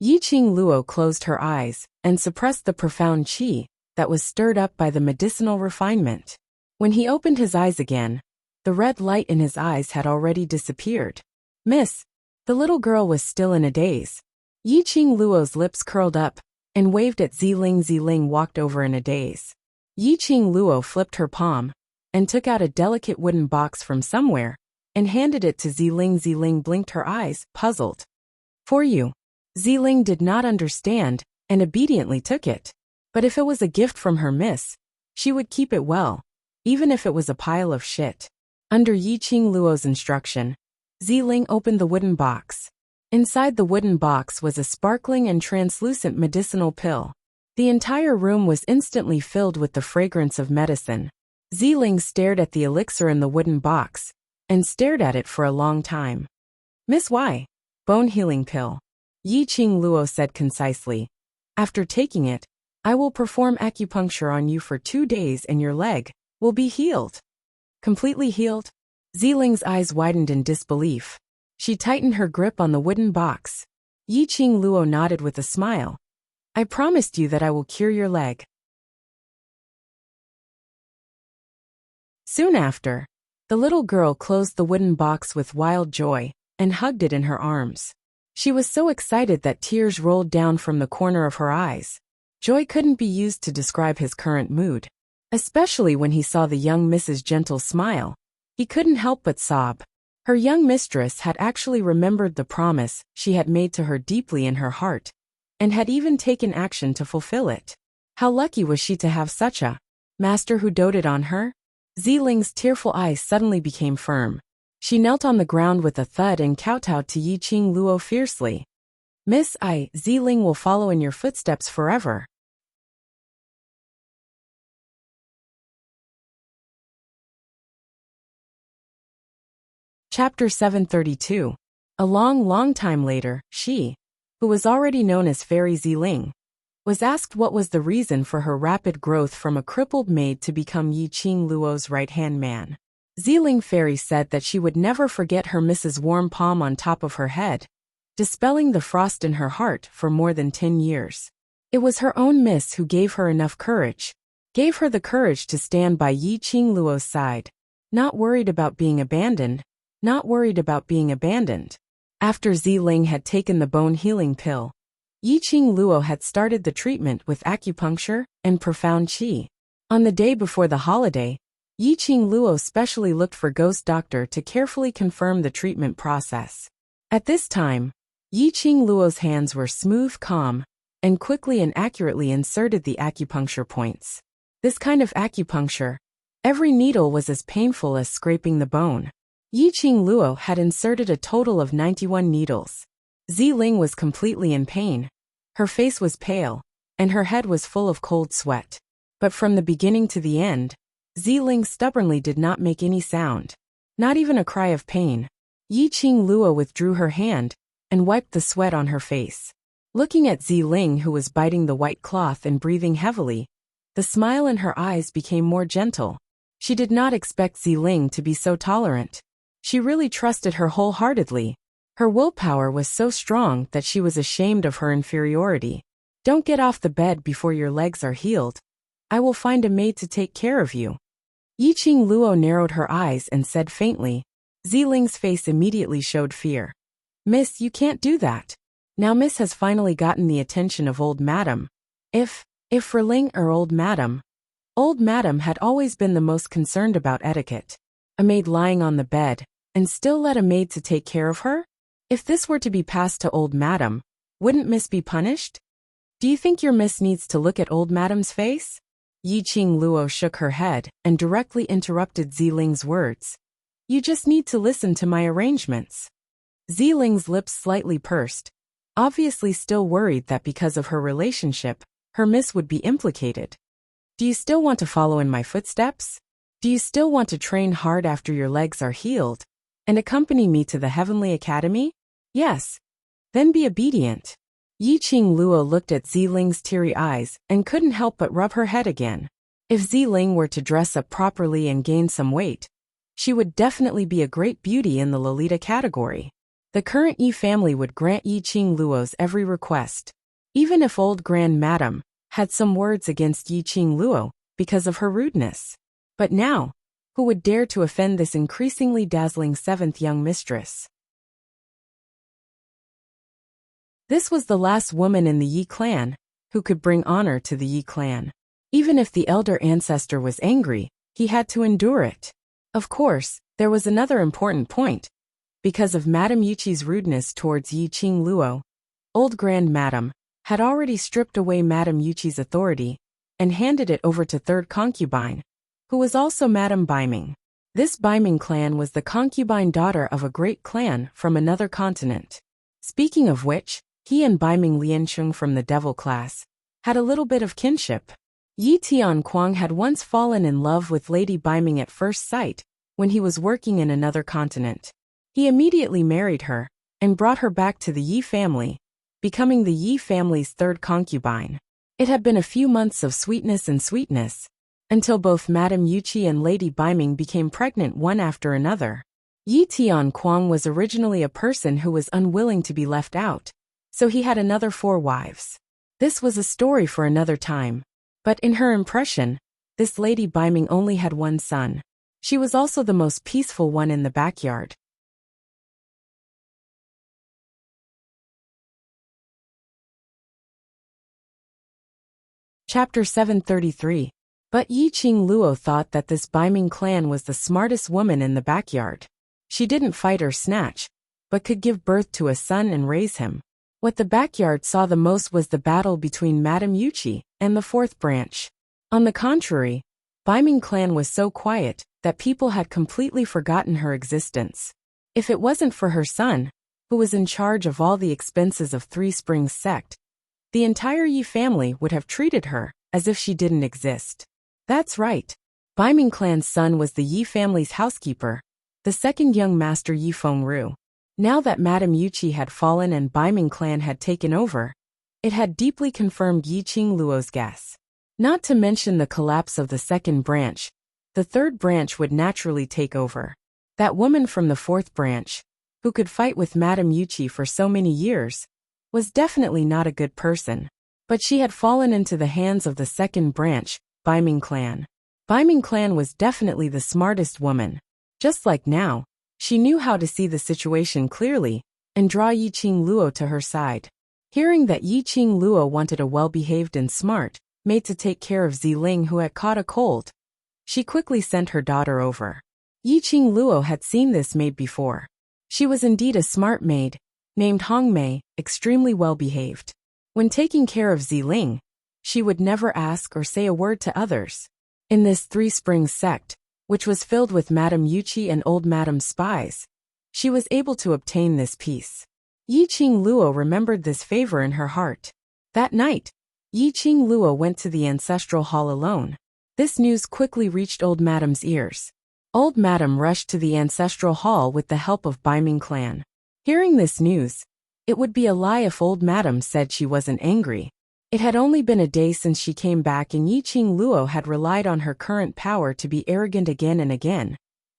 Yiqing Luo closed her eyes and suppressed the profound qi that was stirred up by the medicinal refinement. When he opened his eyes again, The red light in his eyes had already disappeared. Miss. The little girl was still in a daze. Yiqing Luo's lips curled up and waved at Ziling. Ziling walked over in a daze. Yiqing Luo flipped her palm and took out a delicate wooden box from somewhere and handed it to Ziling. Ziling blinked her eyes, puzzled. For you. Ziling did not understand and obediently took it. But if it was a gift from her miss, she would keep it well, even if it was a pile of shit. Under Yiqing Luo's instruction, Ziling opened the wooden box. Inside the wooden box was a sparkling and translucent medicinal pill. The entire room was instantly filled with the fragrance of medicine. Ziling stared at the elixir in the wooden box and stared at it for a long time. Miss Y. Bone healing pill. Yiqing Luo said concisely. After taking it, I will perform acupuncture on you for 2 days and your leg will be healed. Completely healed? Ziling's eyes widened in disbelief. She tightened her grip on the wooden box. Yiqing Luo nodded with a smile. I promised you that I will cure your leg. Soon after, the little girl closed the wooden box with wild joy and hugged it in her arms. She was so excited that tears rolled down from the corner of her eyes. Joy couldn't be used to describe his current mood. Especially when he saw the young Mrs. Gentle smile. He couldn't help but sob. Her young mistress had actually remembered the promise she had made to her deeply in her heart, and had even taken action to fulfill it. How lucky was she to have such a master who doted on her? Ziling's tearful eyes suddenly became firm. She knelt on the ground with a thud and kowtowed to Yiqing Luo fiercely. Miss I. Ziling will follow in your footsteps forever. Chapter 732. A long time later, she, who was already known as Fairy Ziling, was asked what was the reason for her rapid growth from a crippled maid to become Yiqing Luo's right-hand man. Ziling Fairy said that she would never forget her Mrs. warm palm on top of her head, dispelling the frost in her heart for more than 10 years. It was her own miss who gave her enough courage, gave her the courage to stand by Yiqing Luo's side, not worried about being abandoned. Not worried about being abandoned. After Ziling had taken the bone healing pill, Yiqing Luo had started the treatment with acupuncture and profound qi. On the day before the holiday, Yiqing Luo specially looked for Ghost Doctor to carefully confirm the treatment process. At this time, Yiqing Luo's hands were smooth, calm, and quickly and accurately inserted the acupuncture points. This kind of acupuncture, every needle was as painful as scraping the bone. Yiqing Luo had inserted a total of 91 needles. Ziling was completely in pain. Her face was pale, and her head was full of cold sweat. But from the beginning to the end, Ziling stubbornly did not make any sound. Not even a cry of pain. Yiqing Luo withdrew her hand and wiped the sweat on her face. Looking at Ziling, who was biting the white cloth and breathing heavily, the smile in her eyes became more gentle. She did not expect Ziling to be so tolerant. She really trusted her wholeheartedly. Her willpower was so strong that she was ashamed of her inferiority. Don't get off the bed before your legs are healed. I will find a maid to take care of you. Yiqing Luo narrowed her eyes and said faintly. Ziling's face immediately showed fear. Miss, you can't do that. Now Miss has finally gotten the attention of old madam. If Ferling or old madam had always been the most concerned about etiquette. A maid lying on the bed, and still let a maid to take care of her? If this were to be passed to old madam, wouldn't Miss be punished? Do you think your Miss needs to look at old madam's face? Yiqing Luo shook her head and directly interrupted Ziling's words. You just need to listen to my arrangements. Ziling's lips slightly pursed, obviously still worried that because of her relationship, her Miss would be implicated. Do you still want to follow in my footsteps? Do you still want to train hard after your legs are healed and accompany me to the Heavenly Academy? Yes. Then be obedient. Yiqing Luo looked at Ziling's teary eyes and couldn't help but rub her head again. If Ziling were to dress up properly and gain some weight, she would definitely be a great beauty in the Lolita category. The current Yi family would grant Yiqing Luo's every request, even if old Grand Madam had some words against Yiqing Luo because of her rudeness. But now, Who would dare to offend this increasingly dazzling seventh young mistress? This was the last woman in the Yi clan who could bring honor to the Yi clan. Even if the elder ancestor was angry, he had to endure it. Of course, there was another important point. Because of Madame Yuqi's rudeness towards Yi Qing Luo, old Grand Madame had already stripped away Madame Yuqi's authority and handed it over to third concubine, who was also Madame Baiming. This Baiming clan was the concubine daughter of a great clan from another continent. Speaking of which, he and Baiming Liancheng from the devil class had a little bit of kinship. Yi Tianquang had once fallen in love with Lady Baiming at first sight when he was working in another continent. He immediately married her and brought her back to the Yi family, becoming the Yi family's third concubine. It had been a few months of sweetness and sweetness, until both Madame Yuqi and Lady Baiming became pregnant one after another. Yi Tianquang was originally a person who was unwilling to be left out, so he had another 4 wives. This was a story for another time. But in her impression, this Lady Baiming only had 1 son. She was also the most peaceful one in the backyard. Chapter 733. But Yi Qing Luo thought that this Baiming clan was the smartest woman in the backyard. She didn't fight or snatch, but could give birth to a son and raise him. What the backyard saw the most was the battle between Madame Yuqi and the 4th branch. On the contrary, Baiming clan was so quiet that people had completely forgotten her existence. If it wasn't for her son, who was in charge of all the expenses of Three Springs sect, the entire Yi family would have treated her as if she didn't exist. That's right. Baiming clan's son was the Yi family's housekeeper, the second young master Yi Fengru. Now that Madame Yuqi had fallen and Baiming clan had taken over, it had deeply confirmed Yi Qing Luo's guess. Not to mention the collapse of the 2nd branch, the 3rd branch would naturally take over. That woman from the 4th branch, who could fight with Madame Yuqi for so many years, was definitely not a good person. But she had fallen into the hands of the 2nd branch, Baiming clan. Baiming clan was definitely the smartest woman. Just like now, she knew how to see the situation clearly and draw Yi Qing Luo to her side. Hearing that Yi Qing Luo wanted a well-behaved and smart maid to take care of Ziling who had caught a cold, she quickly sent her daughter over. Yi Qing Luo had seen this maid before. She was indeed a smart maid, named Hong Mei, extremely well-behaved. When taking care of Ziling, she would never ask or say a word to others. In this Three Springs sect, which was filled with Madame Yuqi and old Madame's spies, she was able to obtain this peace. Yi Qing Luo remembered this favor in her heart. That night, Yi Qing Luo went to the ancestral hall alone. This news quickly reached old Madame's ears. Old Madame rushed to the ancestral hall with the help of Baiming clan. Hearing this news, it would be a lie if old Madame said she wasn't angry. It had only been a day since she came back and Yi Qing Luo had relied on her current power to be arrogant again and again,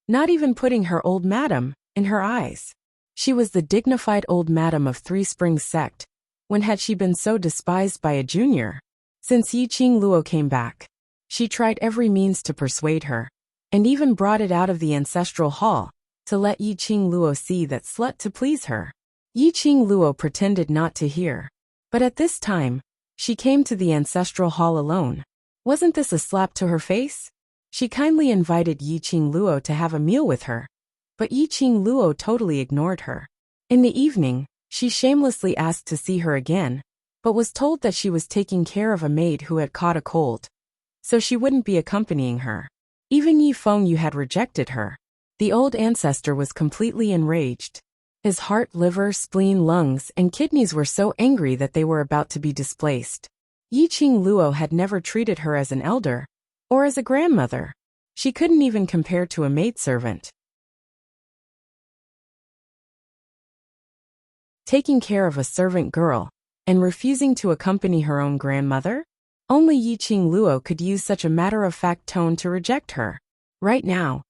not even putting her old Madame in her eyes. She was the dignified old Madame of Three Springs sect. When had she been so despised by a junior? Since Yi Qing Luo came back, she tried every means to persuade her, and even brought it out of the ancestral hall to let Yi Qing Luo see that slut to please her. Yi Qing Luo pretended not to hear. But at this time, she came to the ancestral hall alone. Wasn't this a slap to her face? She kindly invited Yi Qing Luo to have a meal with her, but Yi Qing Luo totally ignored her. In the evening, she shamelessly asked to see her again, but was told that she was taking care of a maid who had caught a cold, so she wouldn't be accompanying her. Even Yi Fengyu had rejected her. The old ancestor was completely enraged. His heart, liver, spleen, lungs, and kidneys were so angry that they were about to be displaced. Yi Qing Luo had never treated her as an elder, or as a grandmother. She couldn't even compare to a maidservant. Taking care of a servant girl, and refusing to accompany her own grandmother? Only Yi Qing Luo could use such a matter-of-fact tone to reject her. Right now,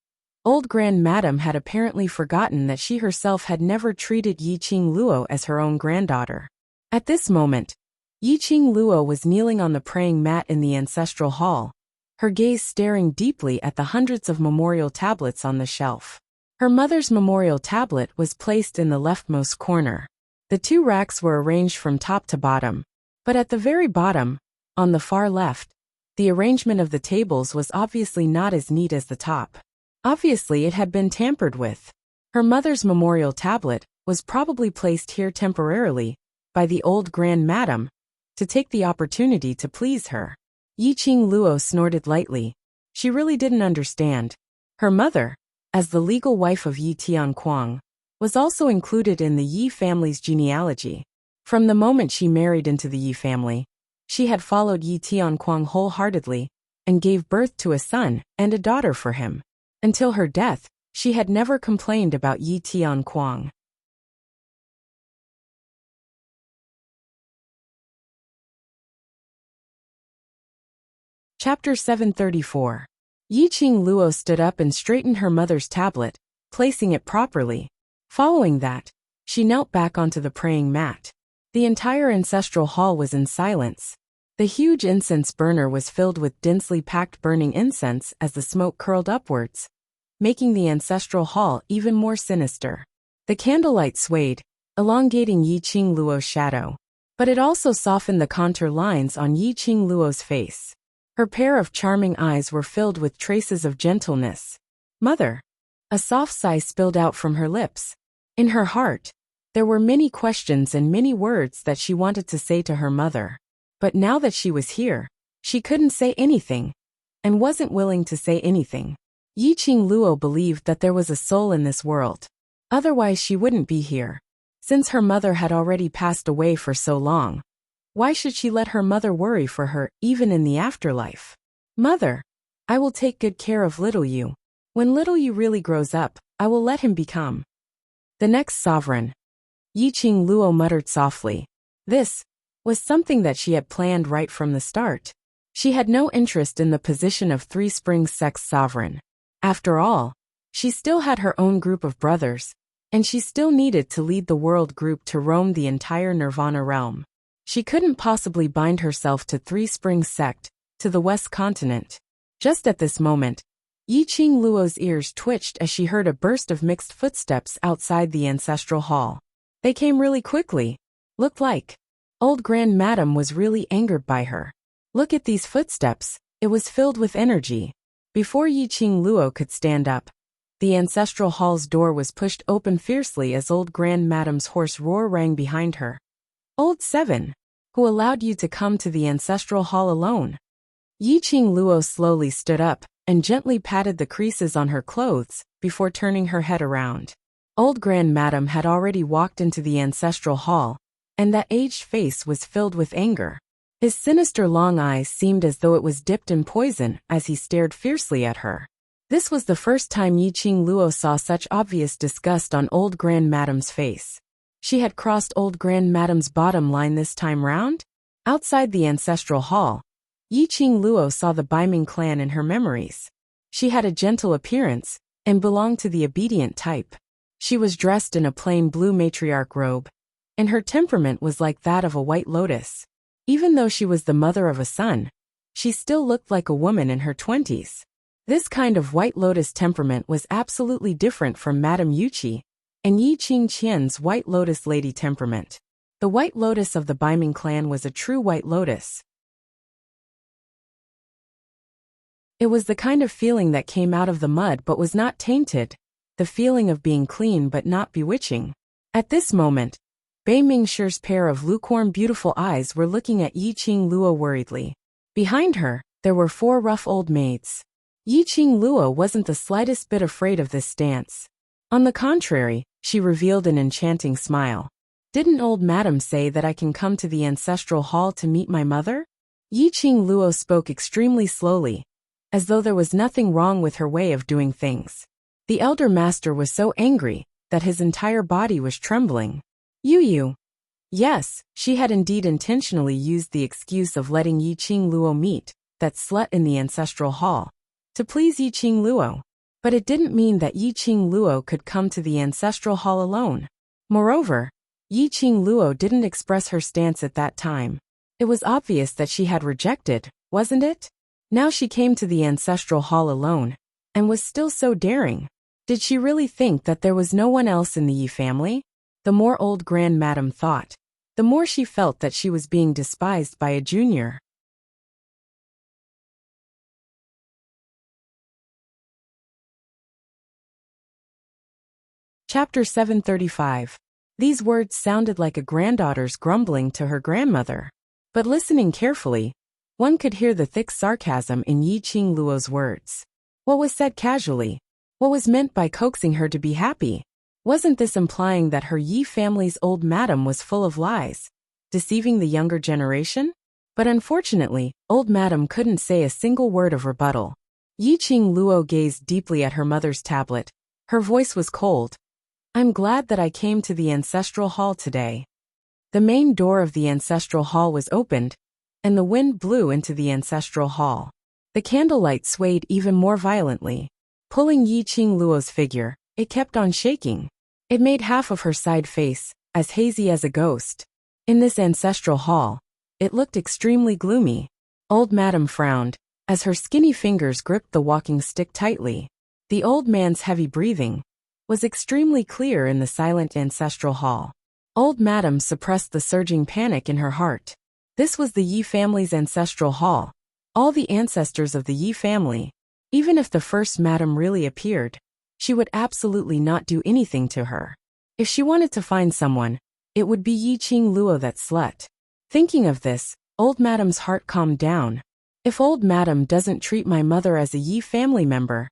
old Grand Madame had apparently forgotten that she herself had never treated Yi Qing Luo as her own granddaughter. At this moment, Yi Qing Luo was kneeling on the praying mat in the ancestral hall, her gaze staring deeply at the hundreds of memorial tablets on the shelf. Her mother's memorial tablet was placed in the leftmost corner. The two racks were arranged from top to bottom. But at the very bottom, on the far left, the arrangement of the tables was obviously not as neat as the top. Obviously it had been tampered with. Her mother's memorial tablet was probably placed here temporarily by the old grand madam to take the opportunity to please her. Yiqing Luo snorted lightly. She really didn't understand. Her mother, as the legal wife of Yi Tianquang, was also included in the Yi family's genealogy. From the moment she married into the Yi family, she had followed Yi Tianquang wholeheartedly and gave birth to a son and a daughter for him. Until her death, she had never complained about Yi Tianquang. Chapter 734. Yiqing Luo stood up and straightened her mother's tablet, placing it properly. Following that, she knelt back onto the praying mat. The entire ancestral hall was in silence. The huge incense burner was filled with densely packed burning incense as the smoke curled upwards, making the ancestral hall even more sinister. The candlelight swayed, elongating Yiqing Luo's shadow. But it also softened the contour lines on Yiqing Luo's face. Her pair of charming eyes were filled with traces of gentleness. Mother. A soft sigh spilled out from her lips. In her heart, there were many questions and many words that she wanted to say to her mother. But now that she was here, she couldn't say anything, and wasn't willing to say anything. Yiqing Luo believed that there was a soul in this world. Otherwise she wouldn't be here. Since her mother had already passed away for so long, why should she let her mother worry for her even in the afterlife? Mother, I will take good care of little you. When little you really grows up, I will let him become the next sovereign. Yiqing Luo muttered softly. This was something that she had planned right from the start. She had no interest in the position of Three Springs Sect's sovereign. After all, she still had her own group of brothers, and she still needed to lead the world group to roam the entire Nirvana realm. She couldn't possibly bind herself to Three Springs Sect, to the West Continent. Just at this moment, Yiqing Luo's ears twitched as she heard a burst of mixed footsteps outside the ancestral hall. They came really quickly. Looked like old Grand Madam was really angered by her. Look at these footsteps, it was filled with energy. Before Yiqing Luo could stand up, the ancestral hall's door was pushed open fiercely as old Grand Madam's hoarse roar rang behind her. Old Seven, who allowed you to come to the ancestral hall alone? Yiqing Luo slowly stood up and gently patted the creases on her clothes before turning her head around. Old Grand Madam had already walked into the ancestral hall, and that aged face was filled with anger. His sinister long eyes seemed as though it was dipped in poison as he stared fiercely at her. This was the first time Yiqing Luo saw such obvious disgust on old Grand Madam's face. She had crossed old Grand Madam's bottom line this time round? Outside the ancestral hall, Yiqing Luo saw the Baiming clan in her memories. She had a gentle appearance and belonged to the obedient type. She was dressed in a plain blue matriarch robe, and her temperament was like that of a white lotus. Even though she was the mother of a son, she still looked like a woman in her 20s. This kind of white lotus temperament was absolutely different from Madame Yuqi and Yiqing Qian's white lotus lady temperament. The white lotus of the Baiming clan was a true white lotus. It was the kind of feeling that came out of the mud but was not tainted, the feeling of being clean but not bewitching. At this moment, Bei Mingshir's pair of lukewarm beautiful eyes were looking at Yiqing Luo worriedly. Behind her, there were 4 rough old maids. Yiqing Luo wasn't the slightest bit afraid of this stance. On the contrary, she revealed an enchanting smile. Didn't old madam say that I can come to the ancestral hall to meet my mother? Yiqing Luo spoke extremely slowly, as though there was nothing wrong with her way of doing things. The elder master was so angry that his entire body was trembling. You. Yes, she had indeed intentionally used the excuse of letting Yiqing Luo meet that slut in the ancestral hall to please Yiqing Luo. But it didn't mean that Yiqing Luo could come to the ancestral hall alone. Moreover, Yiqing Luo didn't express her stance at that time. It was obvious that she had rejected, wasn't it? Now she came to the ancestral hall alone, and was still so daring. Did she really think that there was no one else in the Yi family? The more old grandmadam thought, the more she felt that she was being despised by a junior. Chapter 735. These words sounded like a granddaughter's grumbling to her grandmother. But listening carefully, one could hear the thick sarcasm in Yi Qingluo's words. What was said casually? What was meant by coaxing her to be happy? Wasn't this implying that her Yi family's old madam was full of lies, deceiving the younger generation? But unfortunately, old madam couldn't say a single word of rebuttal. Yi Qingluo gazed deeply at her mother's tablet. Her voice was cold. I'm glad that I came to the ancestral hall today. The main door of the ancestral hall was opened, and the wind blew into the ancestral hall. The candlelight swayed even more violently, pulling Yi Qingluo's figure. It kept on shaking. It made half of her side face as hazy as a ghost. In this ancestral hall, it looked extremely gloomy. Old madam frowned as her skinny fingers gripped the walking stick tightly. The old man's heavy breathing was extremely clear in the silent ancestral hall. Old madam suppressed the surging panic in her heart. This was the Yi family's ancestral hall. All the ancestors of the Yi family. Even if the first madam really appeared, she would absolutely not do anything to her. If she wanted to find someone, it would be Yi Qingluo, that slut. Thinking of this, old madam's heart calmed down. If old madam doesn't treat my mother as a Yi family member,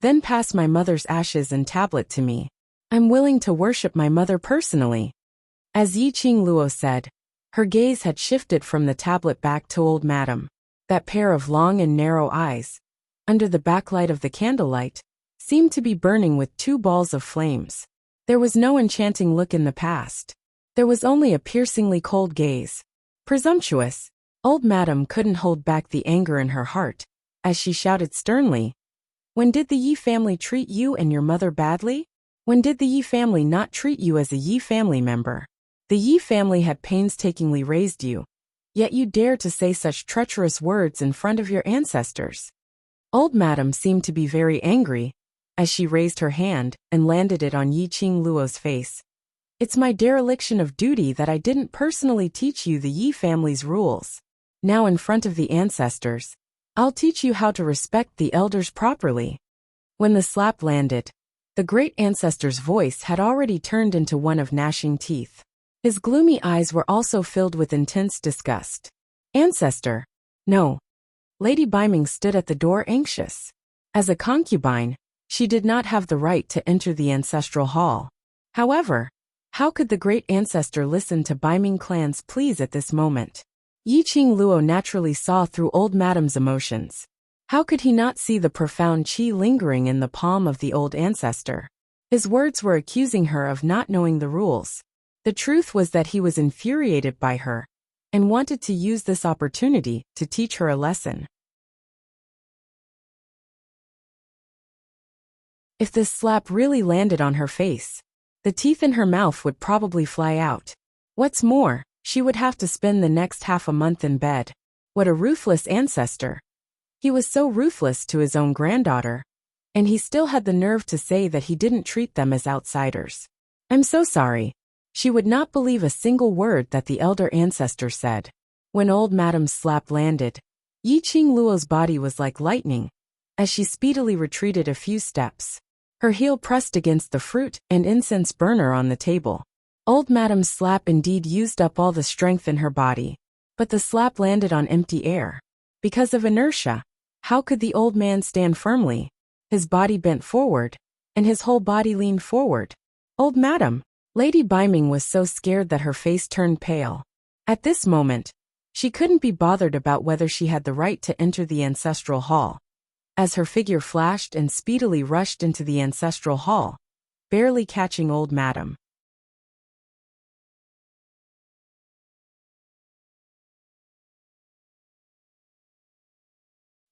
then pass my mother's ashes and tablet to me. I'm willing to worship my mother personally. As Yi Qingluo said, her gaze had shifted from the tablet back to old madam. That pair of long and narrow eyes, under the backlight of the candlelight, seemed to be burning with two balls of flames. There was no enchanting look in the past. There was only a piercingly cold gaze. Presumptuous. Old madam couldn't hold back the anger in her heart, as she shouted sternly, "When did the Yi family treat you and your mother badly? When did the Yi family not treat you as a Yi family member? The Yi family had painstakingly raised you, yet you dare to say such treacherous words in front of your ancestors." Old madam seemed to be very angry, as she raised her hand and landed it on Yi Qingluo's face. "It's my dereliction of duty that I didn't personally teach you the Yi family's rules. Now in front of the ancestors, I'll teach you how to respect the elders properly." When the slap landed, the great ancestor's voice had already turned into one of gnashing teeth. His gloomy eyes were also filled with intense disgust. "Ancestor? No." Lady Biming stood at the door anxious. As a concubine, she did not have the right to enter the ancestral hall. However, how could the great ancestor listen to Biming clan's pleas at this moment? Yi Qingluo naturally saw through old madam's emotions. How could he not see the profound qi lingering in the palm of the old ancestor? His words were accusing her of not knowing the rules. The truth was that he was infuriated by her, and wanted to use this opportunity to teach her a lesson. If this slap really landed on her face, the teeth in her mouth would probably fly out. What's more, she would have to spend the next half a month in bed. What a ruthless ancestor. He was so ruthless to his own granddaughter, and he still had the nerve to say that he didn't treat them as outsiders. "I'm so sorry." She would not believe a single word that the elder ancestor said. When old madam's slap landed, Yi Qingluo's body was like lightning, as she speedily retreated a few steps. Her heel pressed against the fruit and incense burner on the table. Old madam's slap indeed used up all the strength in her body, but the slap landed on empty air. Because of inertia, how could the old man stand firmly? His body bent forward, and his whole body leaned forward. "Old madam!" Lady Biming was so scared that her face turned pale. At this moment, she couldn't be bothered about whether she had the right to enter the ancestral hall. As her figure flashed and speedily rushed into the ancestral hall, barely catching old madam.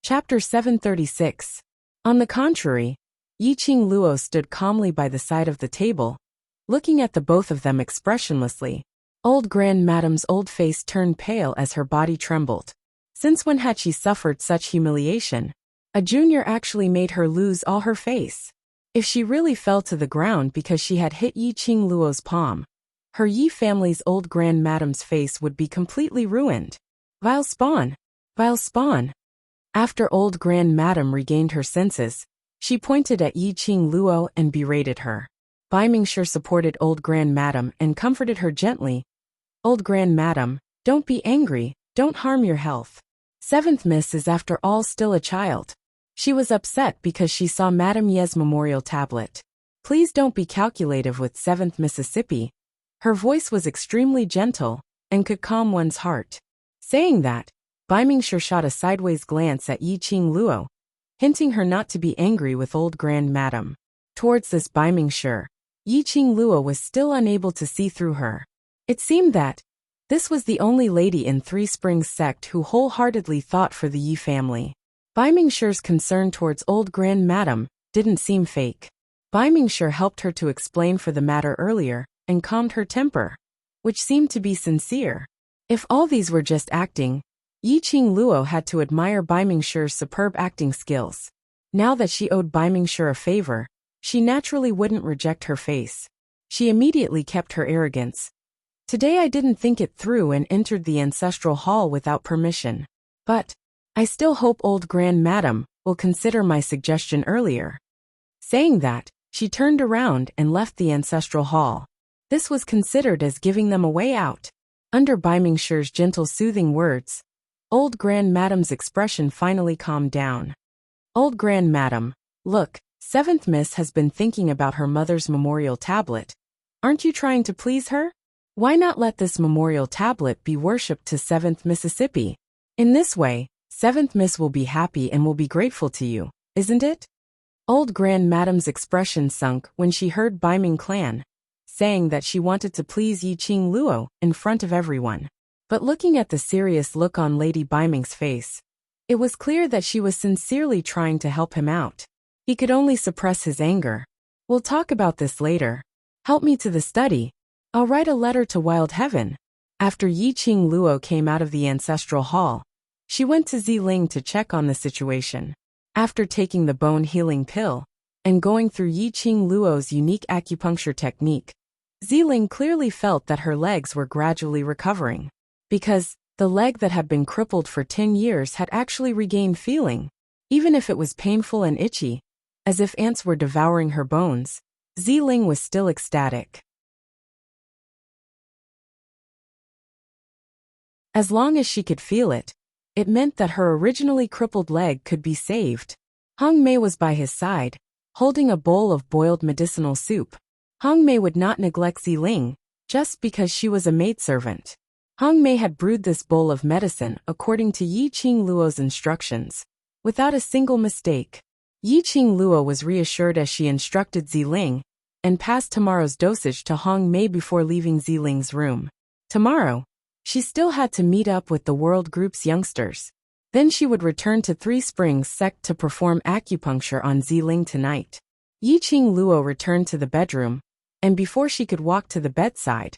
Chapter 736. On the contrary, Yi Qingluo stood calmly by the side of the table, looking at the both of them expressionlessly. Old grandmadam's old face turned pale as her body trembled. Since when had she suffered such humiliation? A junior actually made her lose all her face. If she really fell to the ground because she had hit Yi Qing Luo's palm, her Yi family's old grandmadame's face would be completely ruined. Vile spawn! Vile spawn! After old grandmadame regained her senses, she pointed at Yi Qing Luo and berated her. Bai Mingshi supported old grandmadame and comforted her gently. Old grandmadame, don't be angry, don't harm your health. Seventh Miss is after all still a child. She was upset because she saw Madame Ye's memorial tablet. Please don't be calculative with 7th Mississippi. Her voice was extremely gentle and could calm one's heart. Saying that, Bai Mingshi shot a sideways glance at Yi Qing Luo, hinting her not to be angry with old grandmadame. Towards this Bai Mingshi, Yi Qing Luo was still unable to see through her. It seemed that this was the only lady in Three Springs sect who wholeheartedly thought for the Yi family. Bai Mingshi's concern towards old grandmadame didn't seem fake. Bai Mingshi helped her to explain for the matter earlier and calmed her temper, which seemed to be sincere. If all these were just acting, Yi Qing Luo had to admire Bai Mingshi's superb acting skills. Now that she owed Bai Mingshi a favor, she naturally wouldn't reject her face. She immediately kept her arrogance. Today I didn't think it through and entered the ancestral hall without permission. But I still hope old grandmadame will consider my suggestion earlier. Saying that, she turned around and left the ancestral hall. This was considered as giving them a way out. Under Bai Mingshi's gentle soothing words, old grandmadame's expression finally calmed down. Old grandmadame, look, 7th Miss has been thinking about her mother's memorial tablet. Aren't you trying to please her? Why not let this memorial tablet be worshipped to 7th Mississippi? In this way, 7th Miss will be happy and will be grateful to you, isn't it? Old grandmadame's expression sunk when she heard Bai Ming clan saying that she wanted to please Yi Qing Luo in front of everyone. But looking at the serious look on Lady Bai Ming's face, it was clear that she was sincerely trying to help him out. He could only suppress his anger. We'll talk about this later. Help me to the study. I'll write a letter to Wild Heaven. After Yi Qing Luo came out of the ancestral hall, she went to Ziling to check on the situation. After taking the bone healing pill and going through Yi Qing Luo's unique acupuncture technique, Ziling clearly felt that her legs were gradually recovering. Because the leg that had been crippled for 10 years had actually regained feeling. Even if it was painful and itchy, as if ants were devouring her bones, Ziling was still ecstatic. As long as she could feel it, it meant that her originally crippled leg could be saved. Hong Mei was by his side, holding a bowl of boiled medicinal soup. Hong Mei would not neglect Ziling, just because she was a maidservant. Hong Mei had brewed this bowl of medicine according to Yi Qing Luo's instructions, without a single mistake. Yi Qing Luo was reassured as she instructed Ziling, and passed tomorrow's dosage to Hong Mei before leaving Ziling's room. Tomorrow, she still had to meet up with the World Group's youngsters. Then she would return to Three Springs sect to perform acupuncture on Ziling tonight. Yi Qing Luo returned to the bedroom, and before she could walk to the bedside,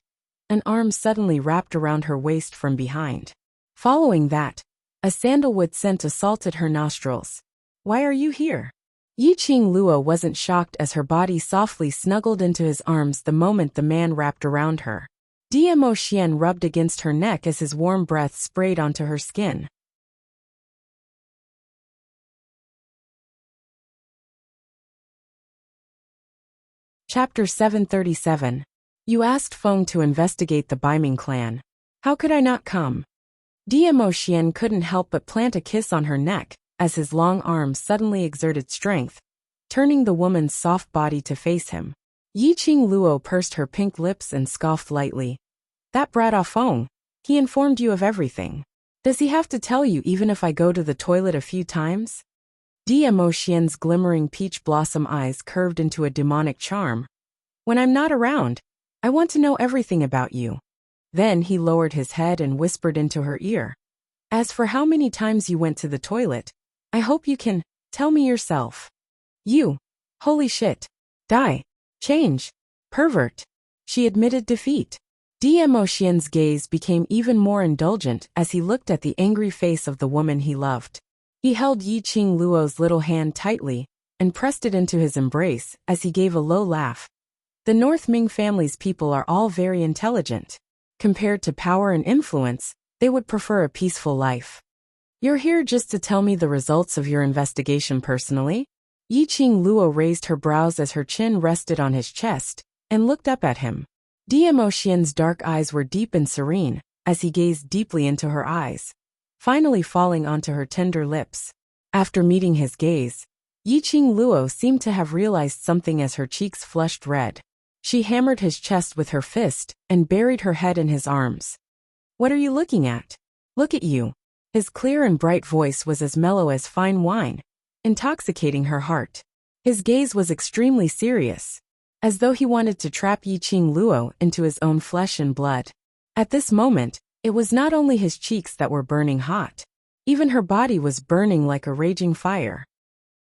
an arm suddenly wrapped around her waist from behind. Following that, a sandalwood scent assaulted her nostrils. Why are you here? Yi Qing Luo wasn't shocked as her body softly snuggled into his arms the moment the man wrapped around her. Dmo Xian rubbed against her neck as his warm breath sprayed onto her skin. Chapter 737. You asked Feng to investigate the Baiming clan. How could I not come? Dmo Xian couldn't help but plant a kiss on her neck, as his long arms suddenly exerted strength, turning the woman's soft body to face him. Yi Qing Luo pursed her pink lips and scoffed lightly. That brat Ah Feng, he informed you of everything. Does he have to tell you even if I go to the toilet a few times? Dmo Xian's glimmering peach blossom eyes curved into a demonic charm. When I'm not around, I want to know everything about you. Then he lowered his head and whispered into her ear. As for how many times you went to the toilet, I hope you can tell me yourself. You. Holy shit. Die. Change. Pervert. She admitted defeat. Xian's gaze became even more indulgent as he looked at the angry face of the woman he loved. He held Yiqing Luo's little hand tightly and pressed it into his embrace as he gave a low laugh. The North Ming family's people are all very intelligent. Compared to power and influence, they would prefer a peaceful life. You're here just to tell me the results of your investigation personally? Yiqing Luo raised her brows as her chin rested on his chest and looked up at him. Xian's dark eyes were deep and serene as he gazed deeply into her eyes, finally falling onto her tender lips. After meeting his gaze, Yiqing Luo seemed to have realized something as her cheeks flushed red. She hammered his chest with her fist and buried her head in his arms. What are you looking at? Look at you. His clear and bright voice was as mellow as fine wine, intoxicating her heart. His gaze was extremely serious, as though he wanted to trap Yiqing Luo into his own flesh and blood. At this moment, it was not only his cheeks that were burning hot. Even her body was burning like a raging fire.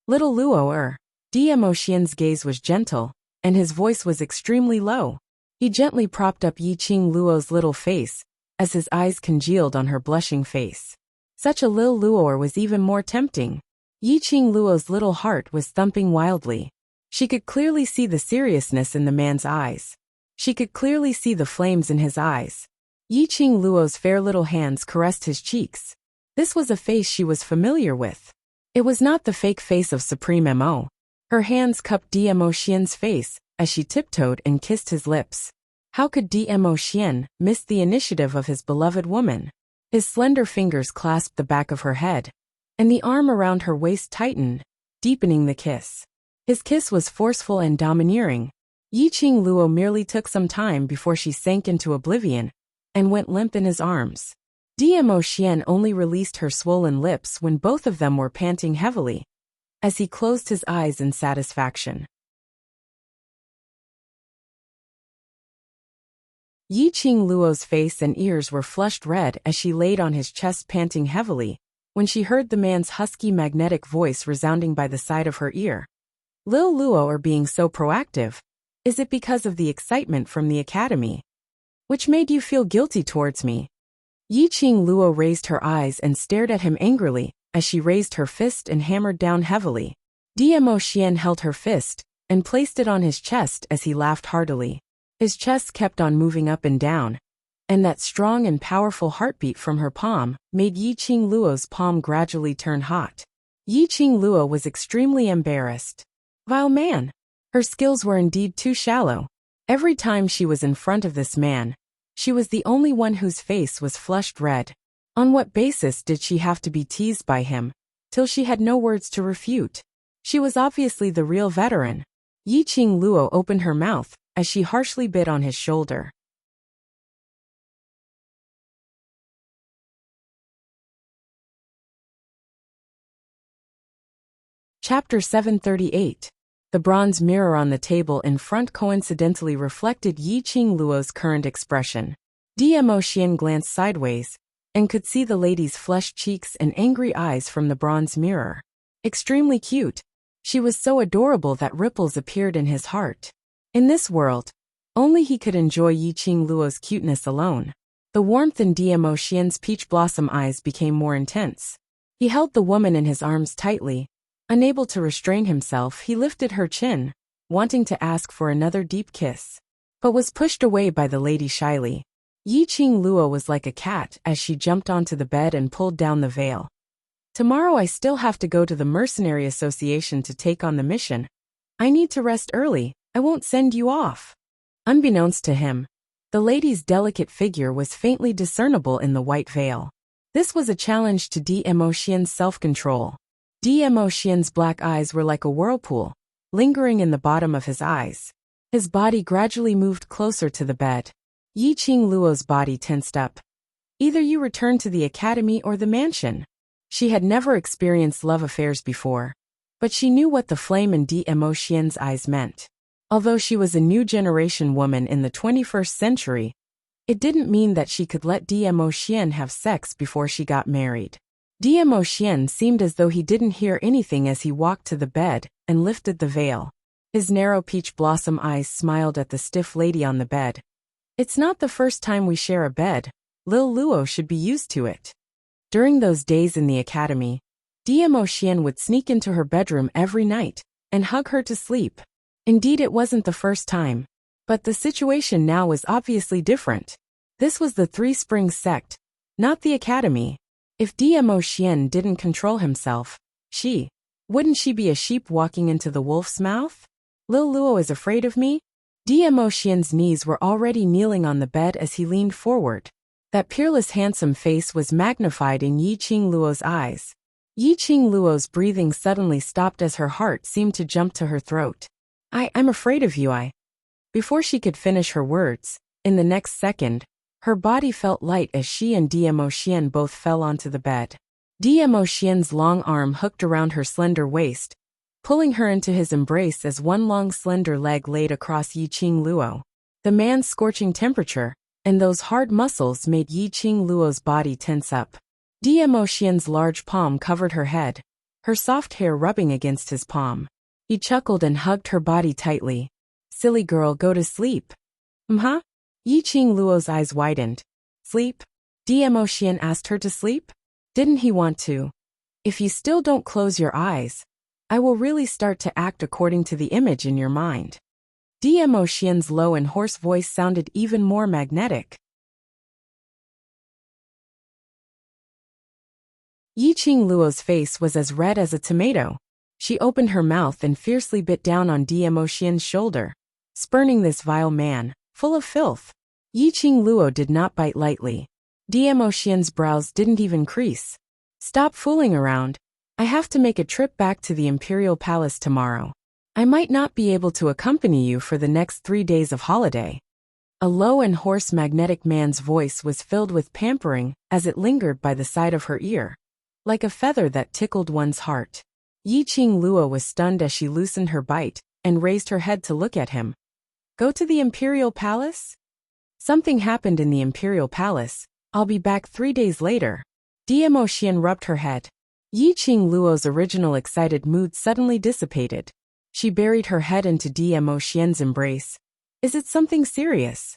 Little Luo Xian's gaze was gentle, and his voice was extremely low. He gently propped up Yiqing Luo's little face, as his eyes congealed on her blushing face. Such a Lil Luo was even more tempting. Yiqing Luo's little heart was thumping wildly. She could clearly see the seriousness in the man's eyes. She could clearly see the flames in his eyes. Yiqing Luo's fair little hands caressed his cheeks. This was a face she was familiar with. It was not the fake face of Supreme Mo. Her hands cupped Xian's face as she tiptoed and kissed his lips. How could Xian miss the initiative of his beloved woman? His slender fingers clasped the back of her head, and the arm around her waist tightened, deepening the kiss. His kiss was forceful and domineering. Yiqing Luo merely took some time before she sank into oblivion and went limp in his arms. Xian only released her swollen lips when both of them were panting heavily, as he closed his eyes in satisfaction. Yiqing Luo's face and ears were flushed red as she laid on his chest panting heavily, when she heard the man's husky magnetic voice resounding by the side of her ear. Lil Luo are being so proactive. Is it because of the excitement from the academy? Which made you feel guilty towards me? Yiqing Luo raised her eyes and stared at him angrily, as she raised her fist and hammered down heavily. Xian held her fist and placed it on his chest as he laughed heartily. His chest kept on moving up and down, and that strong and powerful heartbeat from her palm made Yiqing Luo's palm gradually turn hot. Yiqing Luo was extremely embarrassed. Vile man. Her skills were indeed too shallow. Every time she was in front of this man, she was the only one whose face was flushed red. On what basis did she have to be teased by him, till she had no words to refute? She was obviously the real veteran. Yiqing Luo opened her mouth as she harshly bit on his shoulder. Chapter 738. The bronze mirror on the table in front coincidentally reflected Yiqing Luo's current expression. Xian glanced sideways and could see the lady's flushed cheeks and angry eyes from the bronze mirror. Extremely cute. She was so adorable that ripples appeared in his heart. In this world, only he could enjoy Yiqing Luo's cuteness alone. The warmth in Xian's peach blossom eyes became more intense. He held the woman in his arms tightly. Unable to restrain himself, he lifted her chin, wanting to ask for another deep kiss, but was pushed away by the lady shyly. Yiqing Luo was like a cat as she jumped onto the bed and pulled down the veil. Tomorrow I still have to go to the Mercenary Association to take on the mission. I need to rest early. I won't send you off. Unbeknownst to him, the lady's delicate figure was faintly discernible in the white veil. This was a challenge to Xian's self-control. Xian's black eyes were like a whirlpool, lingering in the bottom of his eyes. His body gradually moved closer to the bed. Yiqing Luo's body tensed up. Either you return to the academy or the mansion. She had never experienced love affairs before, but she knew what the flame in Xian's eyes meant. Although she was a new generation woman in the 21st century, it didn't mean that she could let Xian have sex before she got married. Xian seemed as though he didn't hear anything as he walked to the bed and lifted the veil. His narrow peach blossom eyes smiled at the stiff lady on the bed. It's not the first time we share a bed. Lil Luo should be used to it. During those days in the academy, Dmo Xian would sneak into her bedroom every night and hug her to sleep. Indeed, it wasn't the first time. But the situation now was obviously different. This was the Three Springs sect, not the academy. If Dmo Xian didn't control himself, wouldn't she be a sheep walking into the wolf's mouth? Lil Luo is afraid of me? Dmo Xian's knees were already kneeling on the bed as he leaned forward. That peerless handsome face was magnified in Yiqing Luo's eyes. Yiqing Luo's breathing suddenly stopped as her heart seemed to jump to her throat. I'm afraid of you, Before she could finish her words, in the next second, her body felt light as she and Dmo Xian both fell onto the bed. Dmo Xian's long arm hooked around her slender waist, pulling her into his embrace as one long slender leg laid across Yiqing Luo. The man's scorching temperature and those hard muscles made Yiqing Luo's body tense up. Dmo Xian's large palm covered her head, her soft hair rubbing against his palm. He chuckled and hugged her body tightly. Silly girl, go to sleep. Yiqing Luo's eyes widened. Sleep? Dmo Xian asked her to sleep? Didn't he want to? If you still don't close your eyes, I will really start to act according to the image in your mind. Dmo Xian's low and hoarse voice sounded even more magnetic. Yiqing Luo's face was as red as a tomato. She opened her mouth and fiercely bit down on Dmo Xian's shoulder, spurning this vile man, full of filth. Yiqing Luo did not bite lightly. Dmo Xian's brows didn't even crease. Stop fooling around. I have to make a trip back to the Imperial Palace tomorrow. I might not be able to accompany you for the next 3 days of holiday. A low and hoarse magnetic man's voice was filled with pampering as it lingered by the side of her ear, like a feather that tickled one's heart. Yiqing Luo was stunned as she loosened her bite and raised her head to look at him. Go to the Imperial Palace? Something happened in the Imperial Palace. I'll be back 3 days later. Dmo Xian rubbed her head. Yiqing Luo's original excited mood suddenly dissipated. She buried her head into Dmo Xian's embrace. Is it something serious?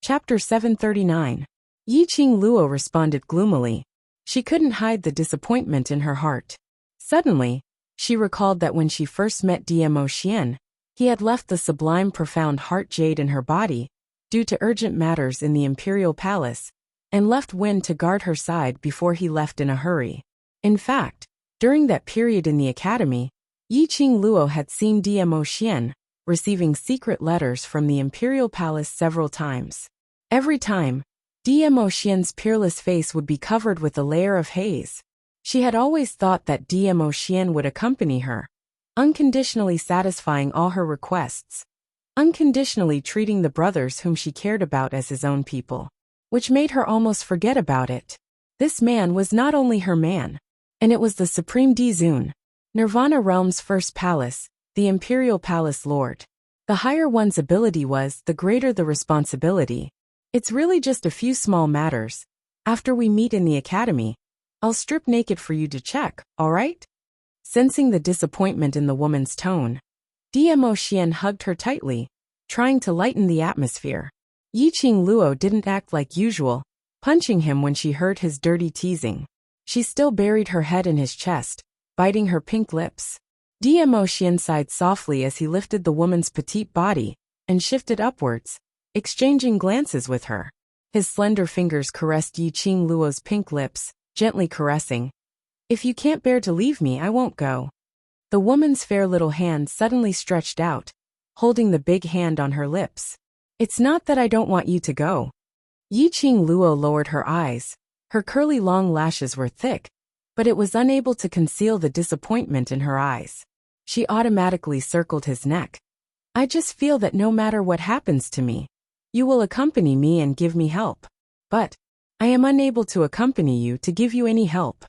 Chapter 739. Yiqing Luo responded gloomily. She couldn't hide the disappointment in her heart. Suddenly, she recalled that when she first met Dmo Xian, he had left the sublime profound heart jade in her body, due to urgent matters in the Imperial Palace, and left Wen to guard her side before he left in a hurry. In fact, during that period in the academy, Yiqing Luo had seen Dmo Xian receiving secret letters from the Imperial Palace several times. Every time, Dmo Xian's peerless face would be covered with a layer of haze. She had always thought that Dmo Xian would accompany her, unconditionally satisfying all her requests, unconditionally treating the brothers whom she cared about as his own people, which made her almost forget about it. This man was not only her man, and it was the Supreme Dizun, Nirvana Realm's first palace, the Imperial Palace Lord. The higher one's ability was, the greater the responsibility. It's really just a few small matters. After we meet in the academy, I'll strip naked for you to check, alright? Sensing the disappointment in the woman's tone, Dmo Xian hugged her tightly, trying to lighten the atmosphere. Yiqing Luo didn't act like usual, punching him when she heard his dirty teasing. She still buried her head in his chest, biting her pink lips. Dmo Xian sighed softly as he lifted the woman's petite body and shifted upwards, exchanging glances with her. His slender fingers caressed Yiqing Luo's pink lips, gently caressing. If you can't bear to leave me, I won't go. The woman's fair little hand suddenly stretched out, holding the big hand on her lips. It's not that I don't want you to go. Yiqing Luo lowered her eyes. Her curly long lashes were thick, but it was unable to conceal the disappointment in her eyes. She automatically circled his neck. I just feel that no matter what happens to me, you will accompany me and give me help. But I am unable to accompany you to give you any help.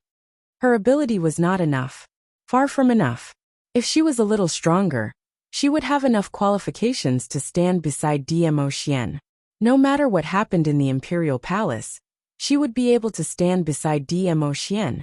Her ability was not enough. Far from enough. If she was a little stronger, she would have enough qualifications to stand beside Dmo Xian. No matter what happened in the Imperial Palace, she would be able to stand beside Dmo Xian.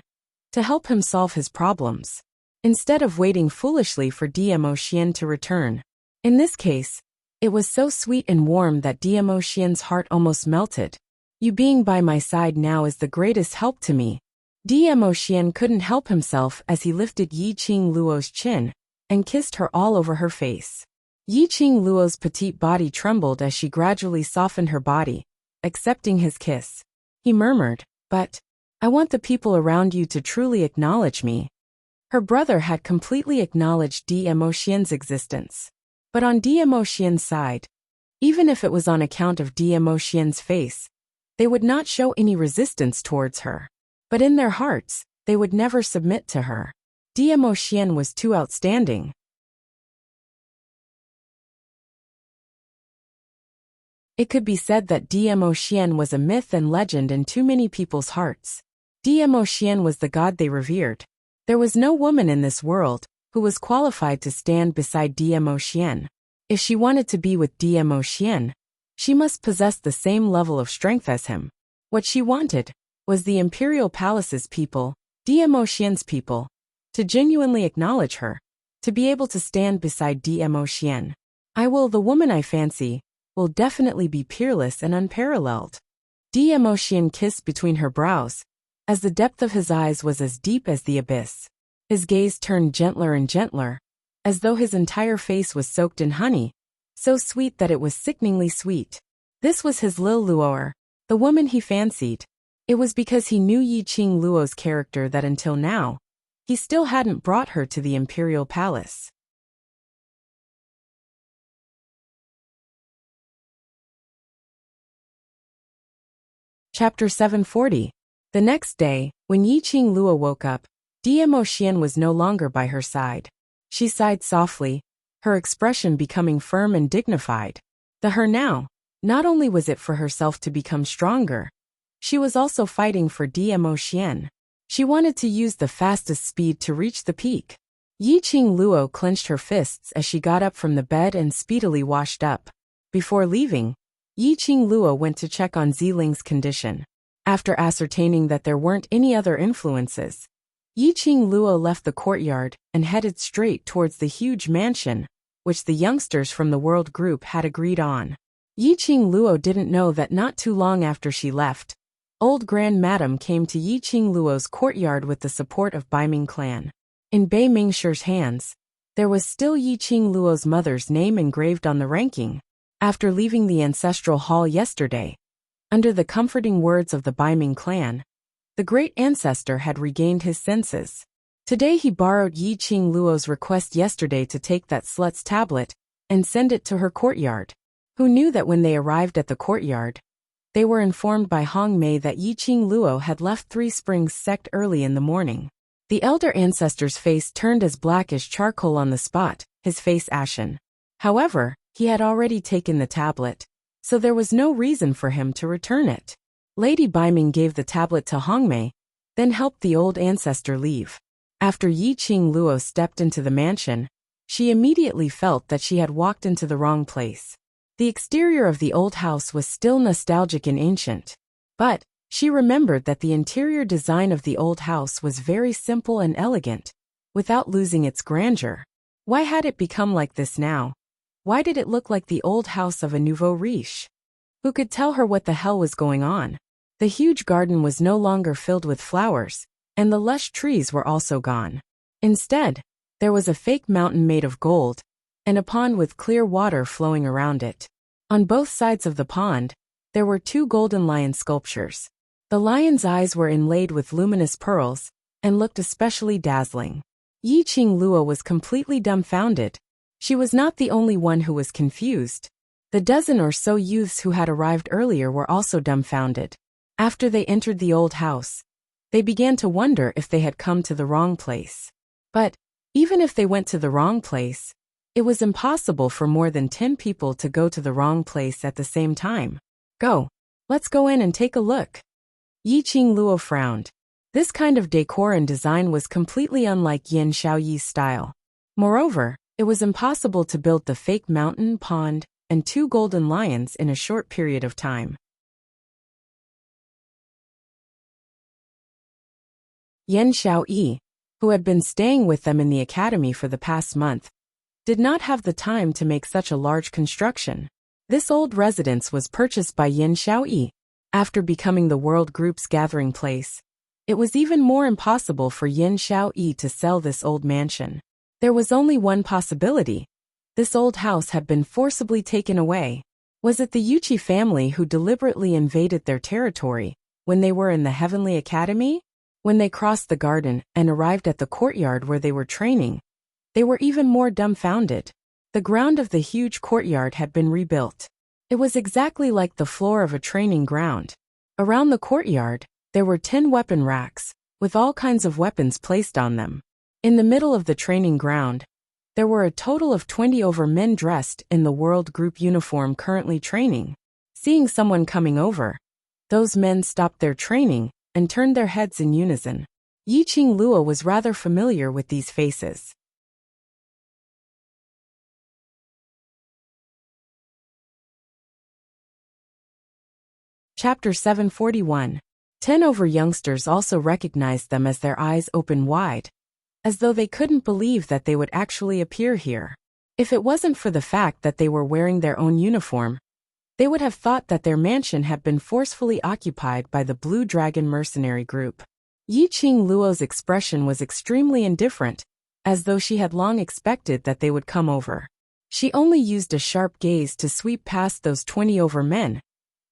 to help him solve his problems, instead of waiting foolishly for Dmo Xian to return. In this case, it was so sweet and warm that Dmo Xian's heart almost melted. You being by my side now is the greatest help to me. Dmo Xian couldn't help himself as he lifted Yiqing Luo's chin and kissed her all over her face. Yiqing Luo's petite body trembled as she gradually softened her body, accepting his kiss. He murmured, "But I want the people around you to truly acknowledge me." Her brother had completely acknowledged Dmo Xian's existence. But on Dmo Xian's side, even if it was on account of Dmo Xian's face, they would not show any resistance towards her. But in their hearts, they would never submit to her. Dmo Xian was too outstanding. It could be said that Dmo Xian was a myth and legend in too many people's hearts. Dmo Xian was the god they revered. There was no woman in this world who was qualified to stand beside Dmo Xian. If she wanted to be with Dmo Xian, she must possess the same level of strength as him. What she wanted was the imperial palace's people, Dmo Xian's people, to genuinely acknowledge her, to be able to stand beside Dmo Xian. The woman I fancy, will definitely be peerless and unparalleled. Dmo Xian kissed between her brows, as the depth of his eyes was as deep as the abyss. His gaze turned gentler and gentler, as though his entire face was soaked in honey, so sweet that it was sickeningly sweet. This was his Lil Luo'er, the woman he fancied. It was because he knew Yiqing Luo's character that until now, he still hadn't brought her to the imperial palace. Chapter 740. The next day, when Yiqing Luo woke up, Dmo Xian was no longer by her side. She sighed softly, her expression becoming firm and dignified. The her now, not only was it for herself to become stronger, she was also fighting for Dmo Xian. She wanted to use the fastest speed to reach the peak. Yiqing Luo clenched her fists as she got up from the bed and speedily washed up. Before leaving, Yiqing Luo went to check on Ziling's condition. After ascertaining that there weren't any other influences, Yiqing Luo left the courtyard and headed straight towards the huge mansion, which the youngsters from the World Group had agreed on. Yiqing Luo didn't know that not too long after she left, Old Grand Madam came to Yiqing Luo's courtyard with the support of Baiming clan. In Bei Mingshi's hands, there was still Yiqing Luo's mother's name engraved on the ranking. After leaving the ancestral hall yesterday, under the comforting words of the Baiming clan, the great ancestor had regained his senses. Today he borrowed Yiqing Luo's request yesterday to take that slut's tablet and send it to her courtyard. Who knew that when they arrived at the courtyard, they were informed by Hong Mei that Yiqing Luo had left Three Springs sect early in the morning. The elder ancestor's face turned as black as charcoal on the spot, his face ashen. However, he had already taken the tablet, so there was no reason for him to return it. Lady Baiming gave the tablet to Hong Mei, then helped the old ancestor leave. After Yiqing Luo stepped into the mansion, she immediately felt that she had walked into the wrong place. The exterior of the old house was still nostalgic and ancient, but she remembered that the interior design of the old house was very simple and elegant, without losing its grandeur. Why had it become like this now? Why did it look like the old house of a nouveau riche? Who could tell her what the hell was going on? The huge garden was no longer filled with flowers, and the lush trees were also gone. Instead, there was a fake mountain made of gold, and a pond with clear water flowing around it. On both sides of the pond, there were two golden lion sculptures. The lion's eyes were inlaid with luminous pearls, and looked especially dazzling. Yiqing Luo was completely dumbfounded. She was not the only one who was confused. The dozen or so youths who had arrived earlier were also dumbfounded. After they entered the old house, they began to wonder if they had come to the wrong place. But, even if they went to the wrong place, it was impossible for more than 10 people to go to the wrong place at the same time. Go. Let's go in and take a look. Yiqing Luo frowned. This kind of decor and design was completely unlike Yin Xiaoyi's style. Moreover, it was impossible to build the fake mountain, pond, and two golden lions in a short period of time. Yen Xiaoyi, who had been staying with them in the academy for the past month, did not have the time to make such a large construction. This old residence was purchased by Yen Xiaoyi. After becoming the World Group's gathering place, it was even more impossible for Yen Xiaoyi to sell this old mansion. There was only one possibility. This old house had been forcibly taken away. Was it the Yuchi family who deliberately invaded their territory when they were in the Heavenly Academy? When they crossed the garden and arrived at the courtyard where they were training, they were even more dumbfounded. The ground of the huge courtyard had been rebuilt. It was exactly like the floor of a training ground. Around the courtyard, there were 10 weapon racks, with all kinds of weapons placed on them. In the middle of the training ground, there were a total of 20 over men dressed in the World Group uniform currently training. Seeing someone coming over, those men stopped their training and turned their heads in unison. Yiqing Luo was rather familiar with these faces. Chapter 741. 10 over youngsters also recognized them as their eyes open wide, as though they couldn't believe that they would actually appear here. If it wasn't for the fact that they were wearing their own uniform, they would have thought that their mansion had been forcefully occupied by the Blue Dragon mercenary group. Yiqing Luo's expression was extremely indifferent, as though she had long expected that they would come over. She only used a sharp gaze to sweep past those 20 over men,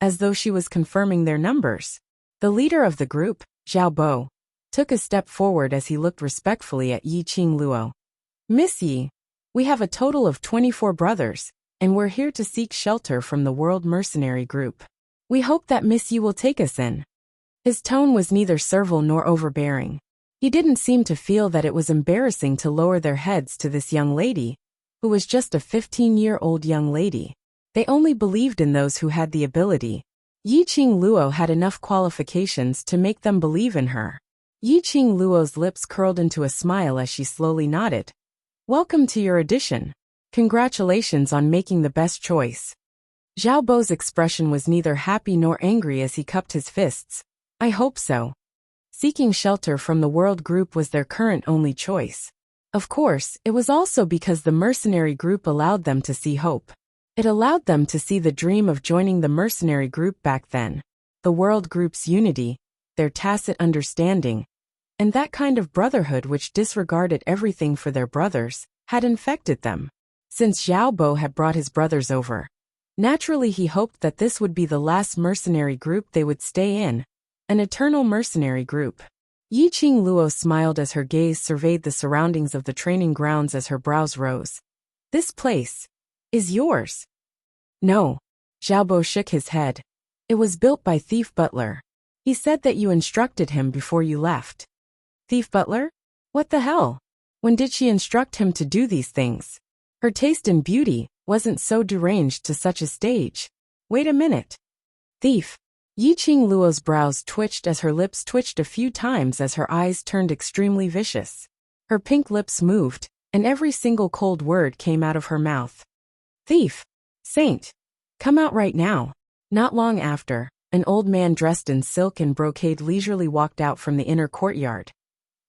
as though she was confirming their numbers. The leader of the group, Zhao Bo, took a step forward as he looked respectfully at Yiqing Luo. Miss Yi, we have a total of 24 brothers, and we're here to seek shelter from the World Mercenary Group. We hope that Miss Yi will take us in. His tone was neither servile nor overbearing. He didn't seem to feel that it was embarrassing to lower their heads to this young lady, who was just a 15-year-old young lady. They only believed in those who had the ability. Yiqing Luo had enough qualifications to make them believe in her. Yiqing Luo's lips curled into a smile as she slowly nodded. Welcome to your addition. Congratulations on making the best choice. Zhao Bo's expression was neither happy nor angry as he cupped his fists. I hope so. Seeking shelter from the World Group was their current only choice. Of course, it was also because the mercenary group allowed them to see hope. It allowed them to see the dream of joining the mercenary group back then. The World Group's unity, their tacit understanding, and that kind of brotherhood which disregarded everything for their brothers, had infected them. Since Zhao Bo had brought his brothers over, naturally he hoped that this would be the last mercenary group they would stay in, an eternal mercenary group. Yiqing Luo smiled as her gaze surveyed the surroundings of the training grounds as her brows rose. This place is yours. No. Zhao Bo shook his head. It was built by Thief Butler. He said that you instructed him before you left. Thief Butler? What the hell? When did she instruct him to do these things? Her taste in beauty wasn't so deranged to such a stage. Wait a minute. Thief. Yiqing Luo's brows twitched as her lips twitched a few times as her eyes turned extremely vicious. Her pink lips moved, and every single cold word came out of her mouth. Thief. Saint. Come out right now. Not long after, an old man dressed in silk and brocade leisurely walked out from the inner courtyard.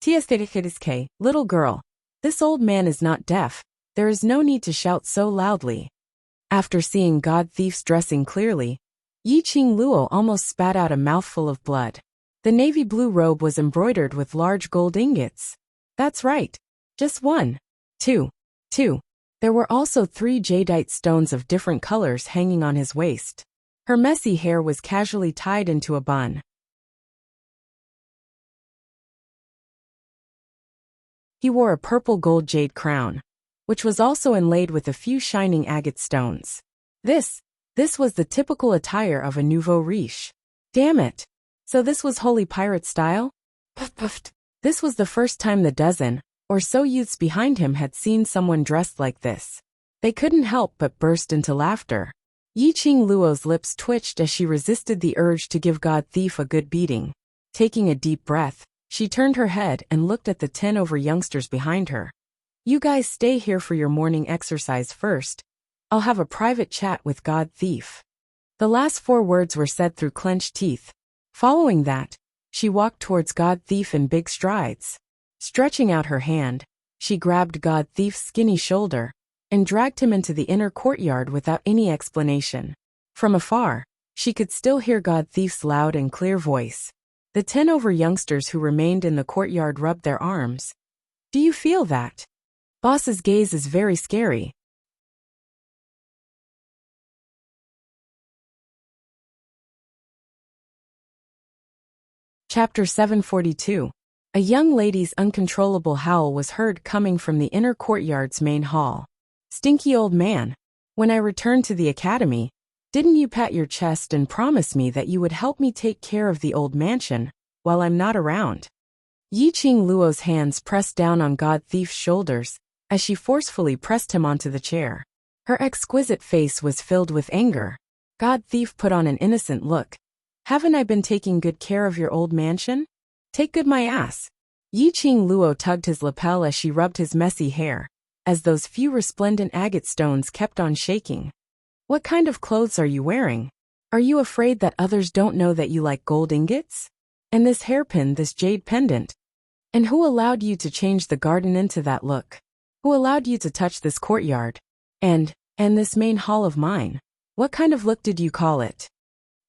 Tiastatikadiske, little girl. This old man is not deaf. There is no need to shout so loudly. After seeing god thieves dressing clearly, Yiqing Luo almost spat out a mouthful of blood. The navy blue robe was embroidered with large gold ingots. That's right. Just 1, 2, 2. There were also 3 jadeite stones of different colors hanging on his waist. Her messy hair was casually tied into a bun. He wore a purple gold jade crown, which was also inlaid with a few shining agate stones. This was the typical attire of a nouveau riche. Damn it. So this was holy pirate style? Puff puffed. This was the first time the dozen or so youths behind him had seen someone dressed like this. They couldn't help but burst into laughter. Yiqing Luo's lips twitched as she resisted the urge to give god thief a good beating. Taking a deep breath, she turned her head and looked at the 10 over youngsters behind her. You guys stay here for your morning exercise first. I'll have a private chat with god thief. The last 4 words were said through clenched teeth. Following that, She walked towards God Thief in big strides. Stretching out her hand, she grabbed God Thief's skinny shoulder and dragged him into the inner courtyard without any explanation. From afar, she could still hear God Thief's loud and clear voice. The 10 over youngsters who remained in the courtyard rubbed their arms. Do you feel that? Boss's gaze is very scary. Chapter 742. A young lady's uncontrollable howl was heard coming from the inner courtyard's main hall. Stinky old man, when I return to the academy, didn't you pat your chest and promise me that you would help me take care of the old mansion while I'm not around? Yiqing Luo's hands pressed down on God Thief's shoulders as she forcefully pressed him onto the chair. Her exquisite face was filled with anger. God Thief put on an innocent look. Haven't I been taking good care of your old mansion? Take good my ass. Yiqing Luo tugged his lapel as she rubbed his messy hair, as those few resplendent agate stones kept on shaking. What kind of clothes are you wearing? Are you afraid that others don't know that you like gold ingots? And this hairpin, this jade pendant? And who allowed you to change the garden into that look? Who allowed you to touch this courtyard? And this main hall of mine? What kind of look did you call it?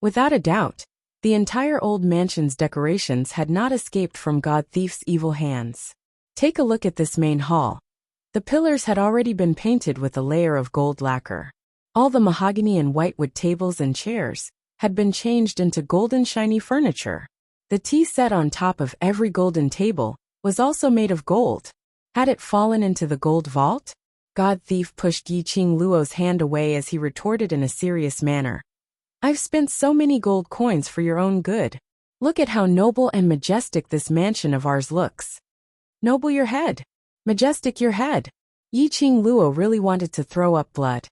Without a doubt, the entire old mansion's decorations had not escaped from God Thief's evil hands. Take a look at this main hall. The pillars had already been painted with a layer of gold lacquer. All the mahogany and whitewood tables and chairs had been changed into golden shiny furniture. The tea set on top of every golden table was also made of gold. Had it fallen into the gold vault? God Thief pushed Yiqing Luo's hand away as he retorted in a serious manner. I've spent so many gold coins for your own good. Look at how noble and majestic this mansion of ours looks. Noble your head. Majestic your head. Yiqing Luo really wanted to throw up blood.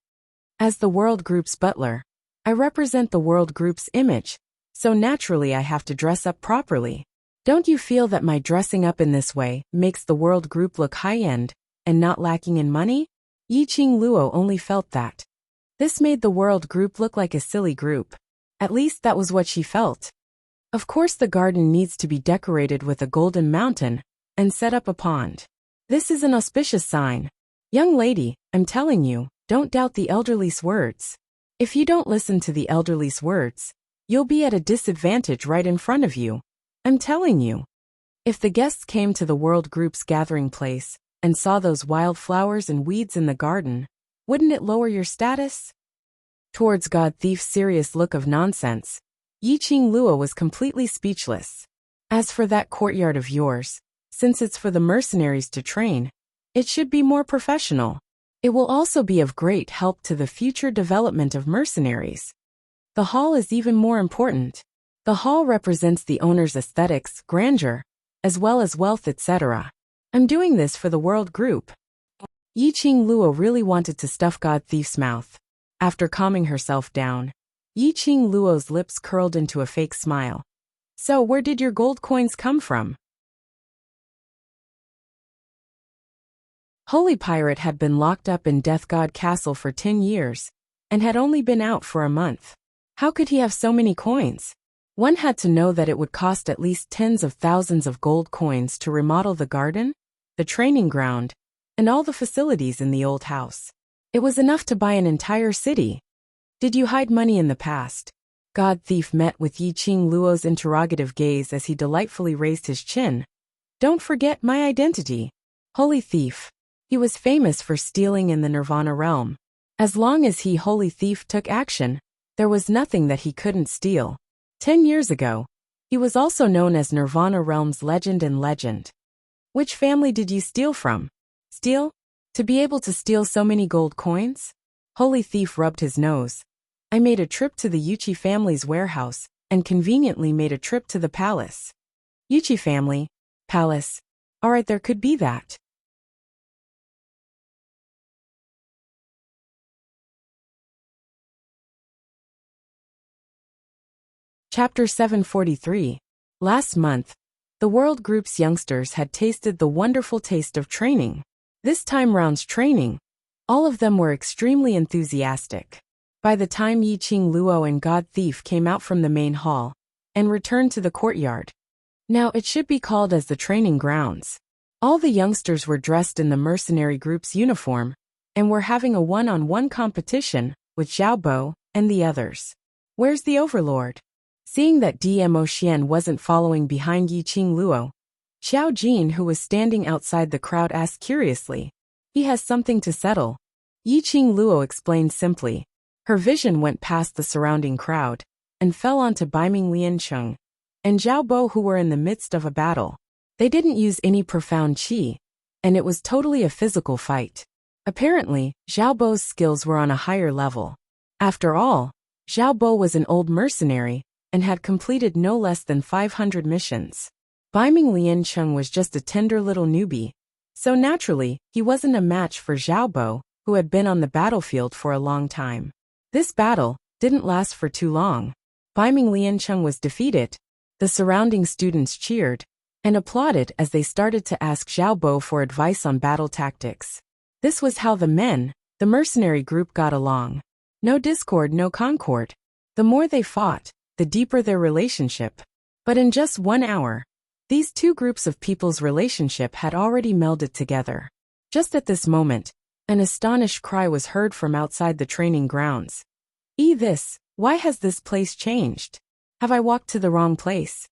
As the World Group's butler, I represent the World Group's image, so naturally I have to dress up properly. Don't you feel that my dressing up in this way makes the World Group look high-end and not lacking in money? Yiqing Luo only felt that. This made the World Group look like a silly group. At least that was what she felt. Of course the garden needs to be decorated with a golden mountain and set up a pond. This is an auspicious sign. Young lady, I'm telling you, don't doubt the elderly's words. If you don't listen to the elderly's words, you'll be at a disadvantage right in front of you. I'm telling you. If the guests came to the World Group's gathering place and saw those wild flowers and weeds in the garden, wouldn't it lower your status? Towards God Thief's serious look of nonsense, Yiqing Luo was completely speechless. As for that courtyard of yours, since it's for the mercenaries to train, it should be more professional. It will also be of great help to the future development of mercenaries. The hall is even more important. The hall represents the owner's aesthetics, grandeur, as well as wealth, etc. I'm doing this for the World Group. Yiqing Luo really wanted to stuff God Thief's mouth. After calming herself down, Yiqing Luo's lips curled into a fake smile. So where did your gold coins come from? Holy Pirate had been locked up in Death God Castle for 10 years, and had only been out for a month. How could he have so many coins? One had to know that it would cost at least tens of thousands of gold coins to remodel the garden, the training ground, and all the facilities in the old house. It was enough to buy an entire city. Did you hide money in the past? God Thief met with Yiqing Luo's interrogative gaze as he delightfully raised his chin. Don't forget my identity. Holy Thief. He was famous for stealing in the Nirvana realm. As long as he, Holy Thief, took action, there was nothing that he couldn't steal. 10 years ago, he was also known as Nirvana realm's legend and legend. Which family did you steal from? Steal? To be able to steal so many gold coins? Holy Thief rubbed his nose. I made a trip to the Yuchi family's warehouse, and conveniently made a trip to the palace. Yuchi family, palace. Alright, there could be that. Chapter 743. Last month, the World Group's youngsters had tasted the wonderful taste of training. This time round's training, all of them were extremely enthusiastic. By the time Yiqing Luo and God Thief came out from the main hall and returned to the courtyard, Now it should be called as the training grounds. All the youngsters were dressed in the mercenary group's uniform and were having a one-on-one competition with Xiaobo and the others. Where's the overlord? Seeing that Dmo Xian wasn't following behind Yiqing Luo, Xiao Jin, who was standing outside the crowd, asked curiously. He has something to settle. Yiqing Luo explained simply. Her vision went past the surrounding crowd and fell onto Baiming Liancheng and Xiaobo, who were in the midst of a battle. They didn't use any profound qi, and it was totally a physical fight. Apparently, Xiaobo's skills were on a higher level. After all, Xiaobo was an old mercenary and had completed no less than 500 missions. Baiming Liancheng was just a tender little newbie, so naturally, he wasn't a match for Xiaobo, who had been on the battlefield for a long time. This battle didn't last for too long. Baiming Liancheng was defeated. The surrounding students cheered and applauded as they started to ask Xiaobo for advice on battle tactics. This was how the mercenary group, got along. No discord, no concord. The more they fought, the deeper their relationship. But in just 1 hour, these two groups of people's relationship had already melded together. Just at this moment, an astonished cry was heard from outside the training grounds. Why has this place changed? Have I walked to the wrong place?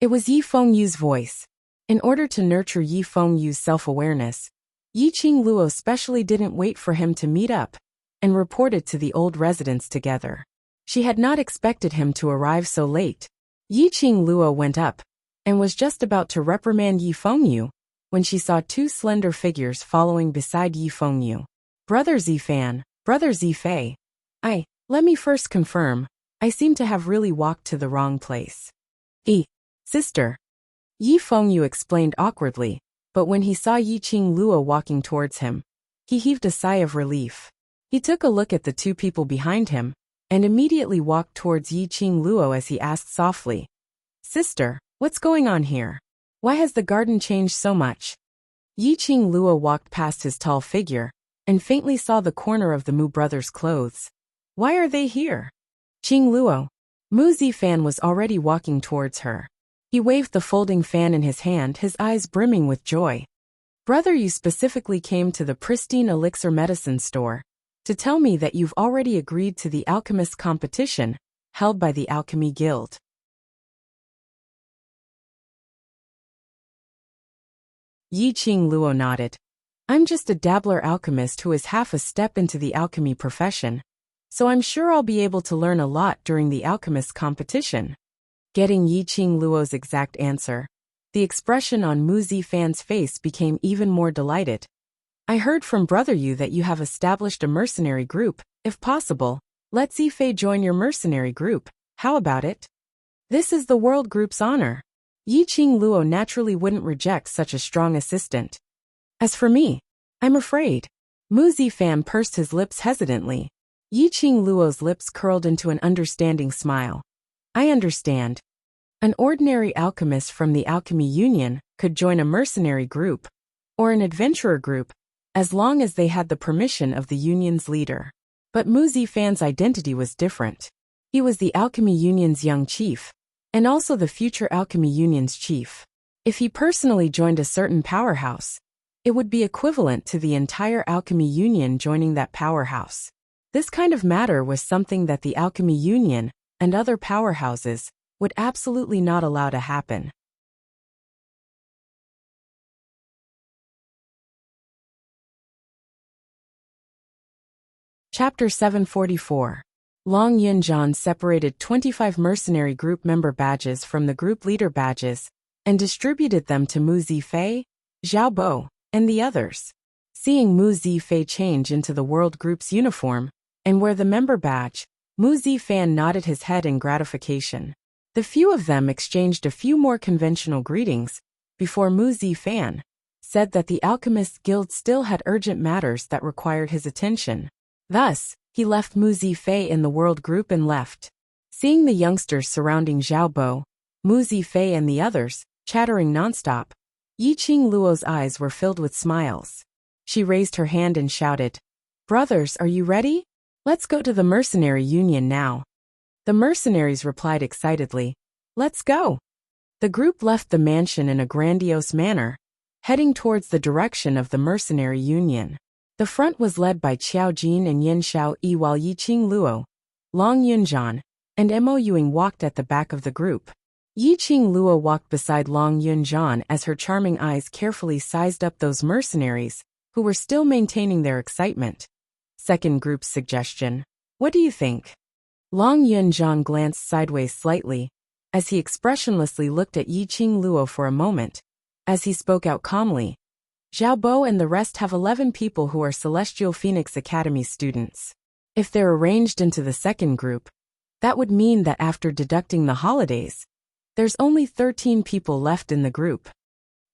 It was Yi Fengyu's voice. In order to nurture Yi Fengyu's self-awareness, Yiqing Luo specially didn't wait for him to meet up and reported to the old residents together. She had not expected him to arrive so late. Yiqing Luo went up and was just about to reprimand Yi Fengyu when she saw two slender figures following beside Yi Fengyu. Brother Zifan, Brother Zifei. Let me first confirm, I seem to have really walked to the wrong place. Sister. Yi Fengyu explained awkwardly, but when he saw Yiqing Luo walking towards him, he heaved a sigh of relief. He took a look at the two people behind him and immediately walked towards Yiqing Luo as he asked softly, Sister, what's going on here? Why has the garden changed so much? Yiqing Luo walked past his tall figure and faintly saw the corner of the Mu brothers' clothes. Why are they here? Qing Luo. Mu Zifan was already walking towards her. He waved the folding fan in his hand, his eyes brimming with joy. Brother, you specifically came to the pristine elixir medicine store to tell me that you've already agreed to the alchemist competition held by the Alchemy Guild. Yiqing Luo nodded. I'm just a dabbler alchemist who is half a step into the alchemy profession, so I'm sure I'll be able to learn a lot during the alchemist competition. Getting Yiqing Luo's exact answer, the expression on Mu Zifan's face became even more delighted. I heard from Brother Yu that you have established a mercenary group. If possible, let Zifei join your mercenary group. How about it? This is the world group's honor. Yiqing Luo naturally wouldn't reject such a strong assistant. As for me, I'm afraid. Mu Zifan pursed his lips hesitantly. Yiqing Luo's lips curled into an understanding smile. I understand. An ordinary alchemist from the Alchemy Union could join a mercenary group or an adventurer group as long as they had the permission of the union's leader. But Mu Zifan's identity was different. He was the Alchemy Union's young chief and also the future Alchemy Union's chief. If he personally joined a certain powerhouse, it would be equivalent to the entire Alchemy Union joining that powerhouse. This kind of matter was something that the Alchemy Union and other powerhouses would absolutely not allow to happen. Chapter 744. Long Yunjian separated 25 mercenary group member badges from the group leader badges and distributed them to Mu Zifei, Xiaobo, and the others. Seeing Mu Zifei change into the world group's uniform and wear the member badge, Mu Zifan nodded his head in gratification. The few of them exchanged a few more conventional greetings before Mu Zifan said that the Alchemist Guild still had urgent matters that required his attention. Thus, he left Mu Zifei in the world group and left. Seeing the youngsters surrounding Xiaobo, Mu Zifei and the others, chattering nonstop, Yiqing Luo's eyes were filled with smiles. She raised her hand and shouted, Brothers, are you ready? Let's go to the mercenary union now. The mercenaries replied excitedly, Let's go. The group left the mansion in a grandiose manner, heading towards the direction of the mercenary union. The front was led by Qiao Jin and Yin Xiao Yi, while Yiqing Luo, Long Yunzhan, and Mo Yuing walked at the back of the group. Yiqing Luo walked beside Long Yunzhan as her charming eyes carefully sized up those mercenaries, who were still maintaining their excitement. Second group's suggestion. What do you think? Long Yunzhan glanced sideways slightly, as he expressionlessly looked at Yiqing Luo for a moment. As he spoke out calmly, Zhao Bo and the rest have 11 people who are Celestial Phoenix Academy students. If they're arranged into the second group, that would mean that after deducting the holidays, there's only 13 people left in the group.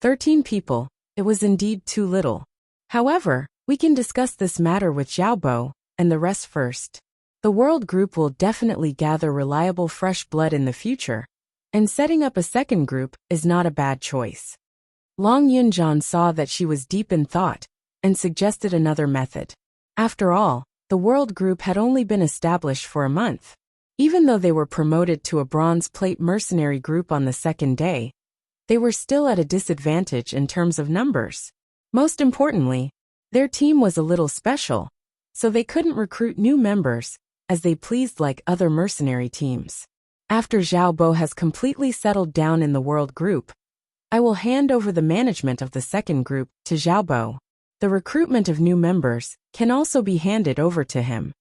13 people, it was indeed too little. However, we can discuss this matter with Zhao Bo and the rest first. The world group will definitely gather reliable fresh blood in the future, and setting up a second group is not a bad choice. Long Yunzhan saw that she was deep in thought, and suggested another method. After all, the world group had only been established for a month. Even though they were promoted to a bronze plate mercenary group on the second day, they were still at a disadvantage in terms of numbers. Most importantly, their team was a little special, so they couldn't recruit new members as they pleased like other mercenary teams. After Zhao Bo has completely settled down in the world group, I will hand over the management of the second group to Zhao Bo. The recruitment of new members can also be handed over to him.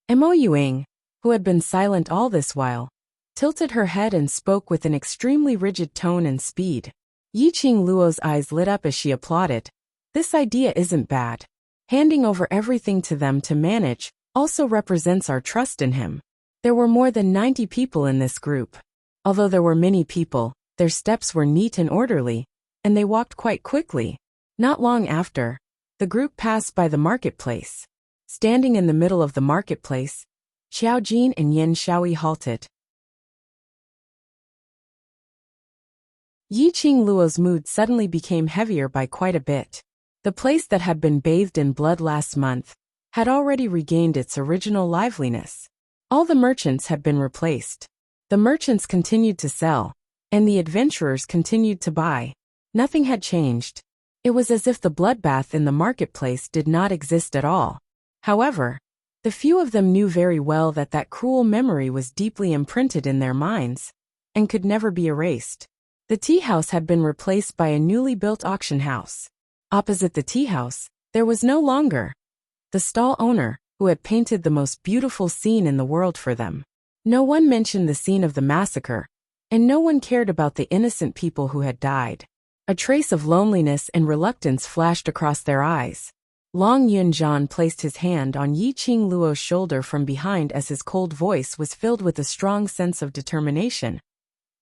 Mo Yuing, who had been silent all this while, tilted her head and spoke with an extremely rigid tone and speed. Yiqing Luo's eyes lit up as she applauded. This idea isn't bad. Handing over everything to them to manage also represents our trust in him. There were more than 90 people in this group. Although there were many people, their steps were neat and orderly, and they walked quite quickly. Not long after, the group passed by the marketplace. Standing in the middle of the marketplace, Qiao Jin and Yin Xiaoyi halted. Yiqing Luo's mood suddenly became heavier by quite a bit. The place that had been bathed in blood last month had already regained its original liveliness. All the merchants had been replaced. The merchants continued to sell, and the adventurers continued to buy. Nothing had changed. It was as if the bloodbath in the marketplace did not exist at all. However, the few of them knew very well that that cruel memory was deeply imprinted in their minds and could never be erased. The tea house had been replaced by a newly built auction house. Opposite the tea house, there was no longer the stall owner, who had painted the most beautiful scene in the world for them. No one mentioned the scene of the massacre, and no one cared about the innocent people who had died. A trace of loneliness and reluctance flashed across their eyes. Long Yunzhan placed his hand on Yiqing Luo's shoulder from behind as his cold voice was filled with a strong sense of determination.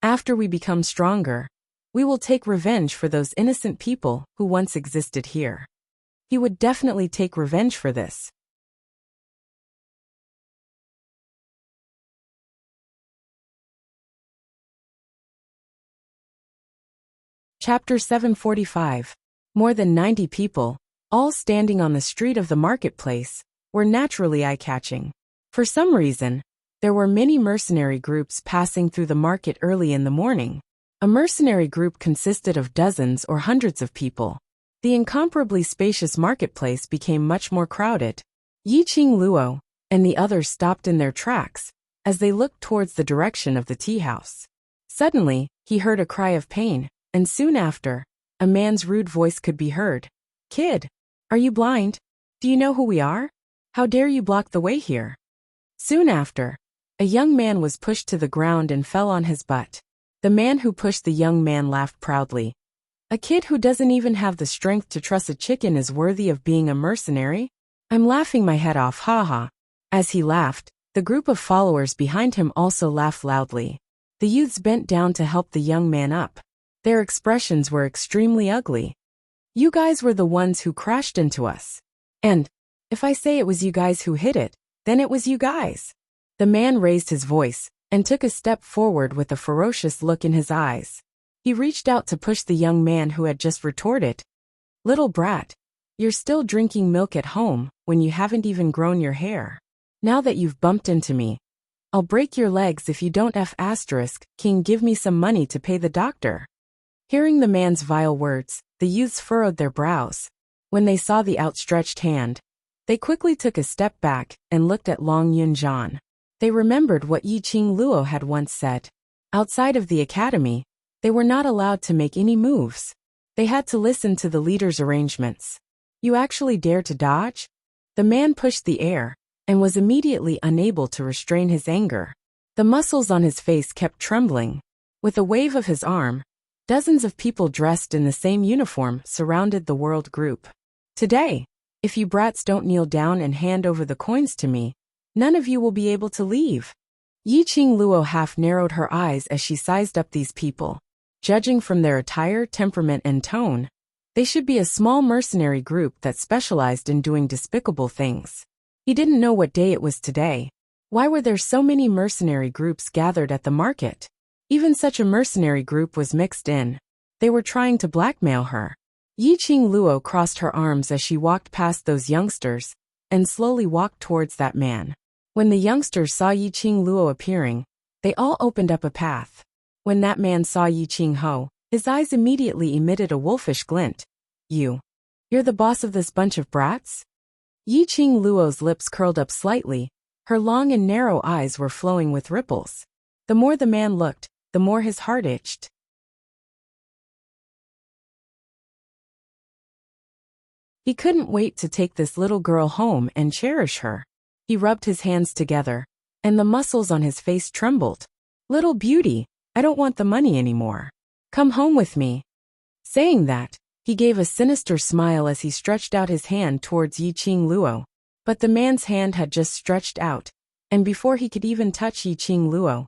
After we become stronger, we will take revenge for those innocent people who once existed here. He would definitely take revenge for this. Chapter 745. More than 90 people, all standing on the street of the marketplace, were naturally eye-catching. For some reason, there were many mercenary groups passing through the market early in the morning. A mercenary group consisted of dozens or hundreds of people. The incomparably spacious marketplace became much more crowded. Yiqing Luo and the others stopped in their tracks as they looked towards the direction of the tea house. Suddenly, he heard a cry of pain, and soon after, a man's rude voice could be heard. "Kid, are you blind? Do you know who we are? How dare you block the way here?" Soon after, a young man was pushed to the ground and fell on his butt. The man who pushed the young man laughed proudly. "A kid who doesn't even have the strength to truss a chicken is worthy of being a mercenary? I'm laughing my head off, ha." As he laughed, the group of followers behind him also laughed loudly. The youths bent down to help the young man up. Their expressions were extremely ugly. "You guys were the ones who crashed into us. And if I say it was you guys who hit it, then it was you guys." The man raised his voice and took a step forward with a ferocious look in his eyes. He reached out to push the young man who had just retorted, "Little brat, you're still drinking milk at home when you haven't even grown your hair. Now that you've bumped into me, I'll break your legs if you don't King give me some money to pay the doctor. Hearing the man's vile words, the youths furrowed their brows. When they saw the outstretched hand, they quickly took a step back and looked at Long Yunjian. They remembered what Yiqing Luo had once said. Outside of the academy, they were not allowed to make any moves. They had to listen to the leader's arrangements. You actually dare to dodge? The man pushed the air and was immediately unable to restrain his anger. The muscles on his face kept trembling. With a wave of his arm, dozens of people dressed in the same uniform surrounded the world group. Today, if you brats don't kneel down and hand over the coins to me, none of you will be able to leave. Yiqing Luo half narrowed her eyes as she sized up these people. Judging from their attire, temperament, and tone, they should be a small mercenary group that specialized in doing despicable things. He didn't know what day it was today. Why were there so many mercenary groups gathered at the market? Even such a mercenary group was mixed in. They were trying to blackmail her. Yiqing Luo crossed her arms as she walked past those youngsters and slowly walked towards that man. When the youngsters saw Yiqing Luo appearing, they all opened up a path. When that man saw Yiqing Ho, his eyes immediately emitted a wolfish glint. You're the boss of this bunch of brats? Yiqing Luo's lips curled up slightly. Her long and narrow eyes were flowing with ripples. The more the man looked, the more his heart itched. He couldn't wait to take this little girl home and cherish her. He rubbed his hands together, and the muscles on his face trembled. Little beauty, I don't want the money anymore. Come home with me. Saying that, he gave a sinister smile as he stretched out his hand towards Yiqing Luo. But the man's hand had just stretched out, and before he could even touch Yiqing Luo,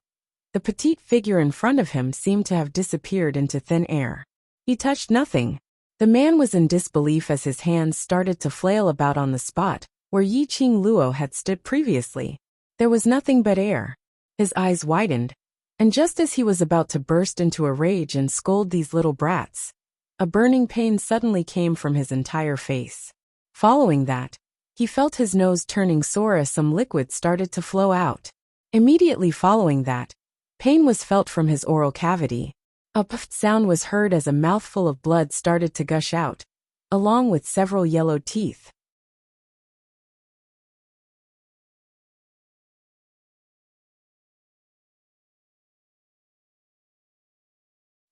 the petite figure in front of him seemed to have disappeared into thin air. He touched nothing. The man was in disbelief as his hands started to flail about on the spot where Yiqing Luo had stood previously. There was nothing but air. His eyes widened, and just as he was about to burst into a rage and scold these little brats, a burning pain suddenly came from his entire face. Following that, he felt his nose turning sore as some liquid started to flow out. Immediately following that, pain was felt from his oral cavity. A puffed sound was heard as a mouthful of blood started to gush out, along with several yellowed teeth.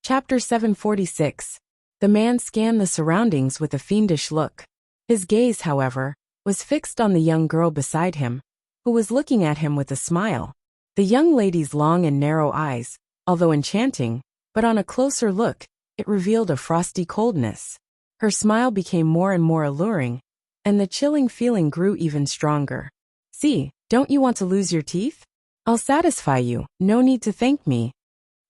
Chapter 746. The man scanned the surroundings with a fiendish look. His gaze, however, was fixed on the young girl beside him, who was looking at him with a smile. The young lady's long and narrow eyes, although enchanting, but on a closer look, it revealed a frosty coldness. Her smile became more and more alluring, and the chilling feeling grew even stronger. See, don't you want to lose your teeth? I'll satisfy you, no need to thank me.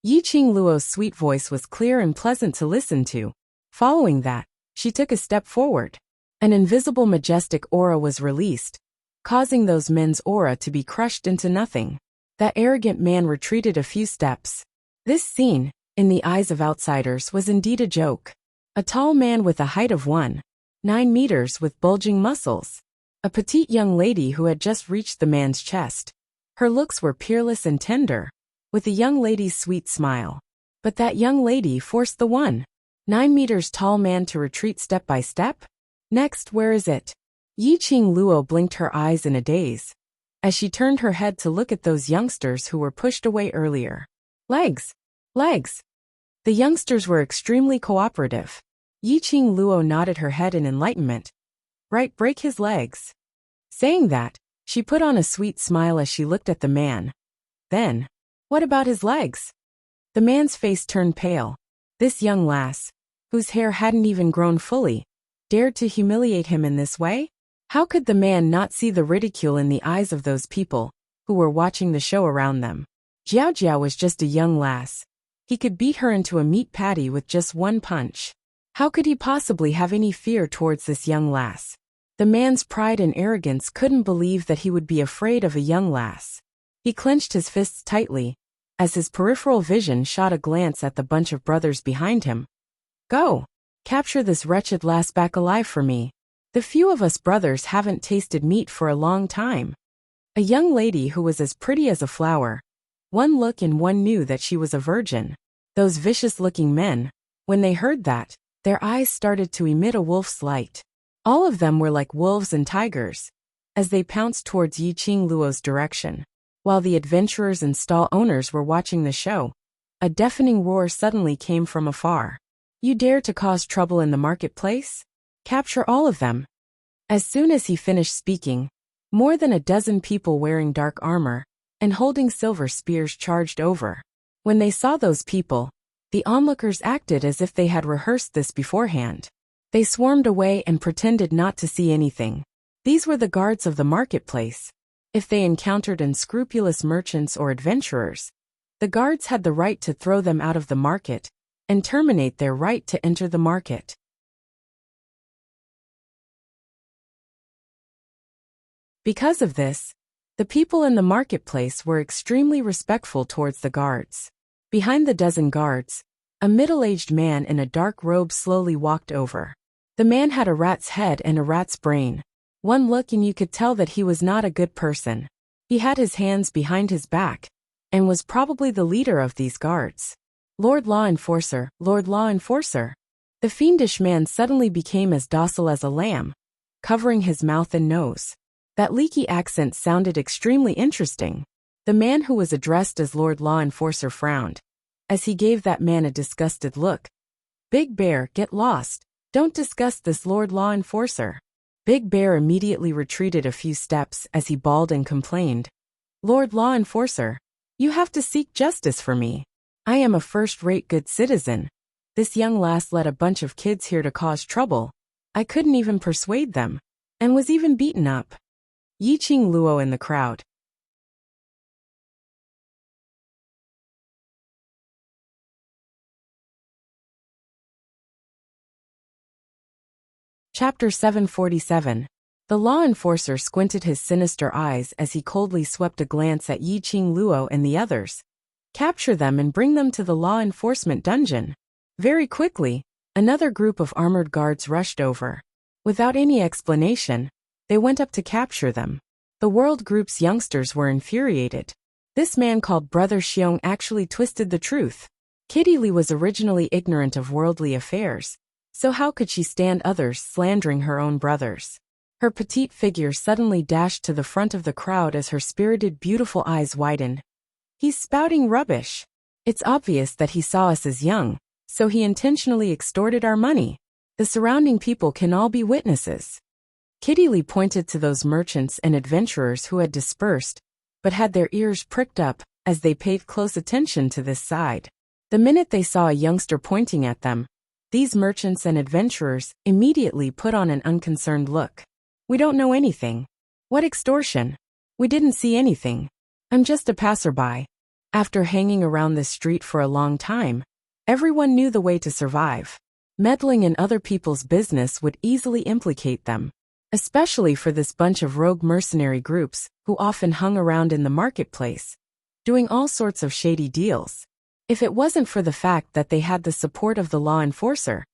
Yiqing Luo's sweet voice was clear and pleasant to listen to. Following that, she took a step forward. An invisible majestic aura was released, causing those men's aura to be crushed into nothing. That arrogant man retreated a few steps. This scene, in the eyes of outsiders, was indeed a joke. A tall man with a height of 1.9 meters with bulging muscles. A petite young lady who had just reached the man's chest. Her looks were peerless and tender, with the young lady's sweet smile. But that young lady forced the 1.9 meters tall man to retreat step by step. Next, where is it? Yiqing Luo blinked her eyes in a daze, as she turned her head to look at those youngsters who were pushed away earlier. Legs! Legs! The youngsters were extremely cooperative. Yiqing Luo nodded her head in enlightenment. Right, break his legs. Saying that, she put on a sweet smile as she looked at the man. Then, what about his legs? The man's face turned pale. This young lass, whose hair hadn't even grown fully, dared to humiliate him in this way? How could the man not see the ridicule in the eyes of those people who were watching the show around them? Jiao Jiao was just a young lass. He could beat her into a meat patty with just one punch. How could he possibly have any fear towards this young lass? The man's pride and arrogance couldn't believe that he would be afraid of a young lass. He clenched his fists tightly, as his peripheral vision shot a glance at the bunch of brothers behind him. Go! Capture this wretched lass back alive for me. The few of us brothers haven't tasted meat for a long time. A young lady who was as pretty as a flower. One look and one knew that she was a virgin. Those vicious-looking men, when they heard that, their eyes started to emit a wolf's light. All of them were like wolves and tigers, as they pounced towards Yiqing Luo's direction. While the adventurers and stall owners were watching the show, a deafening roar suddenly came from afar. You dare to cause trouble in the marketplace? Capture all of them. As soon as he finished speaking, more than a dozen people wearing dark armor and holding silver spears charged over. When they saw those people, the onlookers acted as if they had rehearsed this beforehand. They swarmed away and pretended not to see anything. These were the guards of the marketplace. If they encountered unscrupulous merchants or adventurers, the guards had the right to throw them out of the market and terminate their right to enter the market. Because of this, the people in the marketplace were extremely respectful towards the guards. Behind the dozen guards, a middle-aged man in a dark robe slowly walked over. The man had a rat's head and a rat's brain. One look and you could tell that he was not a good person. He had his hands behind his back, and was probably the leader of these guards. Lord Law Enforcer, Lord Law Enforcer. The fiendish man suddenly became as docile as a lamb, covering his mouth and nose. That leaky accent sounded extremely interesting. The man who was addressed as Lord Law Enforcer frowned, as he gave that man a disgusted look. Big Bear, get lost. Don't discuss this, Lord Law Enforcer. Big Bear immediately retreated a few steps as he bawled and complained. Lord Law Enforcer, you have to seek justice for me. I am a first-rate good citizen. This young lass led a bunch of kids here to cause trouble. I couldn't even persuade them, and was even beaten up. Yiqing Luo in the crowd. Chapter 747. The law enforcer squinted his sinister eyes as he coldly swept a glance at Yiqing Luo and the others. Capture them and bring them to the law enforcement dungeon. Very quickly, another group of armored guards rushed over. Without any explanation, they went up to capture them. The World Group's youngsters were infuriated. This man called Brother Xiong actually twisted the truth. Kitty Lee was originally ignorant of worldly affairs, so how could she stand others slandering her own brothers? Her petite figure suddenly dashed to the front of the crowd as her spirited, beautiful eyes widened. He's spouting rubbish. It's obvious that he saw us as young, so he intentionally extorted our money. The surrounding people can all be witnesses. Kitty Lee pointed to those merchants and adventurers who had dispersed, but had their ears pricked up as they paid close attention to this side. The minute they saw a youngster pointing at them, these merchants and adventurers immediately put on an unconcerned look. We don't know anything. What extortion? We didn't see anything. I'm just a passerby. After hanging around this street for a long time, everyone knew the way to survive. Meddling in other people's business would easily implicate them, especially for this bunch of rogue mercenary groups who often hung around in the marketplace, doing all sorts of shady deals. If it wasn't for the fact that they had the support of the law enforcer,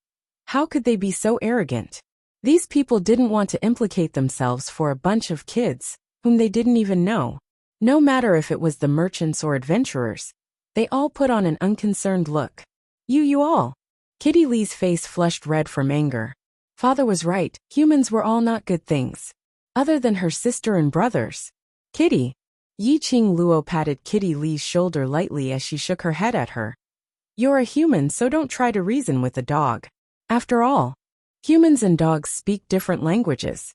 how could they be so arrogant? These people didn't want to implicate themselves for a bunch of kids whom they didn't even know. No matter if it was the merchants or adventurers, they all put on an unconcerned look. You all. Kitty Lee's face flushed red from anger. Father was right, humans were all not good things. Other than her sister and brothers. Kitty. Yiqing Luo patted Kitty Lee's shoulder lightly as she shook her head at her. You're a human, so don't try to reason with a dog. After all, humans and dogs speak different languages.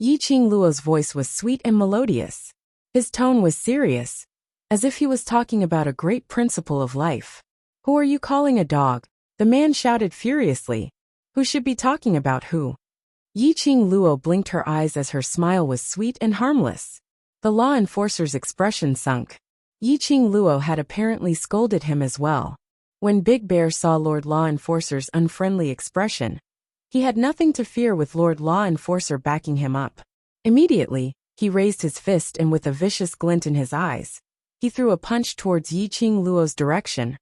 Yiqing Luo's voice was sweet and melodious. His tone was serious, as if he was talking about a great principle of life. Who are you calling a dog? The man shouted furiously. Who should be talking about who? Yiqing Luo blinked her eyes as her smile was sweet and harmless. The law enforcer's expression sunk. Yiqing Luo had apparently scolded him as well. When Big Bear saw Lord Law Enforcer's unfriendly expression, he had nothing to fear with Lord Law Enforcer backing him up. Immediately, he raised his fist and with a vicious glint in his eyes, he threw a punch towards Yiqing Luo's direction.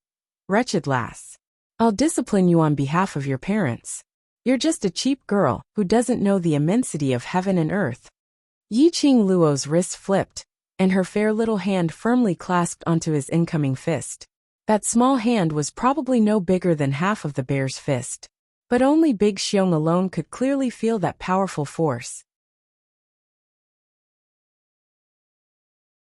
Wretched lass. I'll discipline you on behalf of your parents. You're just a cheap girl who doesn't know the immensity of heaven and earth. Yiqing Luo's wrists flipped, and her fair little hand firmly clasped onto his incoming fist. That small hand was probably no bigger than half of the bear's fist. But only Big Xiong alone could clearly feel that powerful force.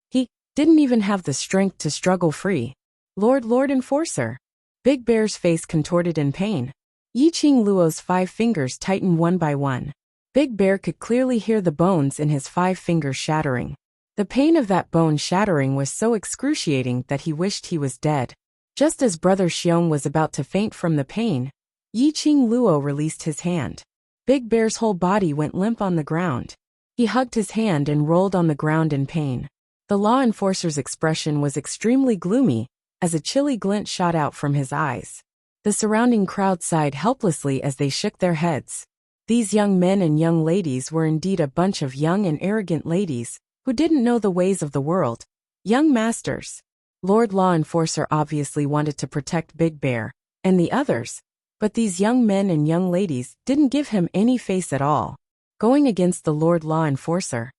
He didn't even have the strength to struggle free. Lord Enforcer. Big Bear's face contorted in pain. Yiqing Luo's 5 fingers tightened one by one. Big Bear could clearly hear the bones in his 5 fingers shattering. The pain of that bone shattering was so excruciating that he wished he was dead. Just as Brother Xiong was about to faint from the pain, Yiqing Luo released his hand. Big Bear's whole body went limp on the ground. He hugged his hand and rolled on the ground in pain. The law enforcer's expression was extremely gloomy, as a chilly glint shot out from his eyes. The surrounding crowd sighed helplessly as they shook their heads. These young men and young ladies were indeed a bunch of young and arrogant ladies, who didn't know the ways of the world. Young masters. Lord Law Enforcer obviously wanted to protect Big Bear, and the others, but these young men and young ladies didn't give him any face at all. Going against the Lord Law Enforcer.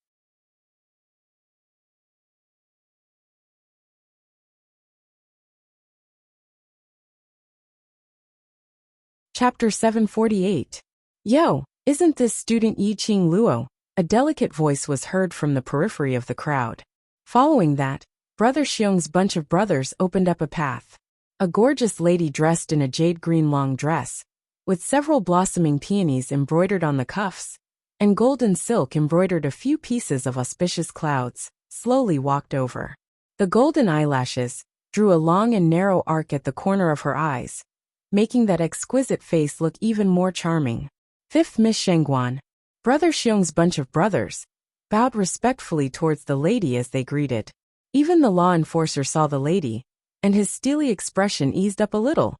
Chapter 748. Yo, isn't this student Yiqing Luo? A delicate voice was heard from the periphery of the crowd. Following that, Brother Xiong's bunch of brothers opened up a path. A gorgeous lady dressed in a jade green long dress, with several blossoming peonies embroidered on the cuffs, and golden silk embroidered a few pieces of auspicious clouds, slowly walked over. The golden eyelashes drew a long and narrow arc at the corner of her eyes, making that exquisite face look even more charming. 5th Miss Shengguan. Brother Xiong's bunch of brothers bowed respectfully towards the lady as they greeted. Even the law enforcer saw the lady, and his steely expression eased up a little.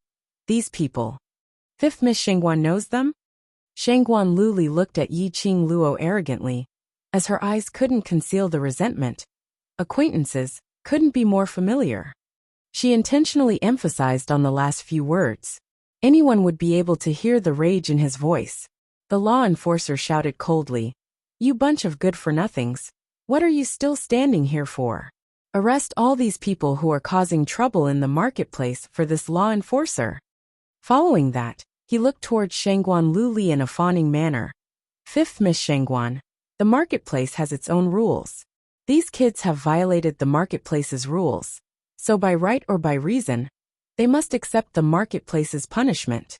These people. 5th Miss Shengguan knows them? Shengguan Luli looked at Yiqing Luo arrogantly, as her eyes couldn't conceal the resentment. Acquaintances couldn't be more familiar. She intentionally emphasized on the last few words. Anyone would be able to hear the rage in his voice. The law enforcer shouted coldly, "You bunch of good-for-nothings. What are you still standing here for? Arrest all these people who are causing trouble in the marketplace for this law enforcer." Following that, he looked towards Shengguan Luli in a fawning manner. 5th Miss Shengguan. The marketplace has its own rules. These kids have violated the marketplace's rules, so by right or by reason, they must accept the marketplace's punishment.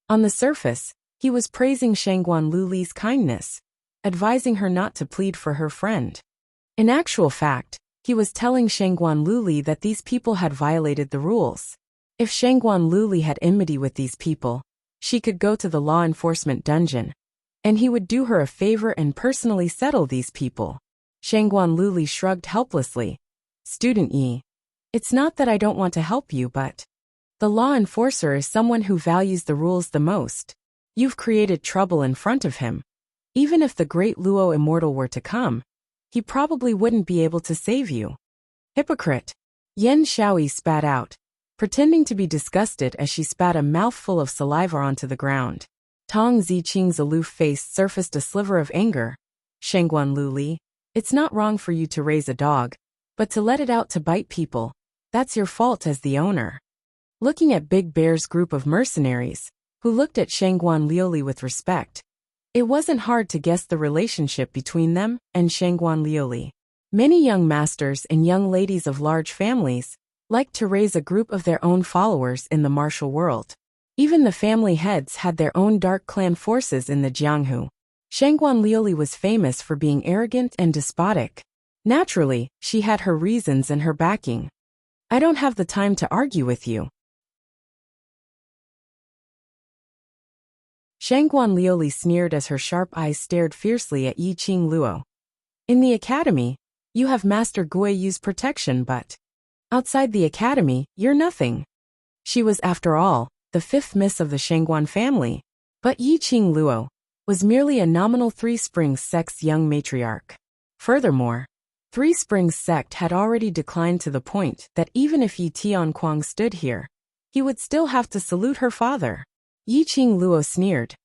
On the surface, he was praising Shengguan Luli's kindness, advising her not to plead for her friend. In actual fact, he was telling Shengguan Luli that these people had violated the rules. If Shengguan Luli had enmity with these people, she could go to the law enforcement dungeon, and he would do her a favor and personally settle these people. Shengguan Luli shrugged helplessly. "Student Yi, it's not that I don't want to help you, but the law enforcer is someone who values the rules the most. You've created trouble in front of him. Even if the great Luo Immortal were to come, he probably wouldn't be able to save you." Hypocrite. Yen Xiaoyi spat out, pretending to be disgusted as she spat a mouthful of saliva onto the ground. Tong Ziqing's aloof face surfaced a sliver of anger. "Shengguan Luli, it's not wrong for you to raise a dog, but to let it out to bite people, that's your fault as the owner." Looking at Big Bear's group of mercenaries, who looked at Shengguan Liuli with respect, it wasn't hard to guess the relationship between them and Shengguan Liuli. Many young masters and young ladies of large families liked to raise a group of their own followers in the martial world. Even the family heads had their own dark clan forces in the Jianghu. Shengguan Liuli was famous for being arrogant and despotic. Naturally, she had her reasons and her backing. "I don't have the time to argue with you." Shengguan Liuli sneered as her sharp eyes stared fiercely at Yiqing Luo. "In the academy, you have Master Guiyu's protection, but outside the academy, you're nothing." She was, after all, the 5th miss of the Shengguan family. But Yiqing Luo was merely a nominal Three Springs sect's young matriarch. Furthermore, Three Springs sect had already declined to the point that even if Yi Tianquang stood here, he would still have to salute her father. Yiqing Luo sneered.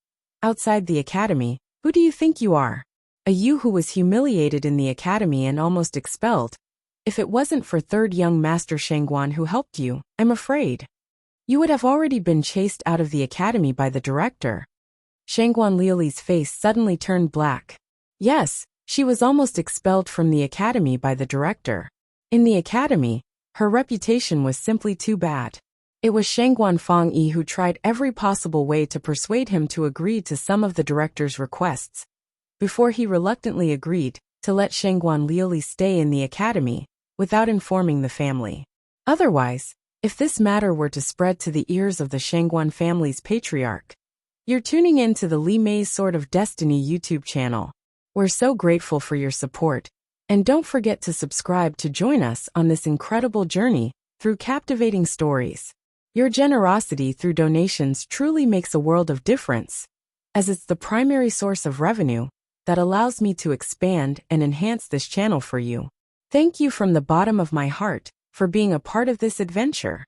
"Outside the academy, who do you think you are? A you who was humiliated in the academy and almost expelled, If it wasn't for third young Master Shangguan who helped you, I'm afraid you would have already been chased out of the academy by the director. Shangguan Liuli's face suddenly turned black. Yes, she was almost expelled from the academy by the director. In the academy, her reputation was simply too bad. It was Shangguan Fangyi who tried every possible way to persuade him to agree to some of the director's requests, before he reluctantly agreed to let Shangguan Liuli stay in the academy, without informing the family. Otherwise, if this matter were to spread to the ears of the Shangguan family's patriarch. You're tuning in to the Li Mei's Sword of Destiny YouTube channel. We're so grateful for your support, and don't forget to subscribe to join us on this incredible journey through captivating stories. Your generosity through donations truly makes a world of difference, as it's the primary source of revenue that allows me to expand and enhance this channel for you. Thank you from the bottom of my heart for being a part of this adventure.